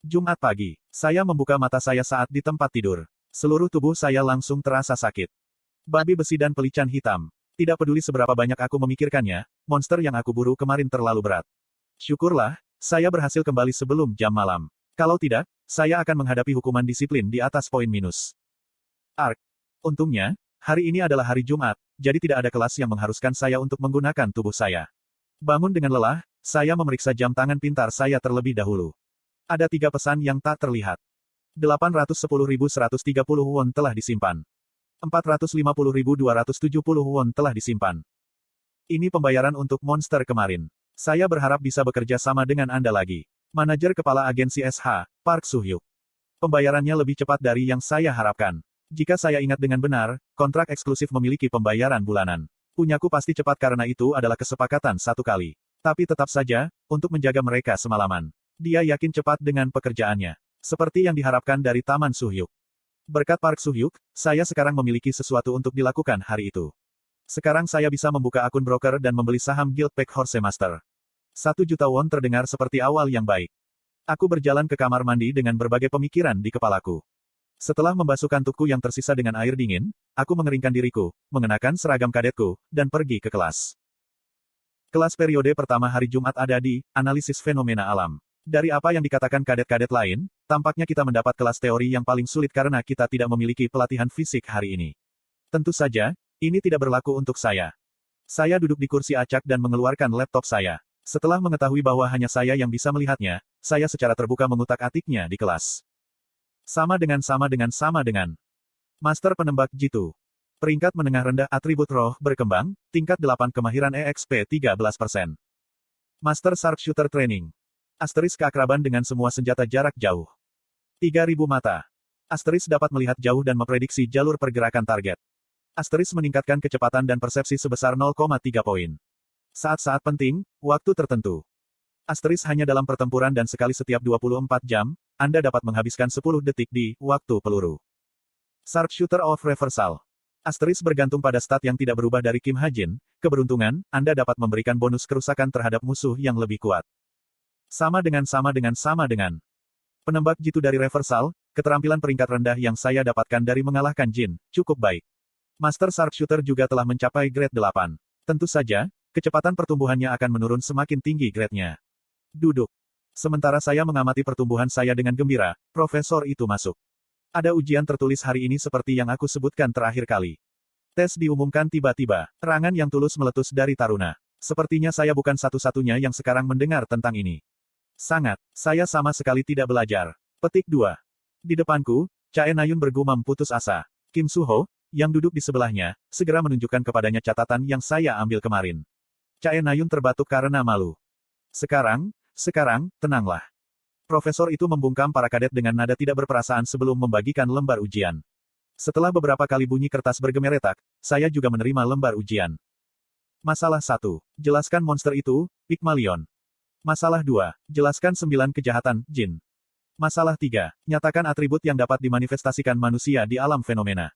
Jumat pagi, saya membuka mata saya saat di tempat tidur. Seluruh tubuh saya langsung terasa sakit. Babi besi dan pelican hitam. Tidak peduli seberapa banyak aku memikirkannya, monster yang aku buru kemarin terlalu berat. Syukurlah, saya berhasil kembali sebelum jam malam. Kalau tidak, saya akan menghadapi hukuman disiplin di atas poin minus. Ark. Untungnya, hari ini adalah hari Jumat, jadi tidak ada kelas yang mengharuskan saya untuk menggunakan tubuh saya. Bangun dengan lelah, saya memeriksa jam tangan pintar saya terlebih dahulu. Ada 3 pesan yang tak terlihat. 810.130 won telah disimpan. 450.270 won telah disimpan. Ini pembayaran untuk monster kemarin. Saya berharap bisa bekerja sama dengan Anda lagi. Manajer Kepala Agensi SH, Park Soo-hyuk. Pembayarannya lebih cepat dari yang saya harapkan. Jika saya ingat dengan benar, kontrak eksklusif memiliki pembayaran bulanan. Punyaku pasti cepat karena itu adalah kesepakatan satu kali. Tapi tetap saja, untuk menjaga mereka semalaman. Dia yakin cepat dengan pekerjaannya. Seperti yang diharapkan dari Taman Soo-hyuk. Berkat Park Soo-hyuk, saya sekarang memiliki sesuatu untuk dilakukan hari itu. Sekarang saya bisa membuka akun broker dan membeli saham Guild Pack Horse Master. 1 juta won terdengar seperti awal yang baik. Aku berjalan ke kamar mandi dengan berbagai pemikiran di kepalaku. Setelah membasuh kantukku yang tersisa dengan air dingin, aku mengeringkan diriku, mengenakan seragam kadetku, dan pergi ke kelas. Kelas periode pertama hari Jumat ada di Analisis Fenomena Alam. Dari apa yang dikatakan kadet-kadet lain, tampaknya kita mendapat kelas teori yang paling sulit karena kita tidak memiliki pelatihan fisik hari ini. Tentu saja, ini tidak berlaku untuk saya. Saya duduk di kursi acak dan mengeluarkan laptop saya. Setelah mengetahui bahwa hanya saya yang bisa melihatnya, saya secara terbuka mengutak-atiknya di kelas. Sama dengan. Master Penembak Jitu. Peringkat menengah rendah atribut roh berkembang, tingkat 8 kemahiran EXP 13%. Master Sharpshooter Training. Asteris keakraban dengan semua senjata jarak jauh. 3000 mata. Asteris dapat melihat jauh dan memprediksi jalur pergerakan target. Asteris meningkatkan kecepatan dan persepsi sebesar 0,3 poin. Saat-saat penting, waktu tertentu. Asteris hanya dalam pertempuran dan sekali setiap 24 jam, Anda dapat menghabiskan 10 detik di waktu peluru. Sharpshooter of Reversal. Asteris bergantung pada stat yang tidak berubah dari Kim Ha-jin. Keberuntungan, Anda dapat memberikan bonus kerusakan terhadap musuh yang lebih kuat. Sama dengan. Penembak jitu dari reversal, keterampilan peringkat rendah yang saya dapatkan dari mengalahkan Jin, cukup baik. Master Sharpshooter juga telah mencapai grade 8. Tentu saja, kecepatan pertumbuhannya akan menurun semakin tinggi grade-nya. Duduk. Sementara saya mengamati pertumbuhan saya dengan gembira, profesor itu masuk. Ada ujian tertulis hari ini seperti yang aku sebutkan terakhir kali. Tes diumumkan tiba-tiba, erangan yang tulus meletus dari Taruna. Sepertinya saya bukan satu-satunya yang sekarang mendengar tentang ini. Sangat, saya sama sekali tidak belajar. Petik 2. Di depanku, Chae Nayun bergumam putus asa. Kim Soo-ho, yang duduk di sebelahnya, segera menunjukkan kepadanya catatan yang saya ambil kemarin. Chae Nayun terbatuk karena malu. Sekarang, tenanglah. Profesor itu membungkam para kadet dengan nada tidak berperasaan sebelum membagikan lembar ujian. Setelah beberapa kali bunyi kertas bergemeretak, saya juga menerima lembar ujian. Masalah 1. Jelaskan monster itu, Pygmalion. Masalah 2. Jelaskan 9 kejahatan, Jin. Masalah 3. Nyatakan atribut yang dapat dimanifestasikan manusia di alam fenomena.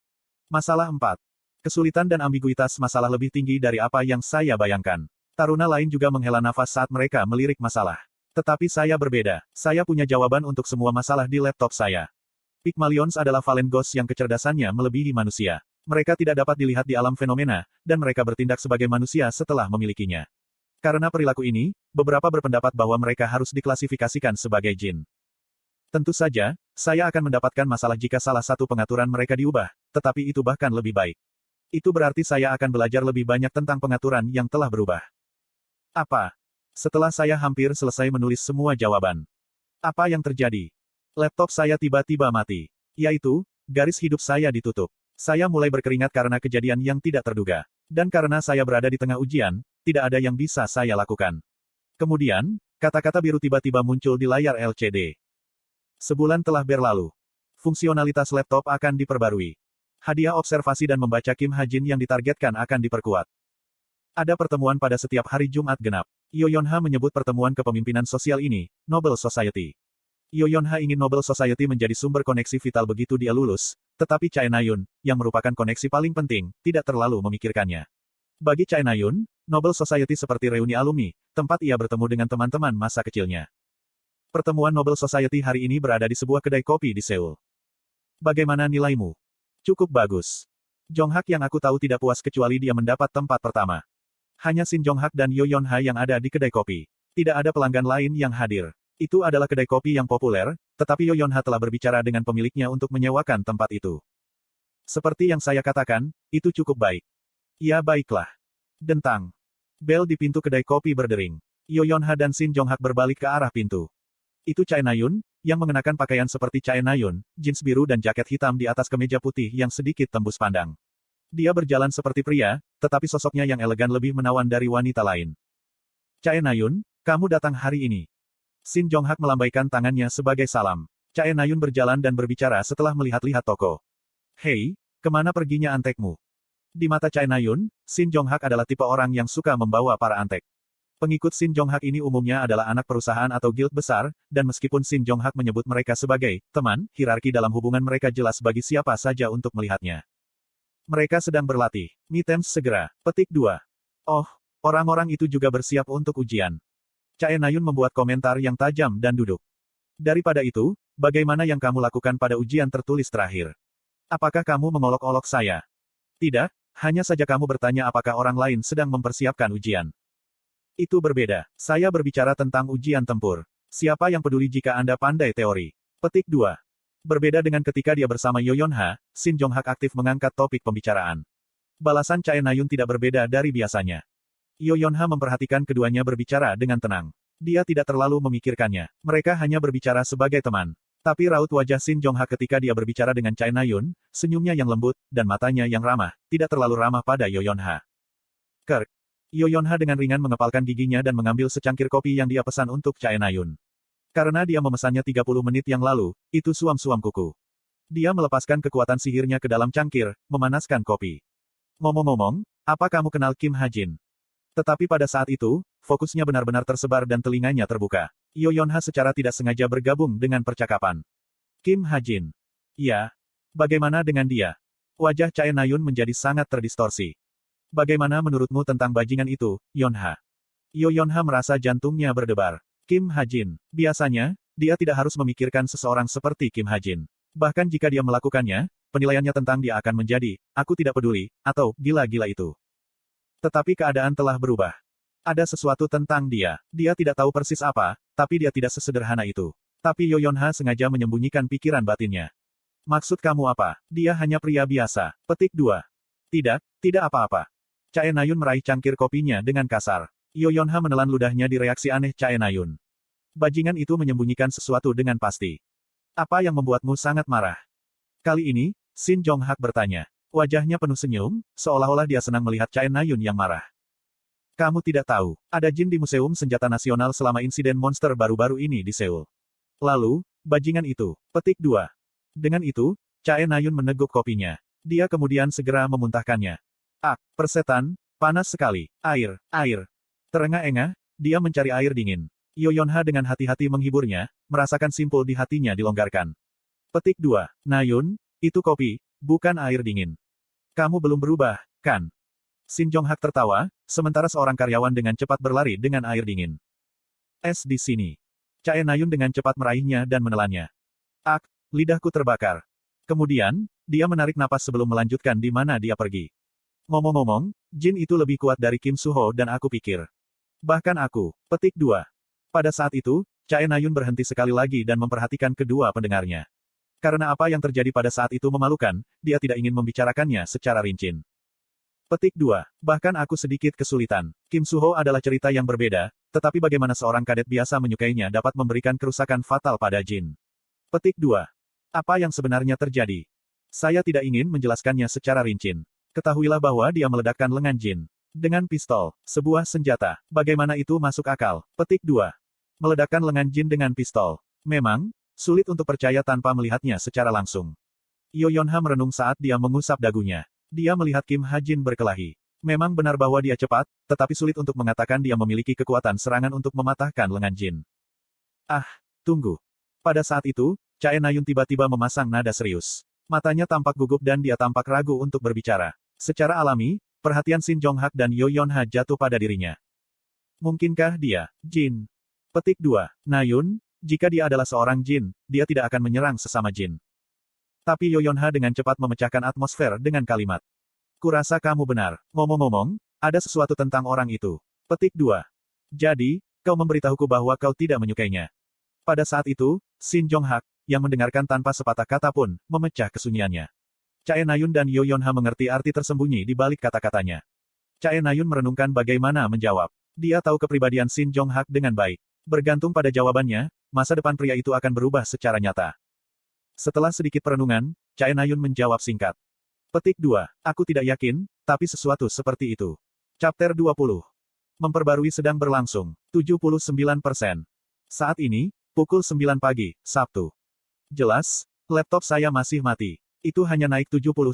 Masalah 4. Kesulitan dan ambiguitas masalah lebih tinggi dari apa yang saya bayangkan. Taruna lain juga menghela nafas saat mereka melirik masalah. Tetapi saya berbeda. Saya punya jawaban untuk semua masalah di laptop saya. Pygmalions adalah Fallen Ghost yang kecerdasannya melebihi manusia. Mereka tidak dapat dilihat di alam fenomena, dan mereka bertindak sebagai manusia setelah memilikinya. Karena perilaku ini, beberapa berpendapat bahwa mereka harus diklasifikasikan sebagai jin. Tentu saja, saya akan mendapatkan masalah jika salah satu pengaturan mereka diubah, tetapi itu bahkan lebih baik. Itu berarti saya akan belajar lebih banyak tentang pengaturan yang telah berubah. Apa? Setelah saya hampir selesai menulis semua jawaban. Apa yang terjadi? Laptop saya tiba-tiba mati. Yaitu, garis hidup saya ditutup. Saya mulai berkeringat karena kejadian yang tidak terduga. Dan karena saya berada di tengah ujian, tidak ada yang bisa saya lakukan. Kemudian, kata-kata biru tiba-tiba muncul di layar LCD. Sebulan telah berlalu. Fungsionalitas laptop akan diperbarui. Hadiah observasi dan membaca Kim Ha-jin yang ditargetkan akan diperkuat. Ada pertemuan pada setiap hari Jumat genap. Yoyonha menyebut pertemuan kepemimpinan sosial ini, Nobel Society. Yoyonha ingin Nobel Society menjadi sumber koneksi vital begitu dia lulus, tetapi Chae Na-yun, yang merupakan koneksi paling penting, tidak terlalu memikirkannya. Bagi Chae Na-yun, Nobel Society seperti reuni alumni, tempat ia bertemu dengan teman-teman masa kecilnya. Pertemuan Nobel Society hari ini berada di sebuah kedai kopi di Seoul. Bagaimana nilaimu? Cukup bagus. Jong-hak yang aku tahu tidak puas kecuali dia mendapat tempat pertama. Hanya Shin Jong-hak dan Yoyonha yang ada di kedai kopi. Tidak ada pelanggan lain yang hadir. Itu adalah kedai kopi yang populer, tetapi Yoyonha telah berbicara dengan pemiliknya untuk menyewakan tempat itu. Seperti yang saya katakan, itu cukup baik. Ya baiklah. Dentang. Bel di pintu kedai kopi berdering. Yoyonha dan Shin Jong-hak berbalik ke arah pintu. Itu Chae Na-yun, yang mengenakan pakaian seperti Chae Na-yun, jeans biru dan jaket hitam di atas kemeja putih yang sedikit tembus pandang. Dia berjalan seperti pria, tetapi sosoknya yang elegan lebih menawan dari wanita lain. Chae Na-yun, kamu datang hari ini. Shin Jong-hak melambaikan tangannya sebagai salam. Chae Na-yun berjalan dan berbicara setelah melihat-lihat toko. Hei, kemana perginya antekmu? Di mata Chae Na-yun, Shin Jong-hak adalah tipe orang yang suka membawa para antek. Pengikut Shin Jong-hak ini umumnya adalah anak perusahaan atau guild besar, dan meskipun Shin Jong-hak menyebut mereka sebagai teman, hierarki dalam hubungan mereka jelas bagi siapa saja untuk melihatnya. Mereka sedang berlatih. Mitems segera. Petik 2. Oh, orang-orang itu juga bersiap untuk ujian. Chae Na-yun membuat komentar yang tajam dan duduk. Daripada itu, bagaimana yang kamu lakukan pada ujian tertulis terakhir? Apakah kamu mengolok-olok saya? Tidak, hanya saja kamu bertanya apakah orang lain sedang mempersiapkan ujian. Itu berbeda. Saya berbicara tentang ujian tempur. Siapa yang peduli jika Anda pandai teori? Petik 2. Berbeda dengan ketika dia bersama Yoyonha, Shin Jong-hak aktif mengangkat topik pembicaraan. Balasan Chae Na-yun tidak berbeda dari biasanya. Yoyonha memperhatikan keduanya berbicara dengan tenang. Dia tidak terlalu memikirkannya. Mereka hanya berbicara sebagai teman. Tapi raut wajah Shin Jong-hak ketika dia berbicara dengan Chae Na-yun, senyumnya yang lembut, dan matanya yang ramah, tidak terlalu ramah pada Yoyonha. Kirk. Yoyonha dengan ringan mengepalkan giginya dan mengambil secangkir kopi yang dia pesan untuk Chae Na-yun. Karena dia memesannya 30 menit yang lalu, itu suam-suam kuku. Dia melepaskan kekuatan sihirnya ke dalam cangkir, memanaskan kopi. Ngomong-ngomong, apa kamu kenal Kim Ha-jin? Tetapi pada saat itu, fokusnya benar-benar tersebar dan telinganya terbuka. Yoyonha secara tidak sengaja bergabung dengan percakapan. Kim Ha-jin. Ya. Bagaimana dengan dia? Wajah Chae Na-yun menjadi sangat terdistorsi. Bagaimana menurutmu tentang bajingan itu, Yonha? Yoyonha merasa jantungnya berdebar. Kim Ha-jin. Biasanya, dia tidak harus memikirkan seseorang seperti Kim Ha-jin. Bahkan jika dia melakukannya, penilaiannya tentang dia akan menjadi, aku tidak peduli, atau, gila-gila itu. Tetapi keadaan telah berubah. Ada sesuatu tentang dia. Dia tidak tahu persis apa, tapi dia tidak sesederhana itu. Tapi Yoyonha sengaja menyembunyikan pikiran batinnya. Maksud kamu apa? Dia hanya pria biasa. Petik 2. Tidak apa-apa. Chae Na-yun meraih cangkir kopinya dengan kasar. Yoyonha menelan ludahnya di reaksi aneh Chae Na-yun. Bajingan itu menyembunyikan sesuatu dengan pasti. Apa yang membuatmu sangat marah? Kali ini, Shin Jong-hak bertanya. Wajahnya penuh senyum, seolah-olah dia senang melihat Chae Na-yun yang marah. Kamu tidak tahu, ada jin di Museum Senjata Nasional selama insiden monster baru-baru ini di Seoul. Lalu, bajingan itu. Petik 2. Dengan itu, Chae Na-yun meneguk kopinya. Dia kemudian segera memuntahkannya. Persetan, panas sekali. Air. Terengah-engah, dia mencari air dingin. Yoyonha dengan hati-hati menghiburnya, merasakan simpul di hatinya dilonggarkan. Petik 2. Na-yun, itu kopi, bukan air dingin. Kamu belum berubah, kan? Shin Jong-hak tertawa, sementara seorang karyawan dengan cepat berlari dengan air dingin. Es di sini. Chae Na-yun dengan cepat meraihnya dan menelannya. Lidahku terbakar. Kemudian, dia menarik napas sebelum melanjutkan di mana dia pergi. Ngomong-ngomong, jin itu lebih kuat dari Kim Suho dan aku pikir. Bahkan aku. Petik 2. Pada saat itu, Chae Na-yun berhenti sekali lagi dan memperhatikan kedua pendengarnya. Karena apa yang terjadi pada saat itu memalukan, dia tidak ingin membicarakannya secara rinci. Petik 2. Bahkan aku sedikit kesulitan. Kim Suho adalah cerita yang berbeda, tetapi bagaimana seorang kadet biasa menyukainya dapat memberikan kerusakan fatal pada jin. Petik 2. Apa yang sebenarnya terjadi? Saya tidak ingin menjelaskannya secara rinci. Ketahuilah bahwa dia meledakkan lengan jin. Dengan pistol, sebuah senjata. Bagaimana itu masuk akal? Petik 2. Meledakkan lengan jin dengan pistol. Memang, Sulit untuk percaya tanpa melihatnya secara langsung. Yoyonha merenung saat dia mengusap dagunya. Dia melihat Kim Ha-jin berkelahi. Memang benar bahwa dia cepat, tetapi sulit untuk mengatakan dia memiliki kekuatan serangan untuk mematahkan lengan Jin. Ah, tunggu. Pada saat itu, Chae Na-yun tiba-tiba memasang nada serius. Matanya tampak gugup dan dia tampak ragu untuk berbicara. Secara alami, perhatian Shin Jong-hak dan Yoyonha jatuh pada dirinya. Mungkinkah dia, Jin? Petik 2. Na-yun, jika dia adalah seorang Jin, dia tidak akan menyerang sesama Jin. Tapi Yoyonha dengan cepat memecahkan atmosfer dengan kalimat. Kurasa kamu benar. Ngomong-ngomong, ada sesuatu tentang orang itu. Petik 2. Jadi, kau memberitahuku bahwa kau tidak menyukainya. Pada saat itu, Shin Jong-hak, yang mendengarkan tanpa sepatah kata pun, memecah kesunyiannya. Chae Na-yun dan Yoyonha mengerti arti tersembunyi di balik kata-katanya. Chae Na-yun merenungkan bagaimana menjawab. Dia tahu kepribadian Shin Jong-hak dengan baik. Bergantung pada jawabannya, masa depan pria itu akan berubah secara nyata. Setelah sedikit perenungan, Chae Na-yun menjawab singkat. Petik 2. Aku tidak yakin, tapi sesuatu seperti itu. Chapter 20. Memperbarui sedang berlangsung. 79%. Saat ini, pukul 9 pagi, Sabtu. Jelas, laptop saya masih mati. Itu hanya naik 79%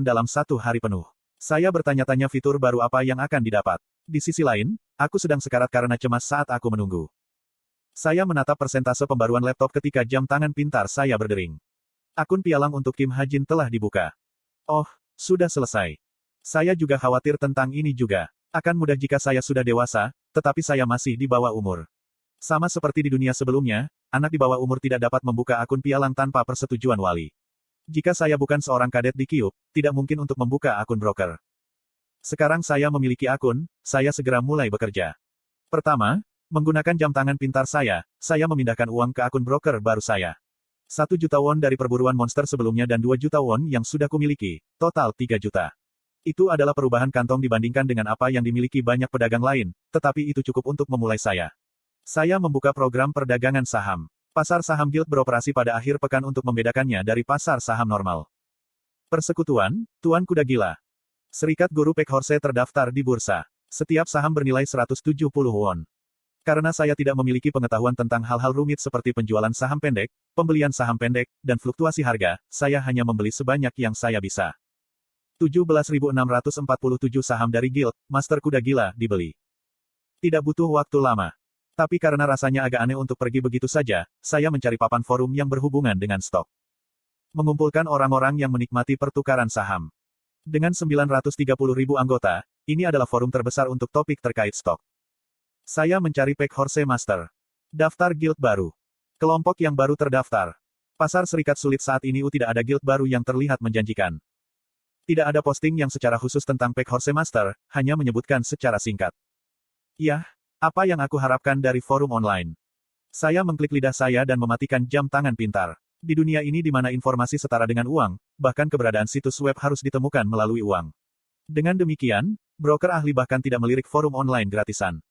dalam satu hari penuh. Saya bertanya-tanya fitur baru apa yang akan didapat. Di sisi lain, aku sedang sekarat karena cemas saat aku menunggu. Saya menatap persentase pembaruan laptop ketika jam tangan pintar saya berdering. Akun pialang untuk Kim Ha-jin telah dibuka. Oh, sudah selesai. Saya juga khawatir tentang ini juga. Akan mudah jika saya sudah dewasa, tetapi saya masih di bawah umur. Sama seperti di dunia sebelumnya, anak di bawah umur tidak dapat membuka akun pialang tanpa persetujuan wali. Jika saya bukan seorang kadet di Kyuup, tidak mungkin untuk membuka akun broker. Sekarang saya memiliki akun, saya segera mulai bekerja. Pertama, menggunakan jam tangan pintar saya memindahkan uang ke akun broker baru saya. 1 juta won dari perburuan monster sebelumnya dan 2 juta won yang sudah kumiliki, total 3 juta. Itu adalah perubahan kantong dibandingkan dengan apa yang dimiliki banyak pedagang lain, tetapi itu cukup untuk memulai saya. Saya membuka program perdagangan saham. Pasar saham Guild beroperasi pada akhir pekan untuk membedakannya dari pasar saham normal. Persekutuan, Tuan Kuda Gila. Serikat Guru Peckhorse terdaftar di bursa. Setiap saham bernilai 170 won. Karena saya tidak memiliki pengetahuan tentang hal-hal rumit seperti penjualan saham pendek, pembelian saham pendek, dan fluktuasi harga, saya hanya membeli sebanyak yang saya bisa. 17.647 saham dari Guild, Master Kuda Gila, dibeli. Tidak butuh waktu lama. Tapi karena rasanya agak aneh untuk pergi begitu saja, saya mencari papan forum yang berhubungan dengan stok. Mengumpulkan orang-orang yang menikmati pertukaran saham. Dengan 930.000 anggota, ini adalah forum terbesar untuk topik terkait stok. Saya mencari Peckhorse Master. Daftar guild baru. Kelompok yang baru terdaftar. Pasar serikat sulit saat ini tidak ada guild baru yang terlihat menjanjikan. Tidak ada posting yang secara khusus tentang Peckhorse Master, hanya menyebutkan secara singkat. Yah, apa yang aku harapkan dari forum online? Saya mengklik lidah saya dan mematikan jam tangan pintar. Di dunia ini di mana informasi setara dengan uang, bahkan keberadaan situs web harus ditemukan melalui uang. Dengan demikian, broker ahli bahkan tidak melirik forum online gratisan.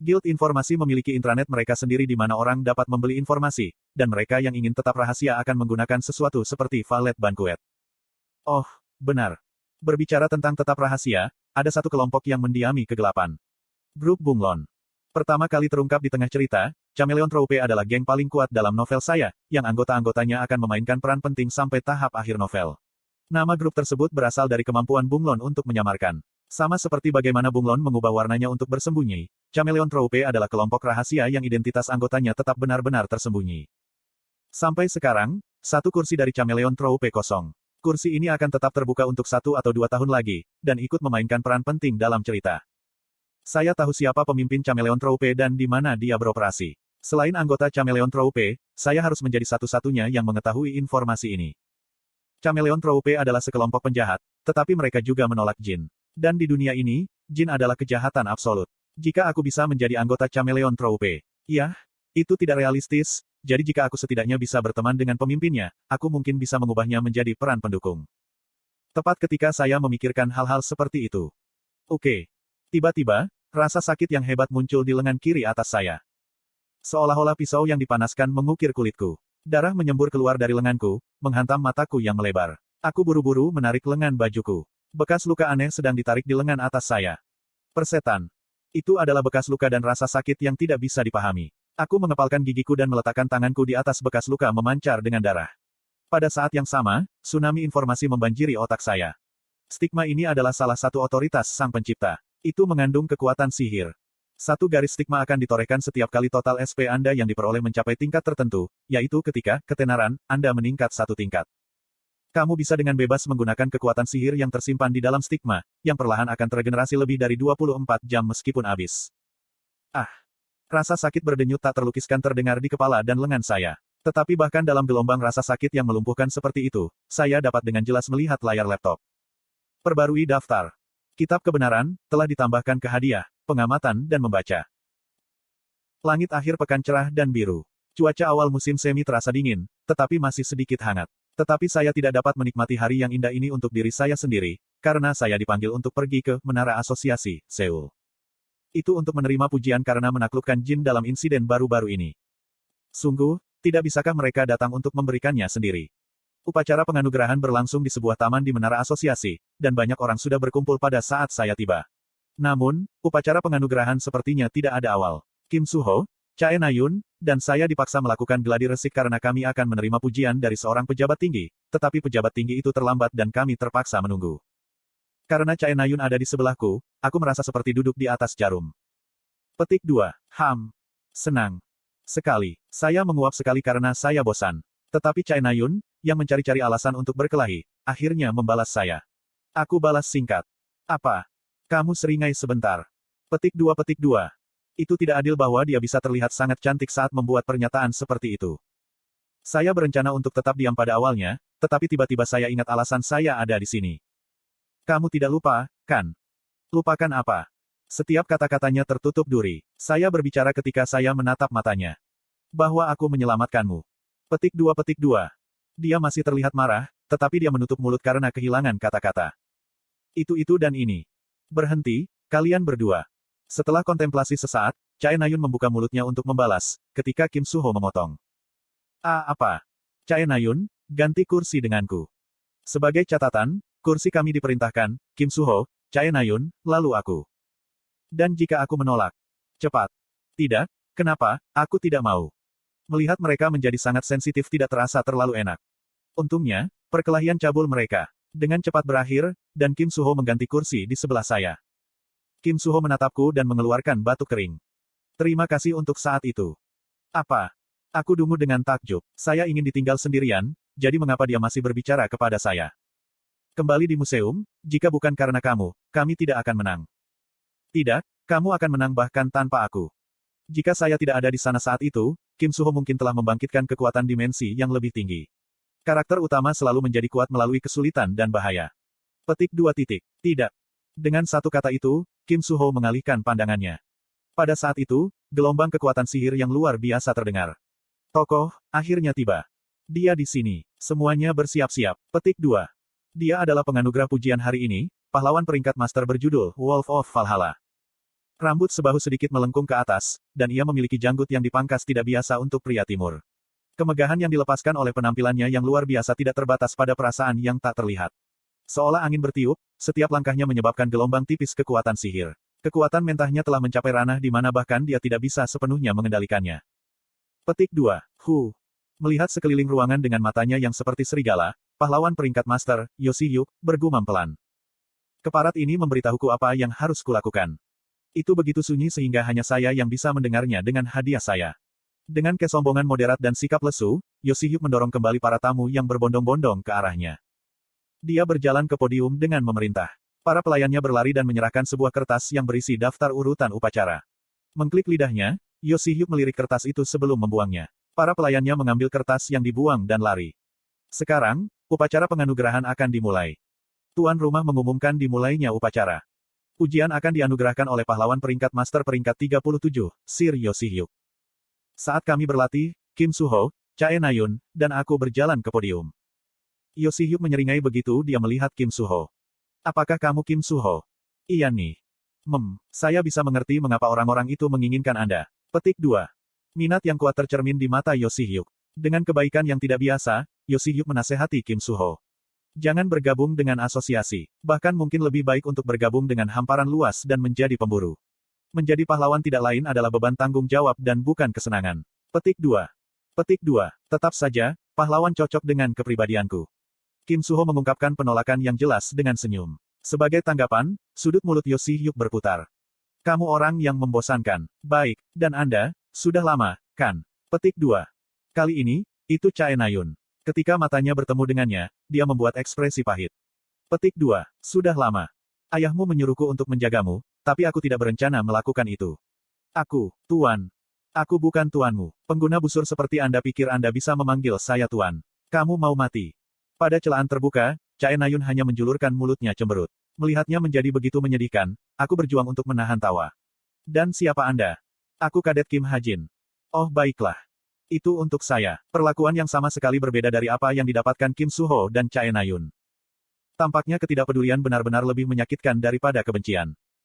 Guild Informasi memiliki intranet mereka sendiri di mana orang dapat membeli informasi, dan mereka yang ingin tetap rahasia akan menggunakan sesuatu seperti Valet Banquet. Oh, benar. Berbicara tentang tetap rahasia, ada satu kelompok yang mendiami kegelapan. Grup Bunglon. Pertama kali terungkap di tengah cerita, Chameleon Troupe adalah geng paling kuat dalam novel saya, yang anggota-anggotanya akan memainkan peran penting sampai tahap akhir novel. Nama grup tersebut berasal dari kemampuan Bunglon untuk menyamarkan. Sama seperti bagaimana Bunglon mengubah warnanya untuk bersembunyi, Chameleon Troupe adalah kelompok rahasia yang identitas anggotanya tetap benar-benar tersembunyi. Sampai sekarang, satu kursi dari Chameleon Troupe kosong. Kursi ini akan tetap terbuka untuk 1 atau 2 tahun lagi, dan ikut memainkan peran penting dalam cerita. Saya tahu siapa pemimpin Chameleon Troupe dan di mana dia beroperasi. Selain anggota Chameleon Troupe, saya harus menjadi satu-satunya yang mengetahui informasi ini. Chameleon Troupe adalah sekelompok penjahat, tetapi mereka juga menolak jin. Dan di dunia ini, jin adalah kejahatan absolut. Jika aku bisa menjadi anggota Chameleon Troupe, ya, itu tidak realistis, jadi jika aku setidaknya bisa berteman dengan pemimpinnya, aku mungkin bisa mengubahnya menjadi peran pendukung. Tepat ketika saya memikirkan hal-hal seperti itu. Oke. Tiba-tiba, rasa sakit yang hebat muncul di lengan kiri atas saya. Seolah-olah pisau yang dipanaskan mengukir kulitku. Darah menyembur keluar dari lenganku, menghantam mataku yang melebar. Aku buru-buru menarik lengan bajuku. Bekas luka aneh sedang ditarik di lengan atas saya. Persetan. Itu adalah bekas luka dan rasa sakit yang tidak bisa dipahami. Aku mengepalkan gigiku dan meletakkan tanganku di atas bekas luka memancar dengan darah. Pada saat yang sama, tsunami informasi membanjiri otak saya. Stigma ini adalah salah satu otoritas Sang Pencipta. Itu mengandung kekuatan sihir. Satu garis stigma akan ditorehkan setiap kali total SP Anda yang diperoleh mencapai tingkat tertentu, yaitu ketika ketenaran Anda meningkat satu tingkat. Kamu bisa dengan bebas menggunakan kekuatan sihir yang tersimpan di dalam stigma, yang perlahan akan teregenerasi lebih dari 24 jam meskipun habis. Ah! Rasa sakit berdenyut tak terlukiskan terdengar di kepala dan lengan saya. Tetapi bahkan dalam gelombang rasa sakit yang melumpuhkan seperti itu, saya dapat dengan jelas melihat layar laptop. Perbarui daftar. Kitab kebenaran, telah ditambahkan ke hadiah, pengamatan dan membaca. Langit akhir pekan cerah dan biru. Cuaca awal musim semi terasa dingin, tetapi masih sedikit hangat. Tetapi saya tidak dapat menikmati hari yang indah ini untuk diri saya sendiri, karena saya dipanggil untuk pergi ke Menara Asosiasi, Seoul. Itu untuk menerima pujian karena menaklukkan jin dalam insiden baru-baru ini. Sungguh, tidak bisakah mereka datang untuk memberikannya sendiri? Upacara penganugerahan berlangsung di sebuah taman di Menara Asosiasi, dan banyak orang sudah berkumpul pada saat saya tiba. Namun, upacara penganugerahan sepertinya tidak ada awal. Kim Suho, Chae Na-yun, dan saya dipaksa melakukan gladi resik karena kami akan menerima pujian dari seorang pejabat tinggi, tetapi pejabat tinggi itu terlambat dan kami terpaksa menunggu. Karena Chae Na-yun ada di sebelahku, aku merasa seperti duduk di atas jarum. Petik 2. Senang. Sekali. Saya menguap sekali karena saya bosan. Tetapi Chae Na-yun, yang mencari-cari alasan untuk berkelahi, akhirnya membalas saya. Aku balas singkat. Apa? Kamu seringai sebentar. Petik 2. Itu tidak adil bahwa dia bisa terlihat sangat cantik saat membuat pernyataan seperti itu. Saya berencana untuk tetap diam pada awalnya, tetapi tiba-tiba saya ingat alasan saya ada di sini. Kamu tidak lupa, kan? Lupakan apa? Setiap kata-katanya tertutup duri. Saya berbicara ketika saya menatap matanya. Bahwa aku menyelamatkanmu. Petik 2. Dia masih terlihat marah, tetapi dia menutup mulut karena kehilangan kata-kata. Itu dan ini. Berhenti, kalian berdua. Setelah kontemplasi sesaat, Chae Na-yun membuka mulutnya untuk membalas, ketika Kim Suho memotong. Apa? Chae Na-yun, ganti kursi denganku. Sebagai catatan, kursi kami diperintahkan, Kim Suho, Chae Na-yun, lalu aku. Dan jika aku menolak? Cepat. Tidak, kenapa, aku tidak mau. Melihat mereka menjadi sangat sensitif tidak terasa terlalu enak. Untungnya, perkelahian cabul mereka dengan cepat berakhir, dan Kim Suho mengganti kursi di sebelah saya. Kim Suho menatapku dan mengeluarkan batuk kering. Terima kasih untuk saat itu. Apa? Aku dungu dengan takjub. Saya ingin ditinggal sendirian, jadi mengapa dia masih berbicara kepada saya? Kembali di museum, jika bukan karena kamu, kami tidak akan menang. Tidak, kamu akan menang bahkan tanpa aku. Jika saya tidak ada di sana saat itu, Kim Suho mungkin telah membangkitkan kekuatan dimensi yang lebih tinggi. Karakter utama selalu menjadi kuat melalui kesulitan dan bahaya. Petik 2. Tidak. Dengan satu kata itu, Kim Suho mengalihkan pandangannya. Pada saat itu, gelombang kekuatan sihir yang luar biasa terdengar. Tokoh, akhirnya tiba. Dia di sini. Semuanya bersiap-siap. Petik 2. Dia adalah penganugerah pujian hari ini, pahlawan peringkat master berjudul Wolf of Valhalla. Rambut sebahu sedikit melengkung ke atas, dan ia memiliki janggut yang dipangkas tidak biasa untuk pria timur. Kemegahan yang dilepaskan oleh penampilannya yang luar biasa tidak terbatas pada perasaan yang tak terlihat. Seolah angin bertiup, setiap langkahnya menyebabkan gelombang tipis kekuatan sihir. Kekuatan mentahnya telah mencapai ranah di mana bahkan dia tidak bisa sepenuhnya mengendalikannya. Petik 2. Melihat sekeliling ruangan dengan matanya yang seperti serigala, pahlawan peringkat master, Yoshi-hyuk, bergumam pelan. Keparat ini memberitahuku apa yang harus kulakukan. Itu begitu sunyi sehingga hanya saya yang bisa mendengarnya dengan hadiah saya. Dengan kesombongan moderat dan sikap lesu, Yoshi-hyuk mendorong kembali para tamu yang berbondong-bondong ke arahnya. Dia berjalan ke podium dengan memerintah. Para pelayannya berlari dan menyerahkan sebuah kertas yang berisi daftar urutan upacara. Mengklik lidahnya, Yoshi-hyuk melirik kertas itu sebelum membuangnya. Para pelayannya mengambil kertas yang dibuang dan lari. Sekarang, upacara penganugerahan akan dimulai. Tuan rumah mengumumkan dimulainya upacara. Pujian akan dianugerahkan oleh pahlawan peringkat master peringkat 37, Sir Yoshi-hyuk. Saat kami berlatih, Kim Suho, Chae Na-yun, dan aku berjalan ke podium. Yoshi-hyuk menyeringai begitu dia melihat Kim Suho. Apakah kamu Kim Suho? Iya nih. Saya bisa mengerti mengapa orang-orang itu menginginkan Anda. Petik 2. Minat yang kuat tercermin di mata Yoshi-hyuk. Dengan kebaikan yang tidak biasa, Yoshi-hyuk menasehati Kim Suho. Jangan bergabung dengan asosiasi. Bahkan mungkin lebih baik untuk bergabung dengan hamparan luas dan menjadi pemburu. Menjadi pahlawan tidak lain adalah beban tanggung jawab dan bukan kesenangan. Petik 2. Petik 2. Tetap saja, pahlawan cocok dengan kepribadianku. Kim Suho mengungkapkan penolakan yang jelas dengan senyum. Sebagai tanggapan, sudut mulut Yo Si-hyuk berputar. Kamu orang yang membosankan. Baik, dan Anda, sudah lama, kan? Petik 2. Kali ini, itu Chae Na-yun. Ketika matanya bertemu dengannya, dia membuat ekspresi pahit. Petik 2. Sudah lama. Ayahmu menyuruhku untuk menjagamu, tapi aku tidak berencana melakukan itu. Aku, Tuan. Aku bukan tuanmu. Pengguna busur seperti Anda pikir Anda bisa memanggil saya Tuan. Kamu mau mati. Pada celaan terbuka, Chae Na-yun hanya menjulurkan mulutnya cemberut. Melihatnya menjadi begitu menyedihkan, aku berjuang untuk menahan tawa. Dan siapa Anda? Aku Kadet Kim Ha-jin. Oh baiklah. Itu untuk saya. Perlakuan yang sama sekali berbeda dari apa yang didapatkan Kim Suho dan Chae Na-yun. Tampaknya ketidakpedulian benar-benar lebih menyakitkan daripada kebencian.